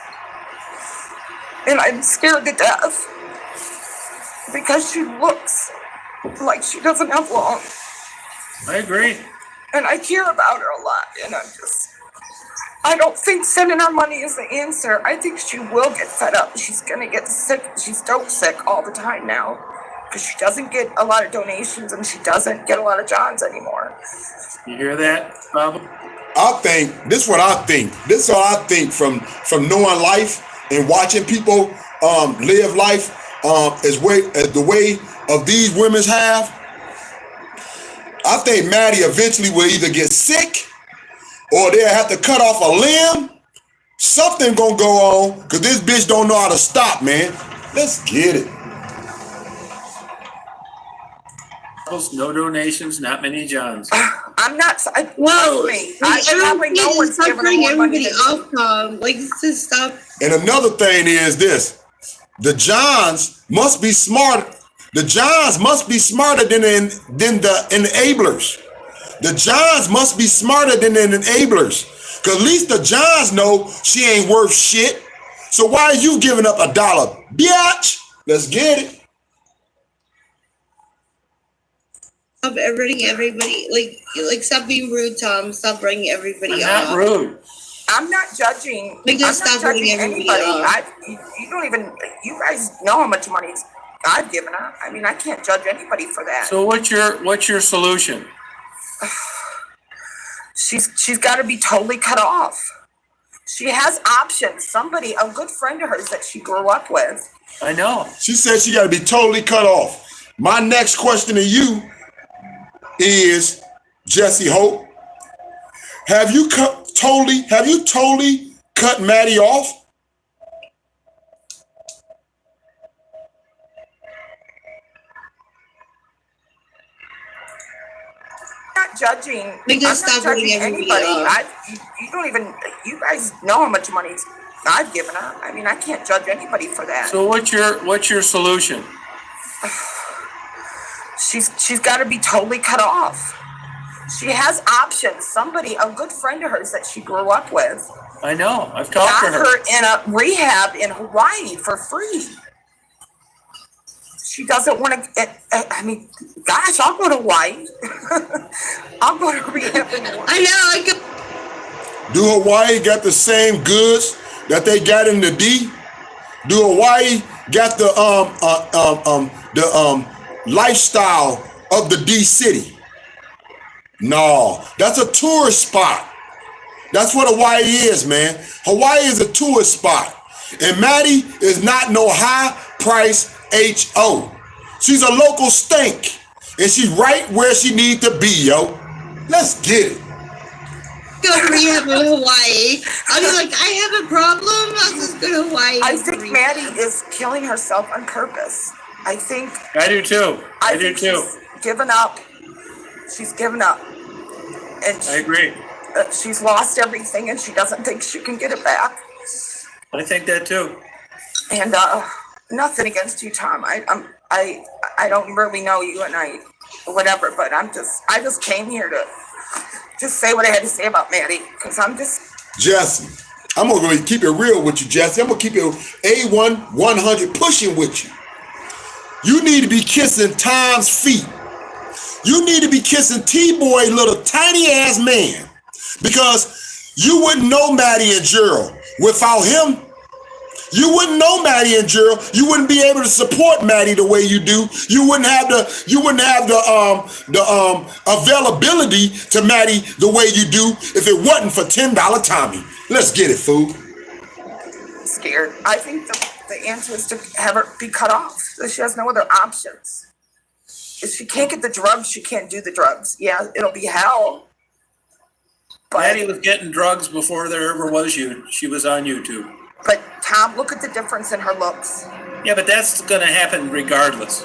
And I'm scared to death because she looks like she doesn't have long. I agree. And I care about her a lot. And I don't think sending her money is the answer. I think she will get fed up. She's going to get sick. She's dope sick all the time now because she doesn't get a lot of donations and she doesn't get a lot of Johns anymore. You hear that, Bob? This is what I think. This is what I think from knowing life and watching people live life as the way of these women's have. I think Maddie eventually will either get sick or they'll have to cut off a limb. Something gonna go on because this bitch don't know how to stop, man. Let's get it. No donations, not many Johns. I'm not. Whoa. I probably no one's stop giving bringing her more money everybody than off, Tom. Like, just stop. And another thing is this: the Johns must be smart. The Johns must be smarter than the enablers. The Johns must be smarter than the enablers. Cause at least the Johns know she ain't worth shit. So why are you giving up $1, bitch? Let's get it. Stop bringing everybody. Like, stop being rude, Tom. Stop bringing everybody I'm off. not rude. I'm not judging. Like, I'm just not stop bringing judging everybody anybody. off. You don't even. You guys know how much money I've given her. I mean, I can't judge anybody for that. So what's your solution? She's got to be totally cut off. She has options. A good friend of hers that she grew up with. I know. She said she got to be totally cut off. My next question to you is, Jessie Hope, have you totally cut Maddie off? I'm not judging. Like, just I'm not stop bringing judging everybody anybody. off. You don't even. You guys know how much money I've given up. I mean, I can't judge anybody for that. So what's your solution? She's got to be totally cut off. She has options. Somebody, a good friend of hers that she grew up with, I know. I've talked to got her. her in a rehab in Hawaii for free. She doesn't want to. I mean, gosh, I'll go to Hawaii. I'll go to rehab in Hawaii. I know. I could. Do Hawaii got the same goods that they got in the D? Do Hawaii got the lifestyle of the D city? No, that's a tourist spot. That's what Hawaii is, man. Hawaii is a tourist spot. And Maddie is not no high price HO. She's a local stink. And she's right where she need to be, yo. Let's get it. Go to rehab in Hawaii. I'll be like, I have a problem. I'll just go to Hawaii. I think Maddie is killing herself on purpose. I think. I do too. I do think too. She's given up. She's given up. And I agree. She's lost everything and she doesn't think she can get it back. I think that too. And nothing against you, Tom. I don't really know you and whatever, but I just came here to just say what I had to say about Maddie, because I'm just. Jesse, I'm gonna keep it real with you, Jesse. I'm gonna keep it A1 100 pushing with you. You need to be kissing Tom's feet. You need to be kissing T-Boy, little tiny ass man, because you wouldn't know Maddie and Gerald without him. You wouldn't know Maddie and Gerald. You wouldn't be able to support Maddie the way you do. You wouldn't have the availability to Maddie the way you do if it wasn't for $10 Tommy. Let's get it, fool. Scared. I think the answer is to have her be cut off. She has no other options. If she can't get the drugs, she can't do the drugs. Yeah, it'll be hell. But, Maddie was getting drugs before there ever was you. She was on YouTube. But Tom, look at the difference in her looks. Yeah, but that's going to happen regardless.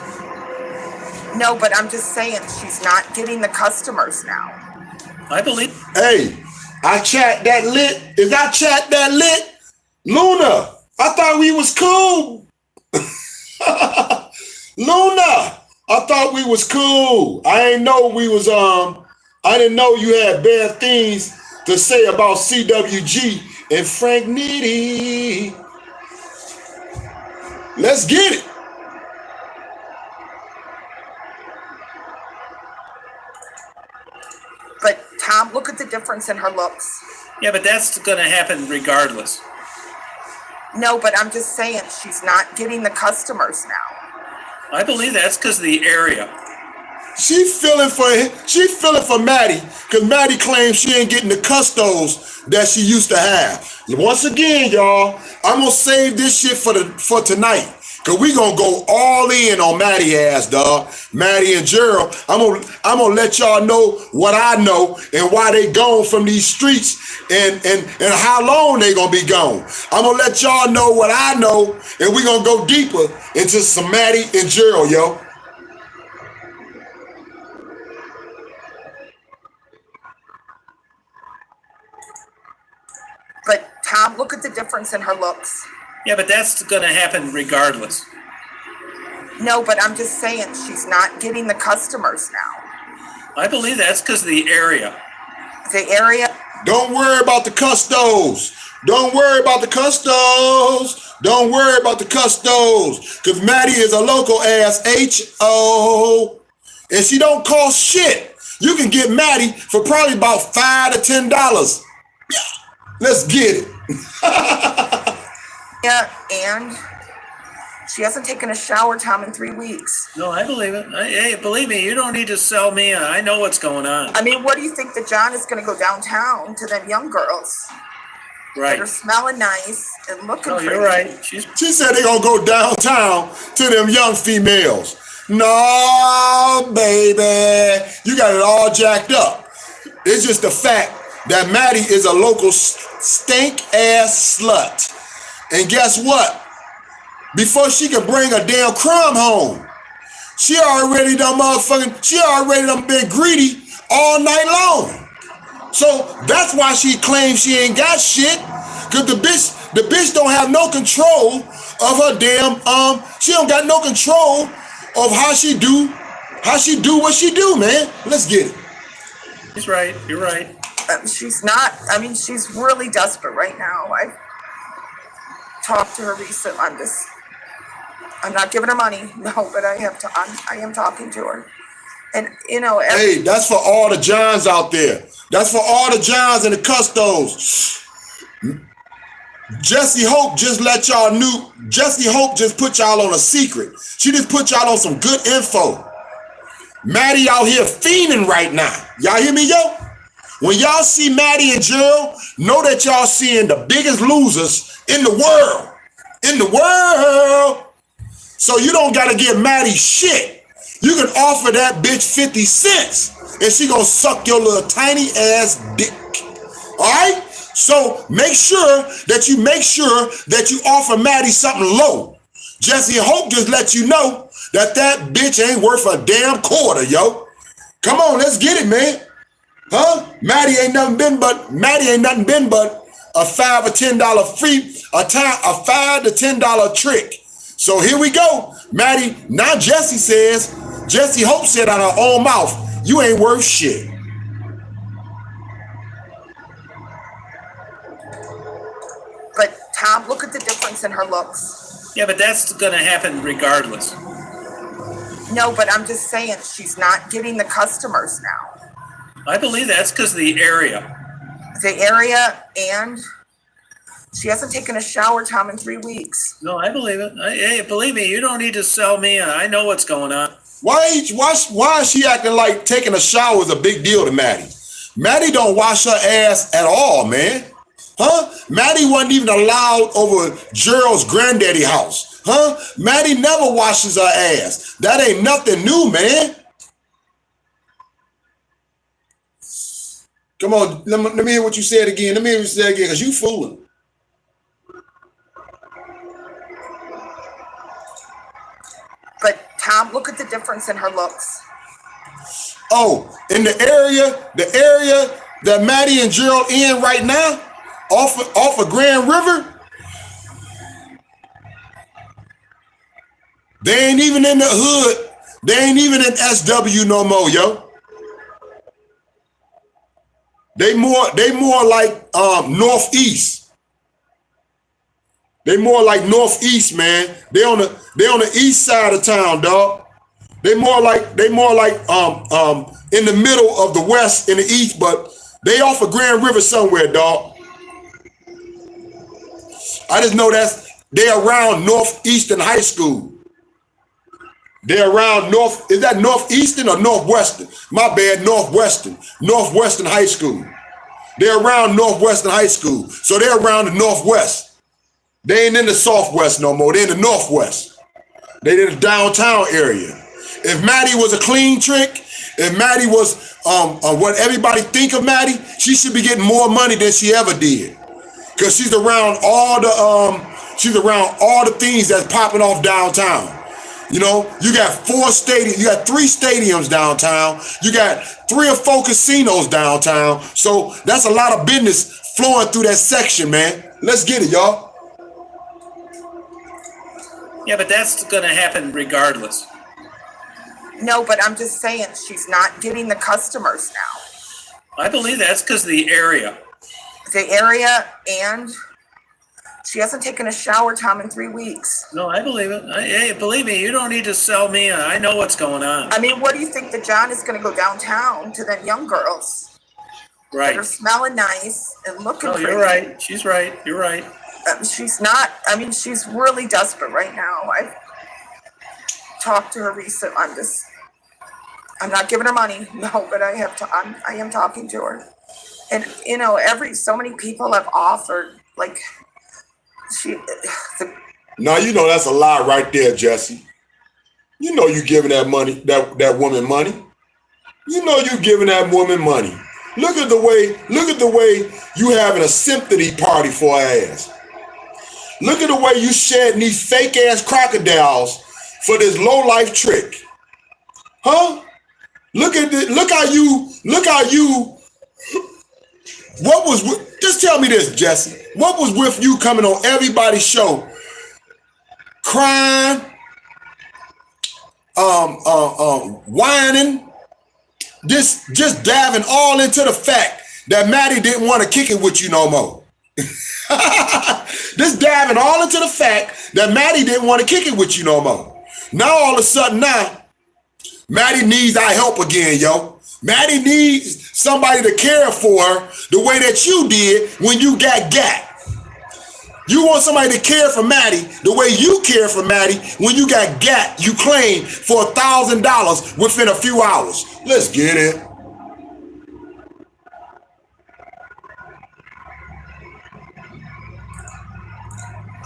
No, but I'm just saying she's not getting the customers now. I believe. Hey, I chat that lit. Is I chat that lit? Luna, I thought we was cool. Luna, I thought we was cool. I didn't know we was I didn't know you had bad things to say about CWG and Frank Nitty. Let's get it. But Tom, look at the difference in her looks. Yeah, but that's going to happen regardless. No, but I'm just saying she's not getting the customers now. I believe that's because of the area. She feeling for Maddie, because Maddie claims she ain't getting the custos that she used to have. Once again, y'all, I'm gonna save this shit for tonight, because we gonna go all in on Maddie ass, dog. Maddie and Gerald, I'm gonna let y'all know what I know and why they gone from these streets and how long they gonna be gone. I'm gonna let y'all know what I know, and we gonna go deeper into some Maddie and Gerald, yo. But Tom, look at the difference in her looks. Yeah, but that's going to happen regardless. No, but I'm just saying she's not getting the customers now. I believe that's because of the area. The area. Don't worry about the custos. Don't worry about the custos. Don't worry about the custos. Because Maddie is a local ass HO. And she don't cost shit. You can get Maddie for probably about $5 to $10. Yeah. Let's get it. Yeah, and she hasn't taken a shower, Tom, in 3 weeks. No, I believe it. Hey, believe me, you don't need to sell me. I know what's going on. I mean, what do you think that John is going to go downtown to them young girls Right. that are smelling nice and looking No, pretty? you're right. She said they gonna go downtown to them young females. No, baby. You got it all jacked up. It's just the fact that Maddie is a local stink ass slut. And guess what? Before she can bring a damn crumb home, she already done been greedy all night long. So that's why she claims she ain't got shit. Cause the bitch The bitch don't have no control of her damn she don't got no control of how she do what she do, man. Let's get it. He's right. You're right. She's not, I mean, she's really desperate right now. I talked to her recently. I'm not giving her money, no, but I am talking to her. And, you know, Hey, that's for all the Johns out there. That's for all the Johns and the Custos. Jessie Hope just put y'all on a secret. She just put y'all on some good info. Maddie out here fiending right now. Y'all hear me, yo? When y'all see Maddie and Gerald, know that y'all seeing the biggest losers in the world. In the world. So you don't gotta give Maddie shit. You can offer that bitch 50 cents and she gonna suck your little tiny ass dick. All right? So make sure that you offer Maddie something low. Jessie Hope just let you know that bitch ain't worth a damn quarter, yo. Come on, let's get it, man. Huh? Maddie ain't nothing been but a $5 or $10 free, a $5 to $10 trick. So here we go. Maddie, now Jessie Hope said out her own mouth, you ain't worth shit. but Tom, look at the difference in her looks. Yeah, but that's going to happen regardless. No, but I'm just saying, she's not getting the customers now. I believe that's because of the area. The area, and she hasn't taken a shower, Tom, in 3 weeks. No, I believe it. Hey, believe me, you don't need to sell me. I know what's going on. Why is she acting like taking a shower is a big deal to Maddie? Maddie don't wash her ass at all, man. Huh? Maddie wasn't even allowed over Gerald's granddaddy house. Huh? Maddie never washes her ass. That ain't nothing new, man. Come on, let me hear what you said again. Let me hear what you said again, because you fooling. But Tom, look at the difference in her looks. Oh, in the area that Maddie and Gerald in right now, off of Grand River, they ain't even in the hood. They ain't even in SW no more, yo. They more like northeast. They more like northeast, man. They on the east side of town, dog. They more like in the middle of the west in the east, but they off of Grand River somewhere, dog. I just know they around Northeastern High School. They're around is that Northeastern or Northwestern? My bad, Northwestern High School. They're around Northwestern High School. So they're around the Northwest. They ain't in the Southwest no more. They're in the Northwest. They in the downtown area. If Maddie was a clean trick, if Maddie was what everybody think of Maddie, she should be getting more money than she ever did. Cause she's around all the things that's popping off downtown. You know, you got 3 stadiums downtown. You got 3 or 4 casinos downtown. So that's a lot of business flowing through that section, man. Let's get it, y'all. Yeah, but that's going to happen regardless. No, but I'm just saying, she's not getting the customers now. I believe that's because of the area. The area, and she hasn't taken a shower, Tom, in 3 weeks. No, I believe it. Hey, believe me, you don't need to sell me. I know what's going on. I mean, what do you think that John is going to go downtown to them young girls? Right. That are smelling nice and looking pretty. You're right. She's right. You're right. She's not, I mean, she's really desperate right now. I've talked to her recently. I'm not giving her money, no, but I am talking to her. And, you know, so many people have offered, like, Now, you know that's a lie right there, Jessie. You know you giving that money, that woman money. You know you giving that woman money. Look at the way you having a sympathy party for her ass. Look at the way you shedding these fake ass crocodiles for this low life trick. Huh? Look how you What was with, just tell me this, Jesse. What was with you coming on everybody's show, crying, whining, just diving all into the fact that Maddie didn't want to kick it with you no more. Just diving all into the fact that Maddie didn't want to kick it with you no more. Now all of a sudden Maddie needs our help again, yo. Maddie needs somebody to care for her the way that you did when you got. You want somebody to care for Maddie the way you care for Maddie when you got you claimed for $1,000 within a few hours. Let's get it.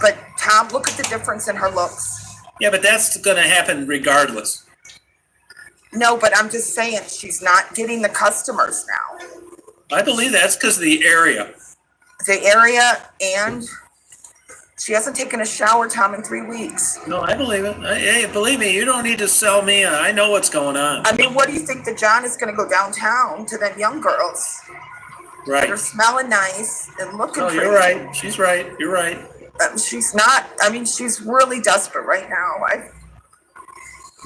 But Tom, look at the difference in her looks. Yeah, but that's going to happen regardless. No, but I'm just saying she's not getting the customers now. I believe that's because of the area. The area, and she hasn't taken a shower, Tom, in 3 weeks. No, I believe it. Hey, believe me, you don't need to sell me. I know what's going on. I mean, what do you think that John is going to go downtown to them young girls? Right. They're smelling nice and looking Oh, pretty. you're right. She's right. You're right. She's not, I mean, she's really desperate right now. I've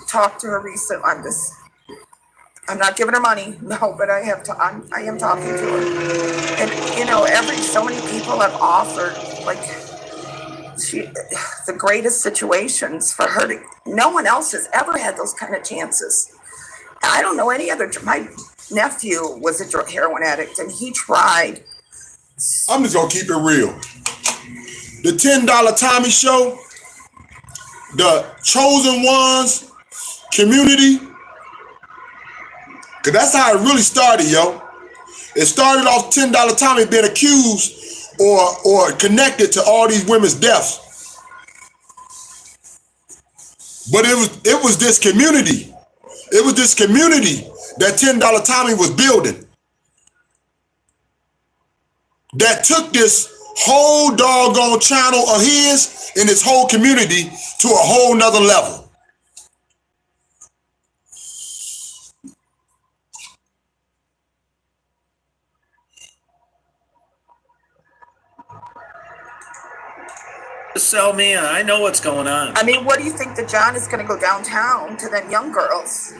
talked to her recently. I'm not giving her money, no, but I am talking to her. And, you know, so many people have offered, like, the greatest situations for her to, no one else has ever had those kind of chances. I don't know any other, my nephew was a heroin addict and he tried. I'm just gonna keep it real. The $10 Tommy Show, the Chosen Ones community, because that's how it really started, yo. It started off $10 Tommy being accused or connected to all these women's deaths. But it was this community. It was this community that $10 Tommy was building that took this whole doggone channel of his and his whole community to a whole nother level. Sell me. I know what's going on. I mean, what do you think that John is going to go downtown to them young girls?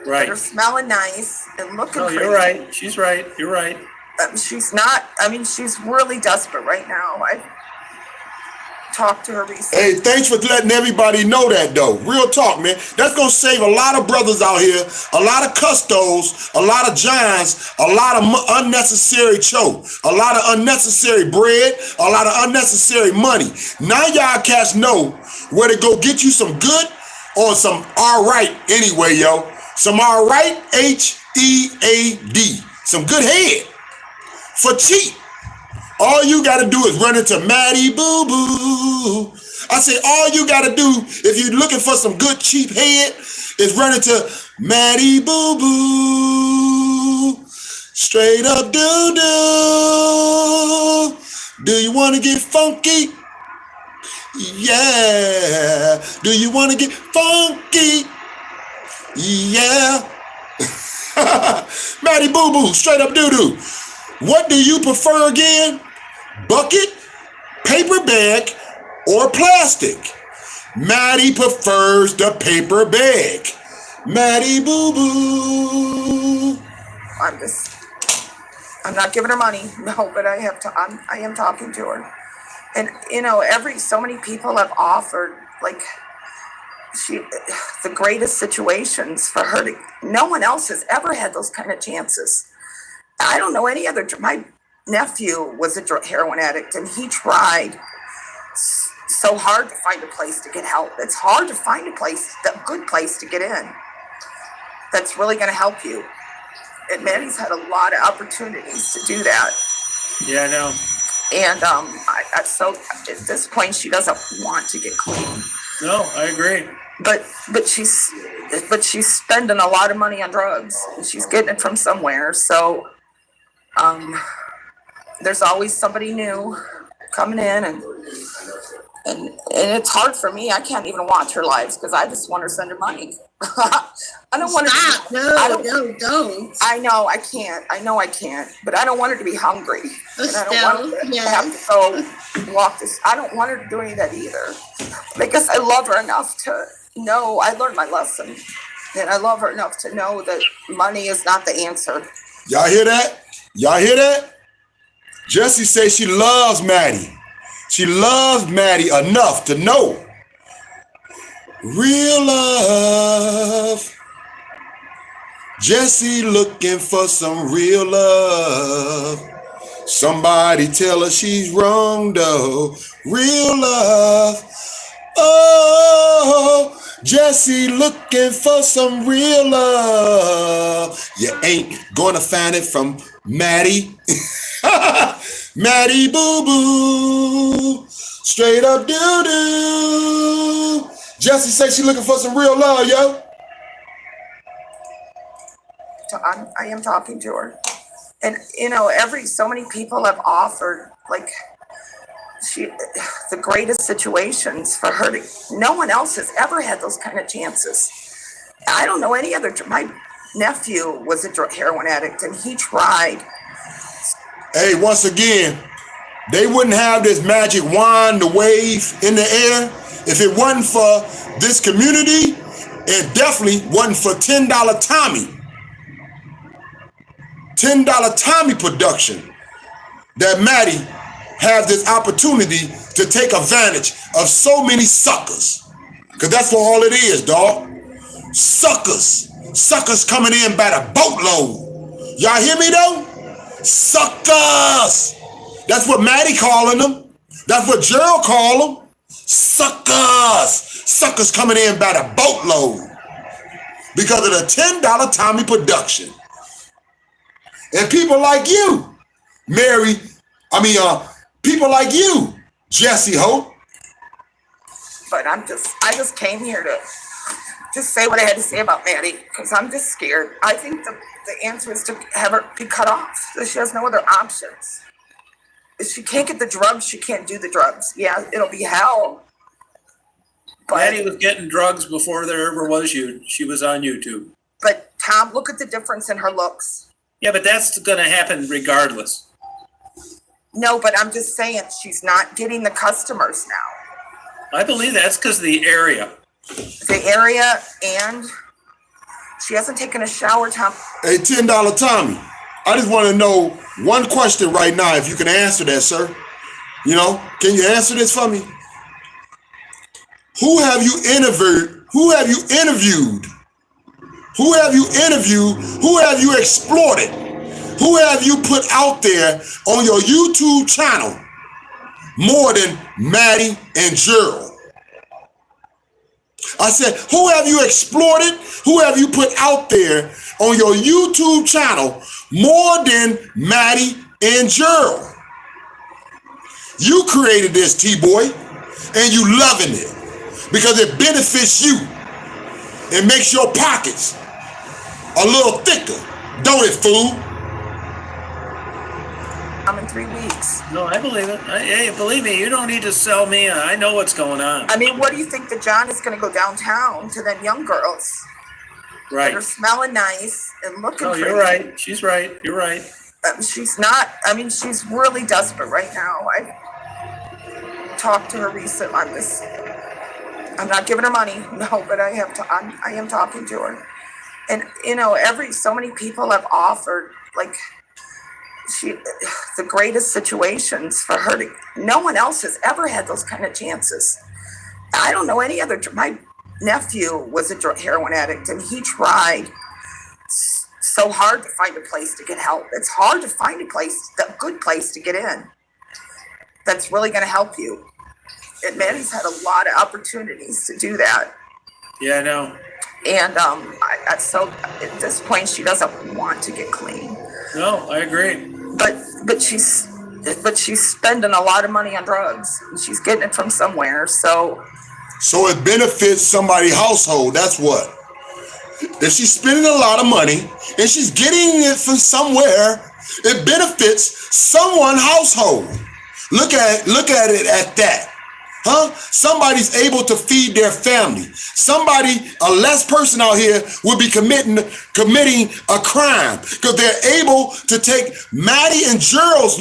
Right. They're smelling nice and looking pretty. You're right. She's right. You're right. She's not, I mean, she's really desperate right now. I've talked to her recently. Hey, thanks for letting everybody know that, though. Real talk, man. That's going to save a lot of brothers out here, a lot of custos, a lot of Johns, a lot of unnecessary choke, a lot of unnecessary bread, a lot of unnecessary money. Now y'all cats know where to go get you some good or some all right anyway, yo. Some all right, H-E-A-D. Some good head for cheap. All you got to do is run into Maddie Boo Boo. I say all you got to do if you're looking for some good cheap head is run into Maddie Boo Boo. Straight up doo doo. Do you want to get funky? Yeah. Do you want to get funky? Yeah. Maddie Boo Boo. Straight up doo doo. What do you prefer again? Bucket, paper bag, or plastic? Maddie prefers the paper bag. Maddie Boo Boo. I'm not giving her money, no, but I am talking to her. And, you know, so many people have offered, like, the greatest situations for her to, no one else has ever had those kind of chances. I don't know any other, my nephew was a heroin addict and he tried so hard to find a place to get help. It's hard to find a good place to get in that's really going to help you. And Maddie's had a lot of opportunities to do that. Yeah, I know. And so at this point, she doesn't want to get clean. No, I agree. But she's spending a lot of money on drugs and she's getting it from somewhere. So there's always somebody new coming in and And it's hard for me. I can't even watch her lives because I just want to send her money. I don't want Stop. to. No, don't. I know I can't. I know I can't. But I don't want her to be hungry. But And I don't want her to have to go walk this. I don't want her to do any of that either. Because I love her enough to know. I learned my lesson. And I love her enough to know that money is not the answer. Y'all hear that? Y'all hear that? Jessie says she loves Maddie. She loves Maddie enough to know real love. Jessie looking for some real love. Somebody tell her she's wrong though. Real love. Oh, Jessie looking for some real love. You ain't gonna find it from Maddie. Maddie boo boo. Straight up doo doo. Jessie says she looking for some real love, yo. I am talking to her. And, so many people have offered, like, the greatest situations for her to, no one else has ever had those kind of chances. I don't know any other, my nephew was a heroin addict and he tried. Hey, once again, they wouldn't have this magic wand to wave in the air if it wasn't for this community, and definitely wasn't for $10 Tommy. $10 Tommy production that Maddie have this opportunity to take advantage of so many suckers. Because that's what all it is, dog. Suckers. Suckers coming in by the boatload. Y'all hear me though? Suckers. That's what Maddie calling them. That's what Gerald call them. Suckers. Suckers coming in by the boatload. Because of the $10 Tommy production. And people like you, people like you, Jessie Hope. But I just came here to just say what I had to say about Maddie, because I'm just scared. I think the answer is to have her be cut off. So she has no other options. If she can't get the drugs, she can't do the drugs. Yeah, it'll be hell. But Maddie was getting drugs before there ever was you. She was on YouTube. But Tom, look at the difference in her looks. Yeah, but that's going to happen regardless. No, but I'm just saying she's not getting the customers now. I believe that's because of the area. The area, and she hasn't taken a shower, Tom. Hey, $10 Tommy, I just want to know one question right now, if you can answer that, sir. Can you answer this for me? Who have you interviewed? Who have you interviewed? Who have you interviewed? Who have you exploited? Who have you put out there on your YouTube channel more than Maddie and Gerald? I said, who have you exploited? Who have you put out there on your YouTube channel more than Maddie and Gerald? You created this, T-Boy, and you loving it because it benefits you. It makes your pockets a little thicker, don't it, fool? I'm in 3 weeks. No, I believe it. Hey, believe me, you don't need to sell me. I know what's going on. I mean, what do you think that John is going to go downtown to them young girls Right. that are smelling nice and looking No, pretty? you're right. She's right. You're right. She's not, she's really desperate right now. I talked to her recently. I'm not giving her money, no, but I am talking to her. And, so many people have offered, like, the greatest situations for her to, no one else has ever had those kind of chances. I don't know any other, my nephew was a heroin addict and he tried so hard to find a place to get help. It's hard to find a good place to get in that's really going to help you. And Maddie's had a lot of opportunities to do that. Yeah, I know. And so at this point, she doesn't want to get clean. No, I agree. But she's spending a lot of money on drugs. And she's getting it from somewhere. So it benefits somebody's household. That's what. If she's spending a lot of money and she's getting it from somewhere, it benefits someone's household. Look at it at that. Huh? Somebody's able to feed their family. Somebody, a less person out here would be committing a crime because they're able to take Maddie and Gerald's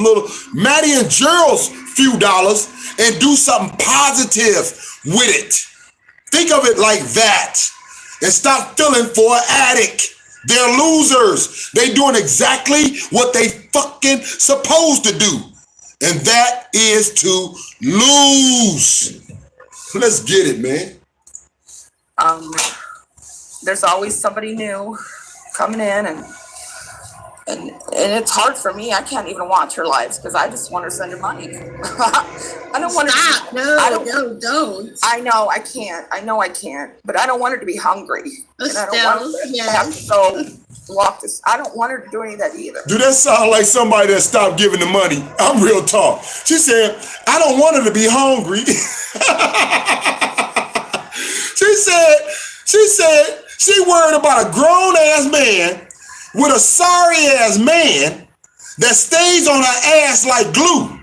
few dollars and do something positive with it. Think of it like that and stop feeling for an addict. They're losers. They doing exactly what they fucking supposed to do. And that is to lose. Let's get it, man. There's always somebody new coming in, and it's hard for me. I can't even watch her lives because I just want her to send her money. I don't want Stop. her. No, don't. I know I can't. But I don't want her to be hungry. And I don't want her to have to go walk this. I don't want her to do any of that either. Do that sound like somebody that stopped giving the money? I'm real talk. She said, I don't want her to be hungry. She said she worried about a grown ass man with a sorry ass man that stays on her ass like glue.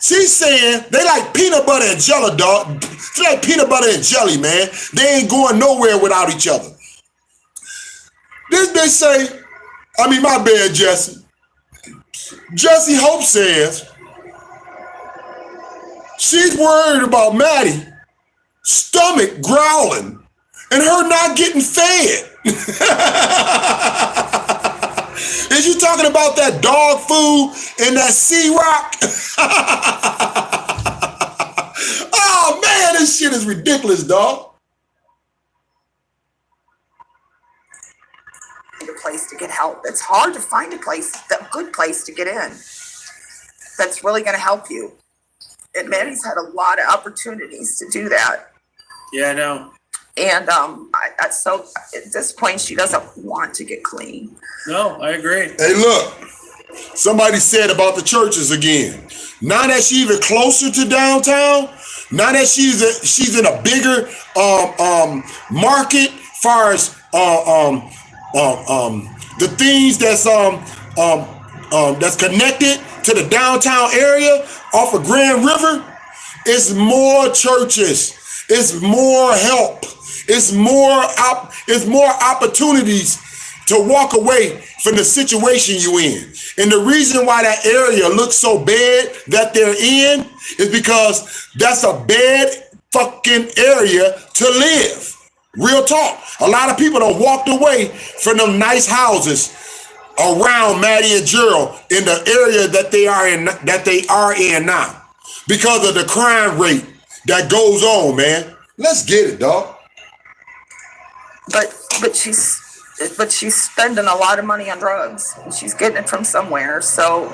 She's saying they like peanut butter and jelly, dog. They like peanut butter and jelly, man. They ain't going nowhere without each other. This bitch say, my bad, Jesse. Jesse Hope says she's worried about Maddie stomach growling and her not getting fed. Is you talking about that dog food and that sea rock? Oh man, this shit is ridiculous, dog. A place to get help. It's hard to find a good place to get in that's really going to help you. And Maddie's had a lot of opportunities to do that. Yeah, I know. And so at this point, she doesn't want to get clean. No, I agree. Hey, look, somebody said about the churches again. Now that she's even closer to downtown, now that she's in a bigger market, far as the things that's connected to the downtown area off of Grand River, it's more churches, it's more help, it's more opportunities to walk away from the situation you in. And the reason why that area looks so bad that they're in is because that's a bad fucking area to live. Real talk. A lot of people have walked away from them nice houses around Maddie and Gerald in the area that they are in now because of the crime rate that goes on, man. Let's get it, dog. But she's spending a lot of money on drugs, and she's getting it from somewhere. So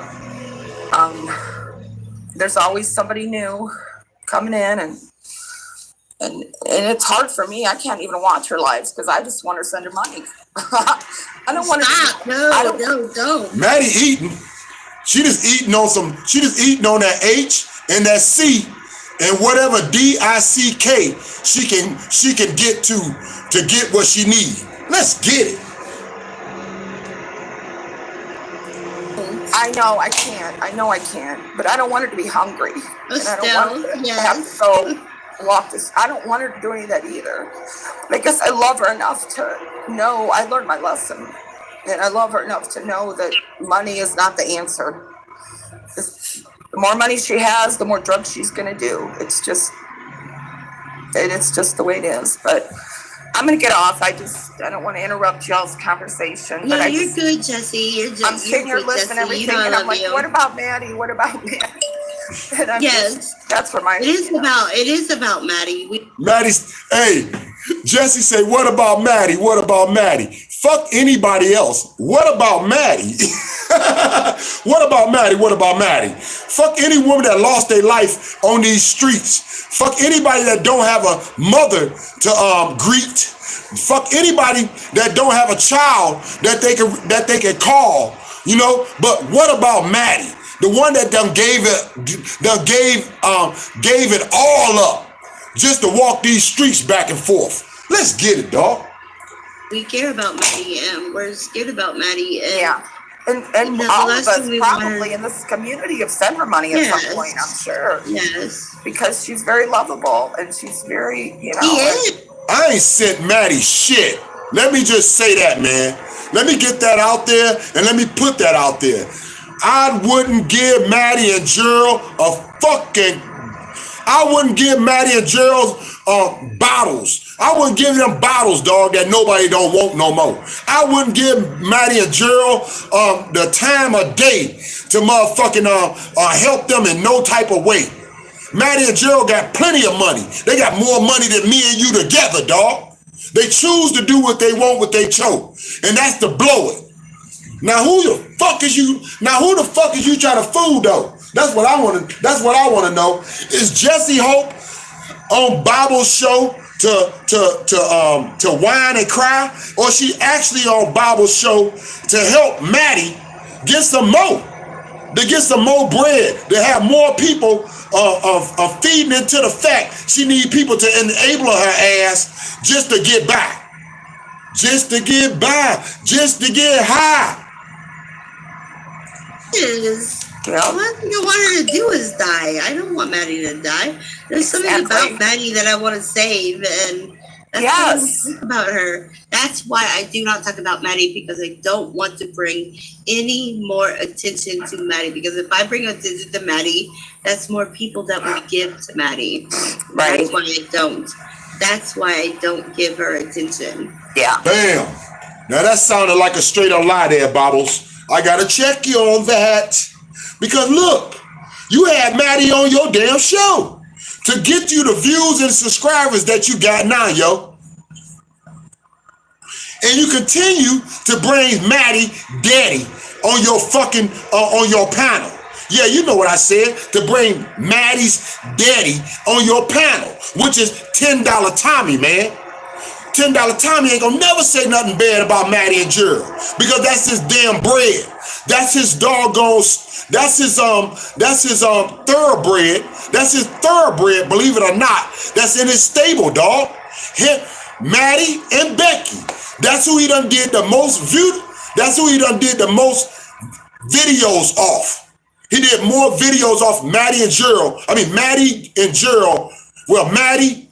there's always somebody new coming in, and it's hard for me. I can't even watch her lives because I just want her to send her money. I don't want to. Stop. No, don't. Maddie eating. She just eating on that H and that C and whatever DICK she can get to get what she needs. Let's get it. I know I can't, but I don't want her to be hungry. And I don't want her to have to go walk this. I don't want her to do any of that either. Because I love her enough to know I learned my lesson. And I love her enough to know that money is not the answer. The more money she has, the more drugs she's going to do. It's just the way it is. But I'm going to get off. I don't want to interrupt y'all's conversation. No, but you're good, Jesse. I'm sitting here listening to everything, and I'm like, what about Maddie? What about Maddie? And that's where my... It is about Maddie. Hey, Jesse say, what about Maddie? What about Maddie? Fuck anybody else. What about Maddie? What about Maddie? What about Maddie? Fuck any woman that lost their life on these streets. Fuck anybody that don't have a mother to greet. Fuck anybody that don't have a child that they can call. You know. But what about Maddie? The one that gave it all up just to walk these streets back and forth. Let's get it, dog. We care about Maddie, and we're scared about Maddie. And yeah. And The all of last us thing we probably wanted- in this community have sent her money at Yes. some point, I'm sure. Yes. Because she's very lovable and she's very, you know. He is. I ain't sent Maddie shit. Let me just say that, man. Let me get that out there and let me put that out there. I wouldn't give Maddie and Gerald I wouldn't give Maddie and Gerald bottles. I wouldn't give them bottles, dog, that nobody don't want no more. I wouldn't give Maddie and Gerald the time of day to motherfucking help them in no type of way. Maddie and Gerald got plenty of money. They got more money than me and you together, dog. They choose to do what they want with their chose, and that's to blow it. Now who the fuck is you trying to fool though? That's what I want to know. Is Jesse Hope on Bible's show to whine and cry, or she actually on Bible's show to help Maddie get some more? To get some more bread, to have more people of feeding into the fact she need people to enable her ass just to get by. Just to get by. Just to get high. Is. Yeah. All I want her to do is die. I don't want Maddie to die. There's something Exactly. about Maddie that I want to save, and that's Yes. why I don't talk about her. That's why I do not talk about Maddie, because I don't want to bring any more attention to Maddie. Because if I bring attention to Maddie, that's more people that would give to Maddie. Right. That's why I don't. That's why I don't give her attention. Yeah. Bam. Now that sounded like a straight up lie there, Bobbles. I gotta check you on that. Because look, you had Maddie on your damn show to get you the views and subscribers that you got now, yo. And you continue to bring Maddie Daddy on your fucking, on your panel. Yeah, you know what I said, to bring Maddie's Daddy on your panel, which is $10 Tommy, man. $10 Tommy ain't gonna never say nothing bad about Maddie and Gerald, because that's his damn bread. That's his doggone, that's his thoroughbred. That's his thoroughbred, believe it or not. That's in his stable, dog. Maddie and Becky. That's who he done did the most viewed. That's who he done did the most videos off. He did more videos off Maddie and Gerald. I mean, Maddie and Gerald. Well, Maddie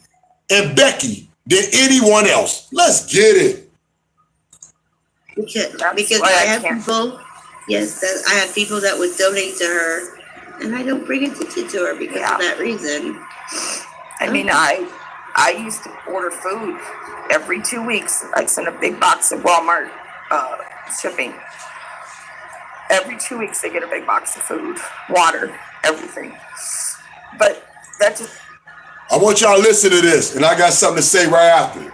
and Becky than anyone else. Let's get it. Because why I I have can't. people, yes, that I have people that would donate to her, and I don't bring attention to her because Yeah. of that reason. I mean, I used to order food every 2 weeks. I'd send a big box of Walmart shipping. Every 2 weeks they get a big box of food, water, everything. But that just, I want y'all to listen to this, and I got something to say right after it.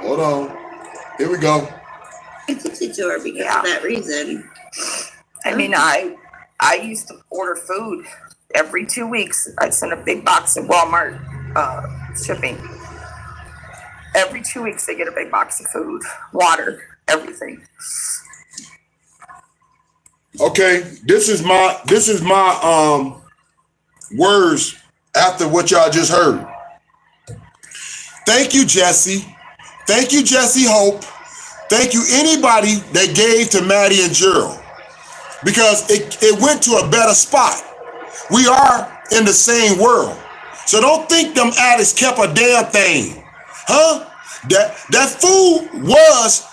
Hold on. Here we go. Attention to her because Yeah. of that reason. I mean, I used to order food every 2 weeks. I'd send a big box of Walmart shipping. Every 2 weeks they get a big box of food, water, everything. Okay, this is my words after what y'all just heard. Thank you, Jesse. Thank you, Jesse Hope. Thank you, anybody that gave to Maddie and Gerald, because it went to a better spot. We are in the same world, so don't think them addicts kept a damn thing, huh? That food was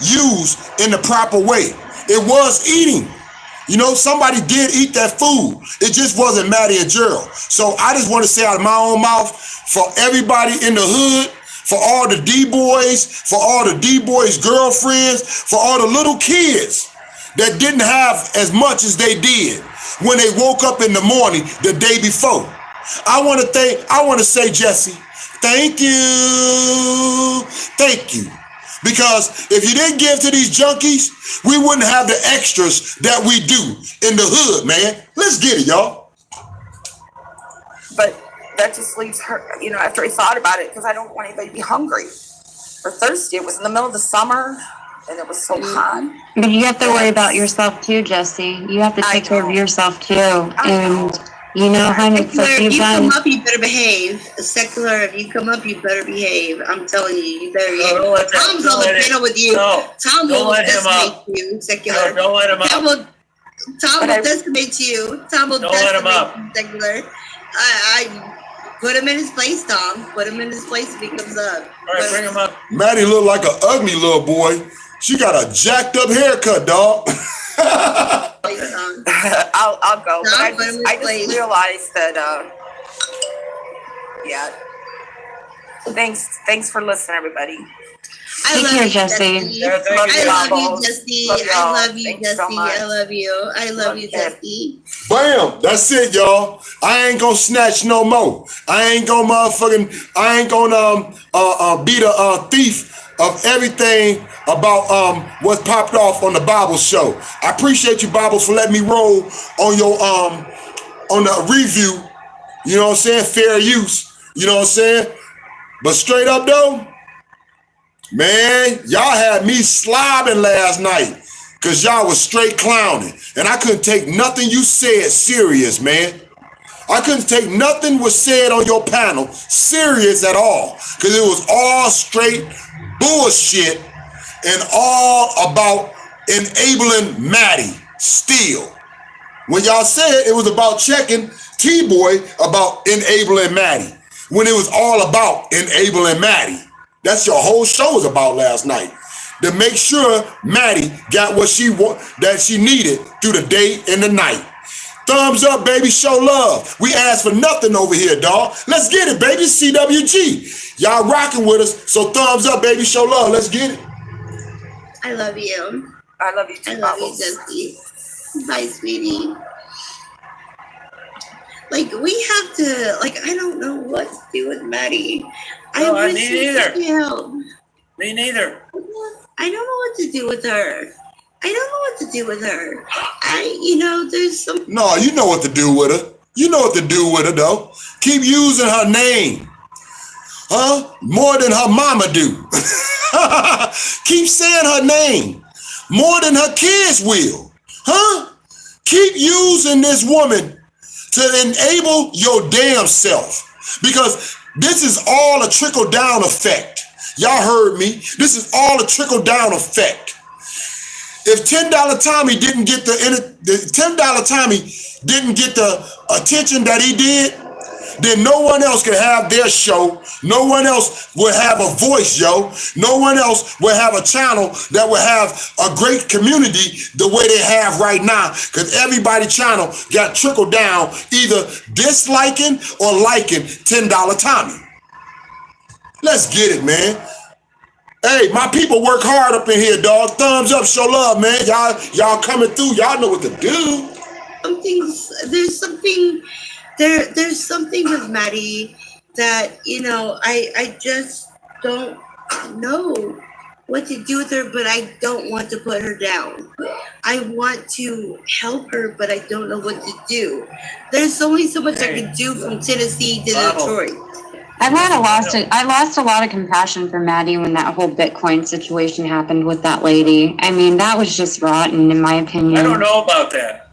used in the proper way. It was eating. You know, somebody did eat that food. It just wasn't Maddie and Gerald. So I just want to say out of my own mouth, for everybody in the hood, for all the D-boys, for all the D-boys' girlfriends, for all the little kids that didn't have as much as they did when they woke up in the morning the day before. I want to say, Jesse, thank you. Because if you didn't give to these junkies, we wouldn't have the extras that we do in the hood, man. Let's get it, y'all. But that just leaves her, you know, after I thought about it, because I don't want anybody to be hungry or thirsty. It was in the middle of the summer. and it was so hot. But you have to worry about yourself too, Jesse. You have to I take care of know. yourself too. I And know. you know, honey, it's Secular, like if you've you done. come up, you better behave. Secular, if you come up, you better behave. I'm telling you, you better behave. Don't let that- Tom's don't on the let it- panel with you. No, Tom don't will let him decimate up. you, Secular. No, don't let him Tom up. will, Tom But will I- decimate you. Tom will Don't let him decimate up. you, Secular. I put him in his place, Tom. Put him in his place if he comes up. All right, bring him up. Maddie look like an ugly little boy. She got a jacked up haircut, dog. Place, Tom. I'll go. But No, but it was I just late. realized that, yeah. Thanks for listening, everybody. I Take love care, you, Jesse. Yeah, thank Love you. I love you, Bubbles. Jesse. Love I y'all. love you, Thanks so Jesse. much. I love you. I love you, Okay. Jesse. Bam, that's it, y'all. I ain't gonna snatch no more. I ain't gonna be the thief of everything about what popped off on the Bible show. I appreciate you, Bible, for letting me roll on your on the review. You know what I'm saying? Fair use. You know what I'm saying? But straight up though, man, y'all had me slobbing last night because y'all was straight clowning. And I couldn't take nothing you said serious, man. I couldn't take nothing was said on your panel serious at all. Because it was all straight bullshit and all about enabling Maddie still. When y'all said it was about checking T-Boy about enabling Maddie. When it was all about enabling Maddie. That's your whole show was about last night. To make sure Maddie got what that she needed through the day and the night. Thumbs up, baby. Show love. We ask for nothing over here, dog. Let's get it, baby. CWG. Y'all rocking with us. So thumbs up, baby. Show love. Let's get it. I love you. I love you I too, love you, Bubbles. Jesse. Bye, sweetie. Like, we have to, like, I don't know what to do with Maddie. No, I wish need we either. could help. Me neither. I don't know what to do with her. There's some. No, you know what to do with her. You know what to do with her, though. Keep using her name. Huh? More than her mama do. Keep saying her name. More than her kids will. Huh? Keep using this woman to enable your damn self. Because this is all a trickle-down effect. Y'all heard me. This is all a trickle-down effect. If $10 Tommy didn't get $10 Tommy didn't get the attention that he did, then no one else could have their show. No one else would have a voice, yo. No one else would have a channel that would have a great community the way they have right now. Because everybody channel got trickled down either disliking or liking $10 Tommy. Let's get it, man. Hey, my people work hard up in here, dog. Thumbs up, show love, man. Y'all coming through. Y'all know what to do. There's something with Maddie that, I just don't know what to do with her, but I don't want to put her down. I want to help her, but I don't know what to do. There's only so much I can do from Tennessee to Detroit. I lost a lot of compassion for Maddie when that whole Bitcoin situation happened with that lady. I mean, that was just rotten, in my opinion. I don't know about that.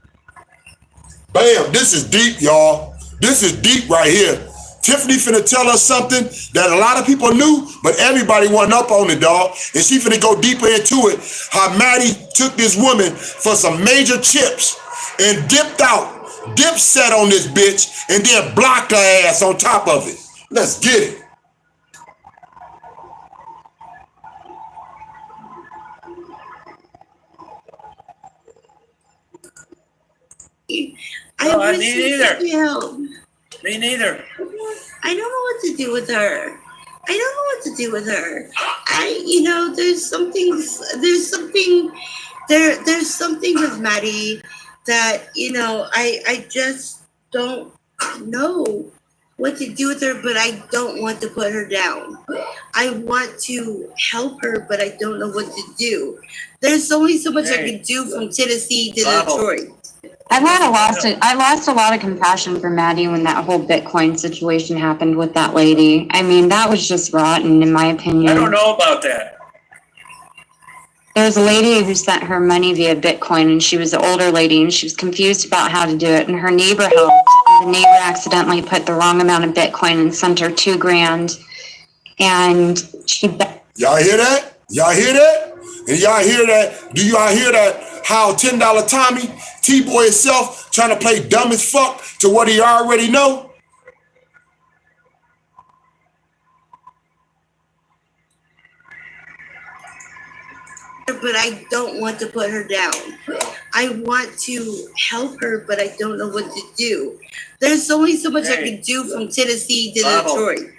Bam, this is deep, y'all. This is deep right here. Tiffany finna tell us something that a lot of people knew, but everybody wasn't up on it, dog. And she finna go deeper into it. How Maddie took this woman for some major chips and dip set on this bitch, and then blocked her ass on top of it. Let's get it. No, me neither. Help. Me neither. I don't know what to do with her. There's something with Maddie that, I just don't know what to do with her, but I don't want to put her down. I want to help her, but I don't know what to do. There's only so much I can do from Tennessee to Detroit. I lost a lot of compassion for Maddie when that whole Bitcoin situation happened with that lady. I mean, that was just rotten, in my opinion. I don't know about that. I lost a lot of compassion for Maddie when that whole Bitcoin situation happened with that lady. I mean, that was just rotten, in my opinion. I lost a lot of compassion for Maddie when that whole Bitcoin situation happened with that lady. I mean, that was just rotten, in my opinion. I don't know about that. There's a lady who sent her money via Bitcoin, and she was an older lady, and she was confused about how to do it. And her neighbor helped. The neighbor accidentally put the wrong amount of Bitcoin and sent her $2,000. And she. Y'all hear that? Y'all hear that? And y'all hear that? Do y'all hear that? How $10 Tommy, T-Boy himself, trying to play dumb as fuck to what he already know? But I don't want to put her down. I want to help her, but I don't know what to do. There's only so much I can do from Tennessee to Detroit.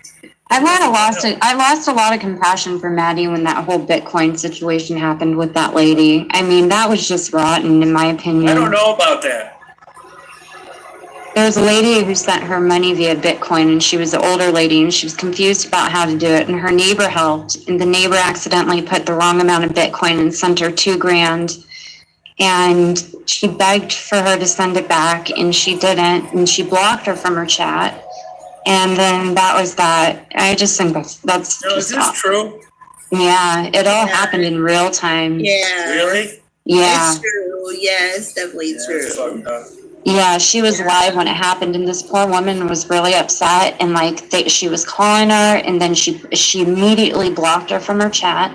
I lost a lot of compassion for Maddie when that whole Bitcoin situation happened with that lady. I mean, that was just rotten, in my opinion. I don't know about that. There's a lady who sent her money via Bitcoin, and she was an older lady, and she was confused about how to do it. And her neighbor helped, and the neighbor accidentally put the wrong amount of Bitcoin and sent her $2,000. And she begged for her to send it back, and she didn't, and she blocked her from her chat. And then that was that. I just think that's No, just is this true? Yeah, it all happened in real time. Yeah. Really? Yeah. It's true. Yeah, it's definitely That's true. fucked up. Yeah, she was live when it happened, and this poor woman was really upset. And like, she was calling her, and then she immediately blocked her from her chat.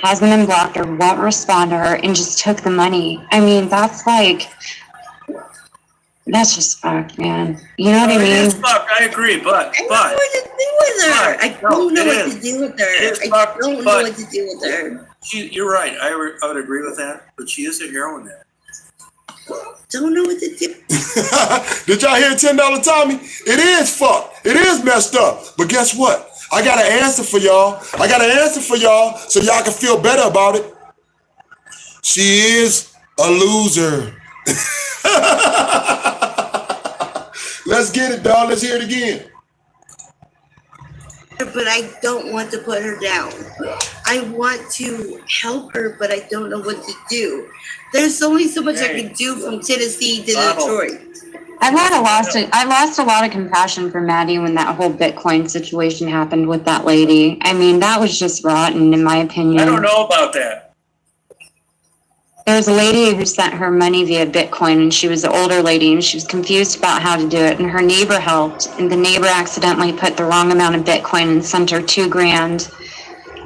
Hasn't been blocked her, won't respond to her, and just took the money. I mean, that's just fucked, man. You know what I It is mean? fucked. I agree, but I don't know what to do with her. I don't know it what is. to do with It her. is I fucked, don't know but- what to do with her. you're right. I would agree with that, but she is a heroine there. Don't know what to do. Did y'all hear $10 Tommy? It is fucked. It is messed up. But guess what? I got an answer for y'all. I got an answer for y'all so y'all can feel better about it. She is a loser. Let's get it, dog. Let's hear it again. But I don't want to put her down. I want to help her, but I don't know what to do. There's only so much I can do from Tennessee to Detroit. I lost a lot of compassion for Maddie when that whole Bitcoin situation happened with that lady. I mean, that was just rotten, in my opinion. I don't know about that. There's a lady who sent her money via Bitcoin, and she was an older lady, and she was confused about how to do it. And her neighbor helped, and the neighbor accidentally put the wrong amount of Bitcoin and sent her $2,000.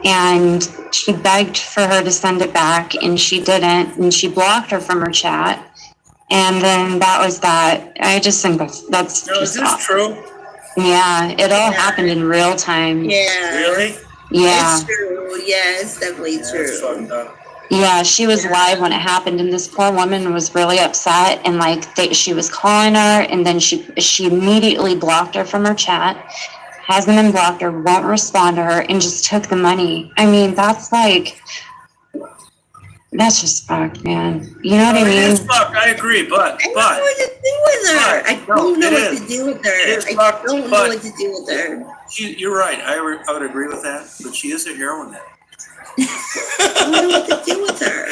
And she begged for her to send it back, and she didn't, and she blocked her from her chat. And then that was that. I just think that's No, is just this true? Yeah, it all happened in real time. Yeah. Really? Yeah. It's true. Yeah, it's definitely That's true. fucked up. Yeah, she was live when it happened, and this poor woman was really upset. And like, she was calling her, and then she immediately blocked her from her chat. Hasn't been blocked her, won't respond to her, and just took the money. I mean, that's just fucked, man. You know what I It mean? is fucked. I agree, but I don't know what to do with her. I don't know it what is. to do with It her. is I fucked, don't know but- what to do with her. you're right. I would agree with that, but she is a heroine there. I don't know what to do with her.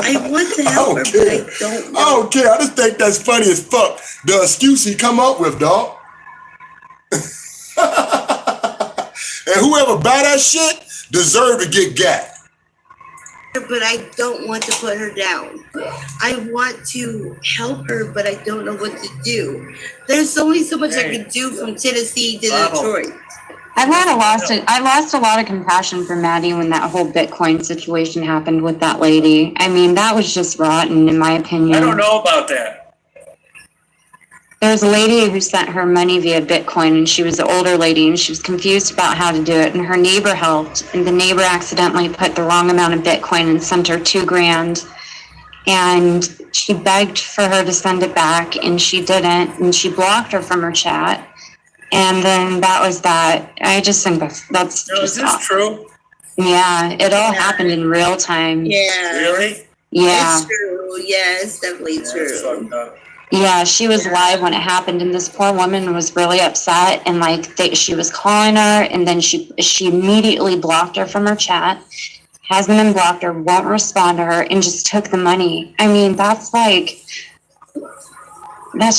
I want to help her, but I don't know. I don't care. I just think that's funny as fuck. The excuse he come up with, dog. And whoever buy that shit deserve to get gat. But I don't want to put her down. I want to help her, but I don't know what to do. There's only so much I can do from Tennessee to Detroit. I lost a lot of compassion for Maddie when that whole Bitcoin situation happened with that lady. I mean, that was just rotten, in my opinion. I don't know about that. There's a lady who sent her money via Bitcoin, and she was an older lady, and she was confused about how to do it. And her neighbor helped, and the neighbor accidentally put the wrong amount of Bitcoin and sent her $2,000. And she begged for her to send it back, and she didn't, and she blocked her from her chat. And then that was that. I just think that's No, just is this true? Yeah, it all happened in real time. Yeah. Really? Yeah. It's true. Yeah, it's definitely That's true. fucked up. Yeah, she was live when it happened, and this poor woman was really upset. And like, she was calling her, and then she immediately blocked her from her chat. Hasn't been blocked her, won't respond to her, and just took the money. I mean, that's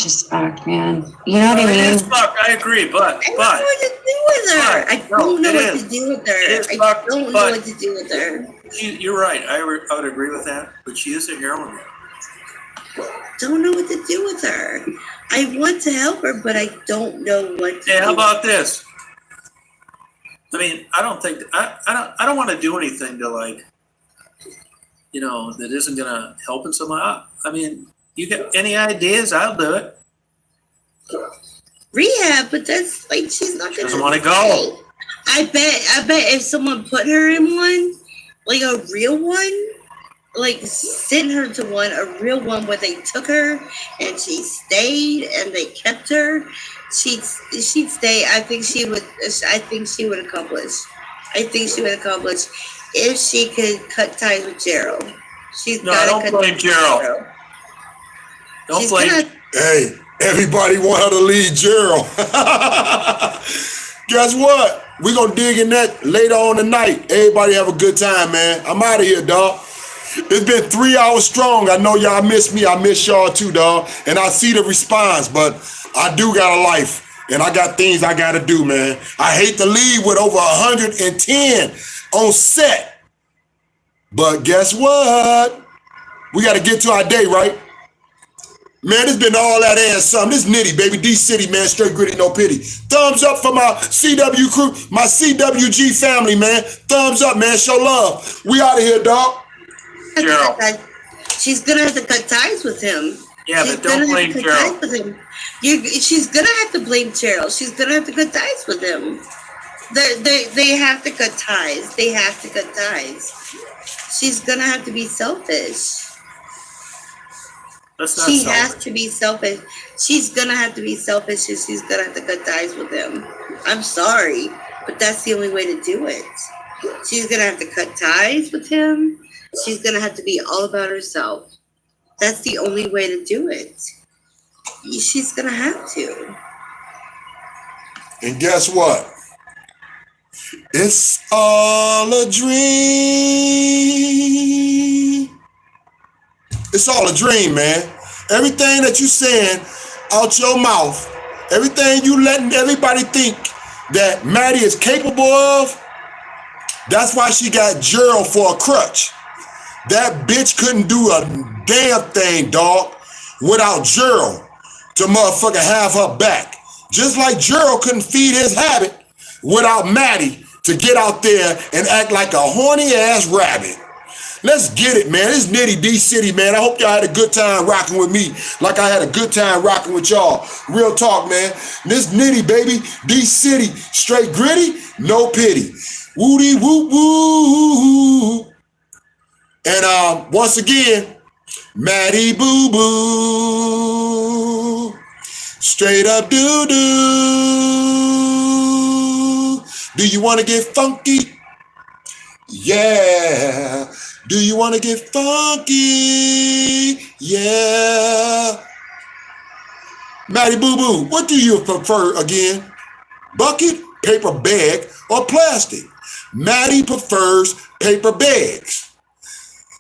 just fucked, man. You know what I It mean? is fucked. I agree, but I don't know what to do with her. I don't know it what is. to do with It her. is I fucked, don't know but- what to do with her. You're right. I would agree with that. But she is a heroin addict. Don't know what to do with her. I want to help her, but I don't know what to Yeah, do. how about this? I mean, I don't think I don't want to do anything to like, you know, that isn't gonna help in some. I mean, you got any ideas? I'll do it. Rehab, but that's like she's not gonna. Doesn't want to go. I bet if someone put her in one, like a real one, like sent her to one, a real one where they took her and she stayed and they kept her, she'd stay. I think she would accomplish. I think she would accomplish if she could cut ties with Gerald. She's No, gotta don't cut blame ties with Gerald. Don't She's blame. gonna- Hey, everybody want her to lead Gerald. Guess what? We gonna dig in that later on tonight. Everybody have a good time, man. I'm out of here, dog. It's been 3 hours strong. I know y'all miss me. I miss y'all too, dog. And I see the response, but I do got a life. And I got things I gotta do, man. I hate to leave with over 110 on set. But guess what? We gotta get to our day, right? Man, it's been all that and some. This Nitty, baby. D-City, man. Straight gritty, no pity. Thumbs up for my CW crew, my CWG family, man. Thumbs up, man. Show love. We out of here, dog. Gerald. She's gonna have to cut ties with him. Yeah, She's but don't gonna have blame to cut Gerald. ties with him. She's gonna have to blame Gerald. She's gonna have to cut ties with him. They have to cut ties. They have to cut ties. She's gonna have to be selfish. That's not She selfish. has to be selfish. She's gonna have to be selfish and she's gonna have to cut ties with him. I'm sorry, but that's the only way to do it. She's gonna have to cut ties with him. She's gonna have to be all about herself. That's the only way to do it. She's gonna have to. And guess what? It's all a dream. It's all a dream, man. Everything that you saying out your mouth, everything you letting everybody think that Maddie is capable of, that's why she got Gerald for a crutch. That bitch couldn't do a damn thing, dog, without Gerald to motherfucking have her back. Just like Gerald couldn't feed his habit without Maddie to get out there and act like a horny ass rabbit. Let's get it, man. It's Nitty D-City, man. I hope y'all had a good time rocking with me like I had a good time rocking with y'all. Real talk, man. This Nitty, baby. D-City. Straight gritty, no pity. Woody woo woo. And once again, Maddie Boo Boo. Straight up doo doo. Do you want to get funky? Yeah. Do you want to get funky? Yeah. Maddie Boo Boo, what do you prefer again? Bucket, paper bag, or plastic? Maddie prefers paper bags.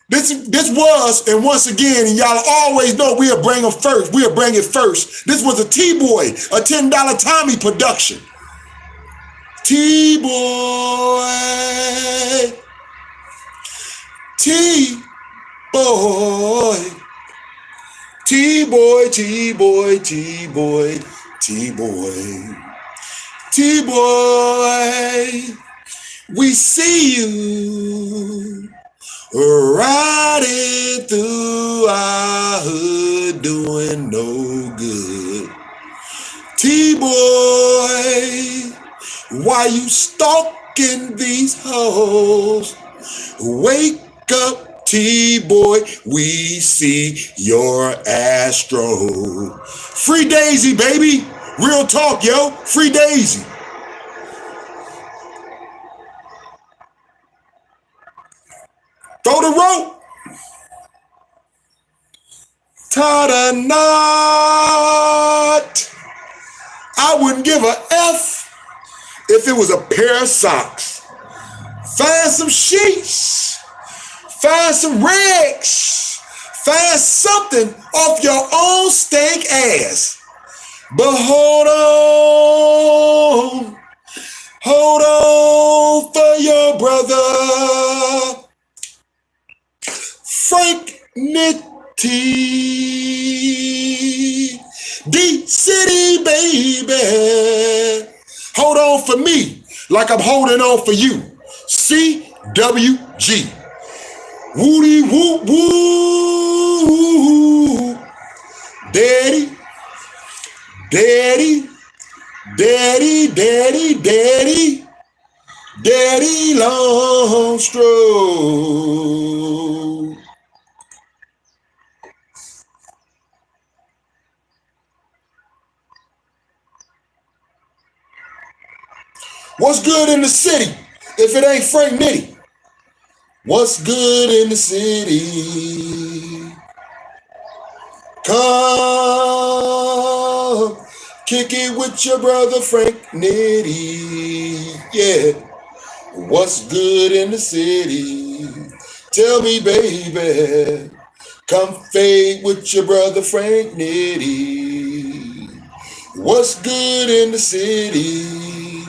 This was, and once again, and y'all always know we'll bring them first. We'll bring it first. This was a T-Boy, a $10 Tommy production. T-Boy. T-Boy. T-Boy, T-Boy, T-Boy, T-Boy. T-Boy. We see you riding through our hood doing no good. T-Boy, why you stalking these hoes? Wake up, T-Boy, we see your Astro. Free Daisy, baby. Real talk, yo. Free Daisy. Throw the rope. Tie the knot. I wouldn't give a F if it was a pair of socks. Find some sheets. Find some rags. Find something off your own stank ass. But hold on. Hold on for your brother. Frank Nitty, D-City, baby. Hold on for me like I'm holding on for you. CWG. Woody woo woo. Daddy, daddy, daddy, daddy, daddy, daddy Longstroke. What's good in the city if it ain't Frank Nitty? What's good in the city? Come kick it with your brother Frank Nitty. Yeah. What's good in the city? Tell me, baby. Come fade with your brother Frank Nitty. What's good in the city?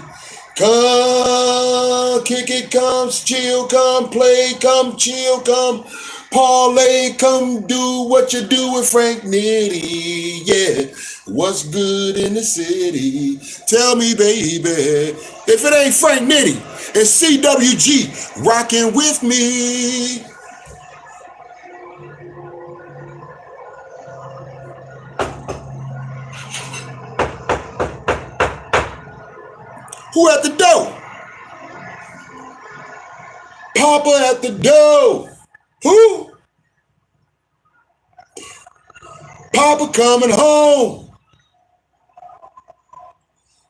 Come kick it, come chill, come play, come chill, come parlay, come do what you do with Frank Nitty. Yeah, what's good in the city? Tell me, baby, if it ain't Frank Nitty and CWG rocking with me. Who at the door? Papa at the door. Who? Papa coming home.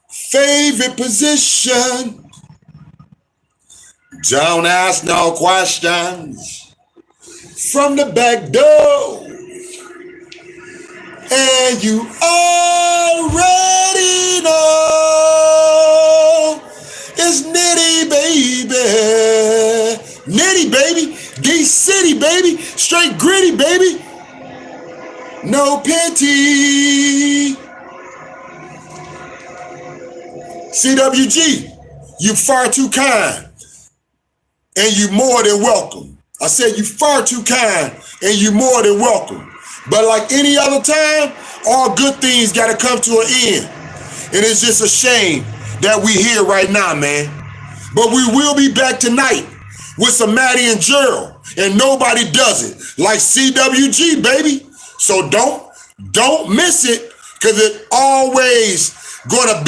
Favorite position. Don't ask no questions. From the back door. And you already know it's Nitty, baby. Nitty, baby. D-City, baby. Straight gritty, baby. No pity. CWG, you far too kind. And you more than welcome. I said you far too kind and you more than welcome. But like any other time, all good things got to come to an end. And it's just a shame that we here right now, man. But we will be back tonight with some Maddie and Gerald. And nobody does it like CWG, baby. So don't miss it, because it's always gonna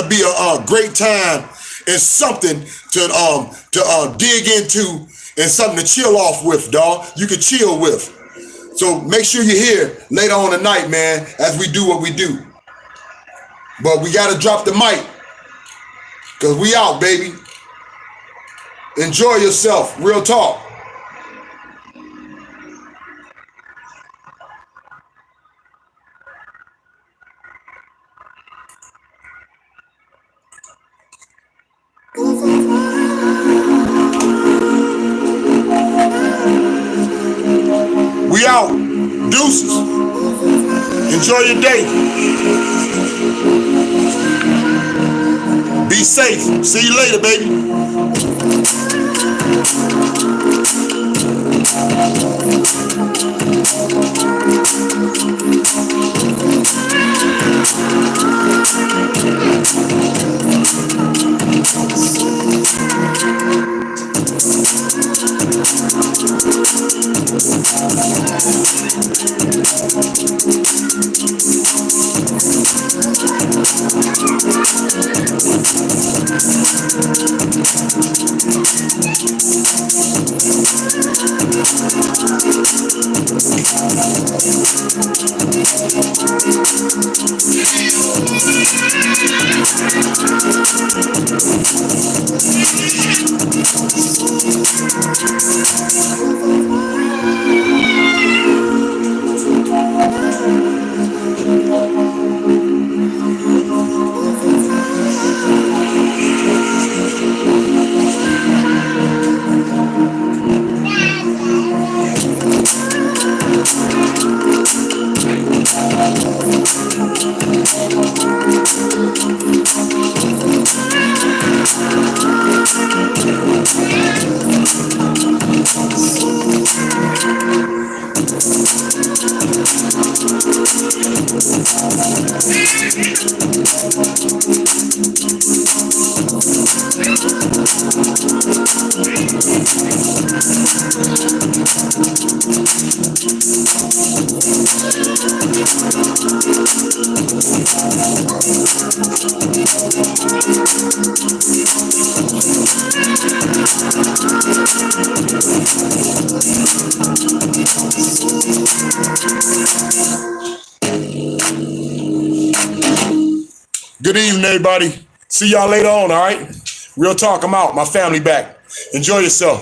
be a great time and something to dig into and something to chill off with, dog. You can chill with. So make sure you're here later on tonight, man, as we do what we do. But we gotta drop the mic, because we out, baby. Enjoy yourself. Real talk. We out. Deuces. Enjoy your day. Be safe. See you later, baby. Good evening, everybody. See y'all later on, all right? Real talk, I'm out. My family back. Enjoy yourself.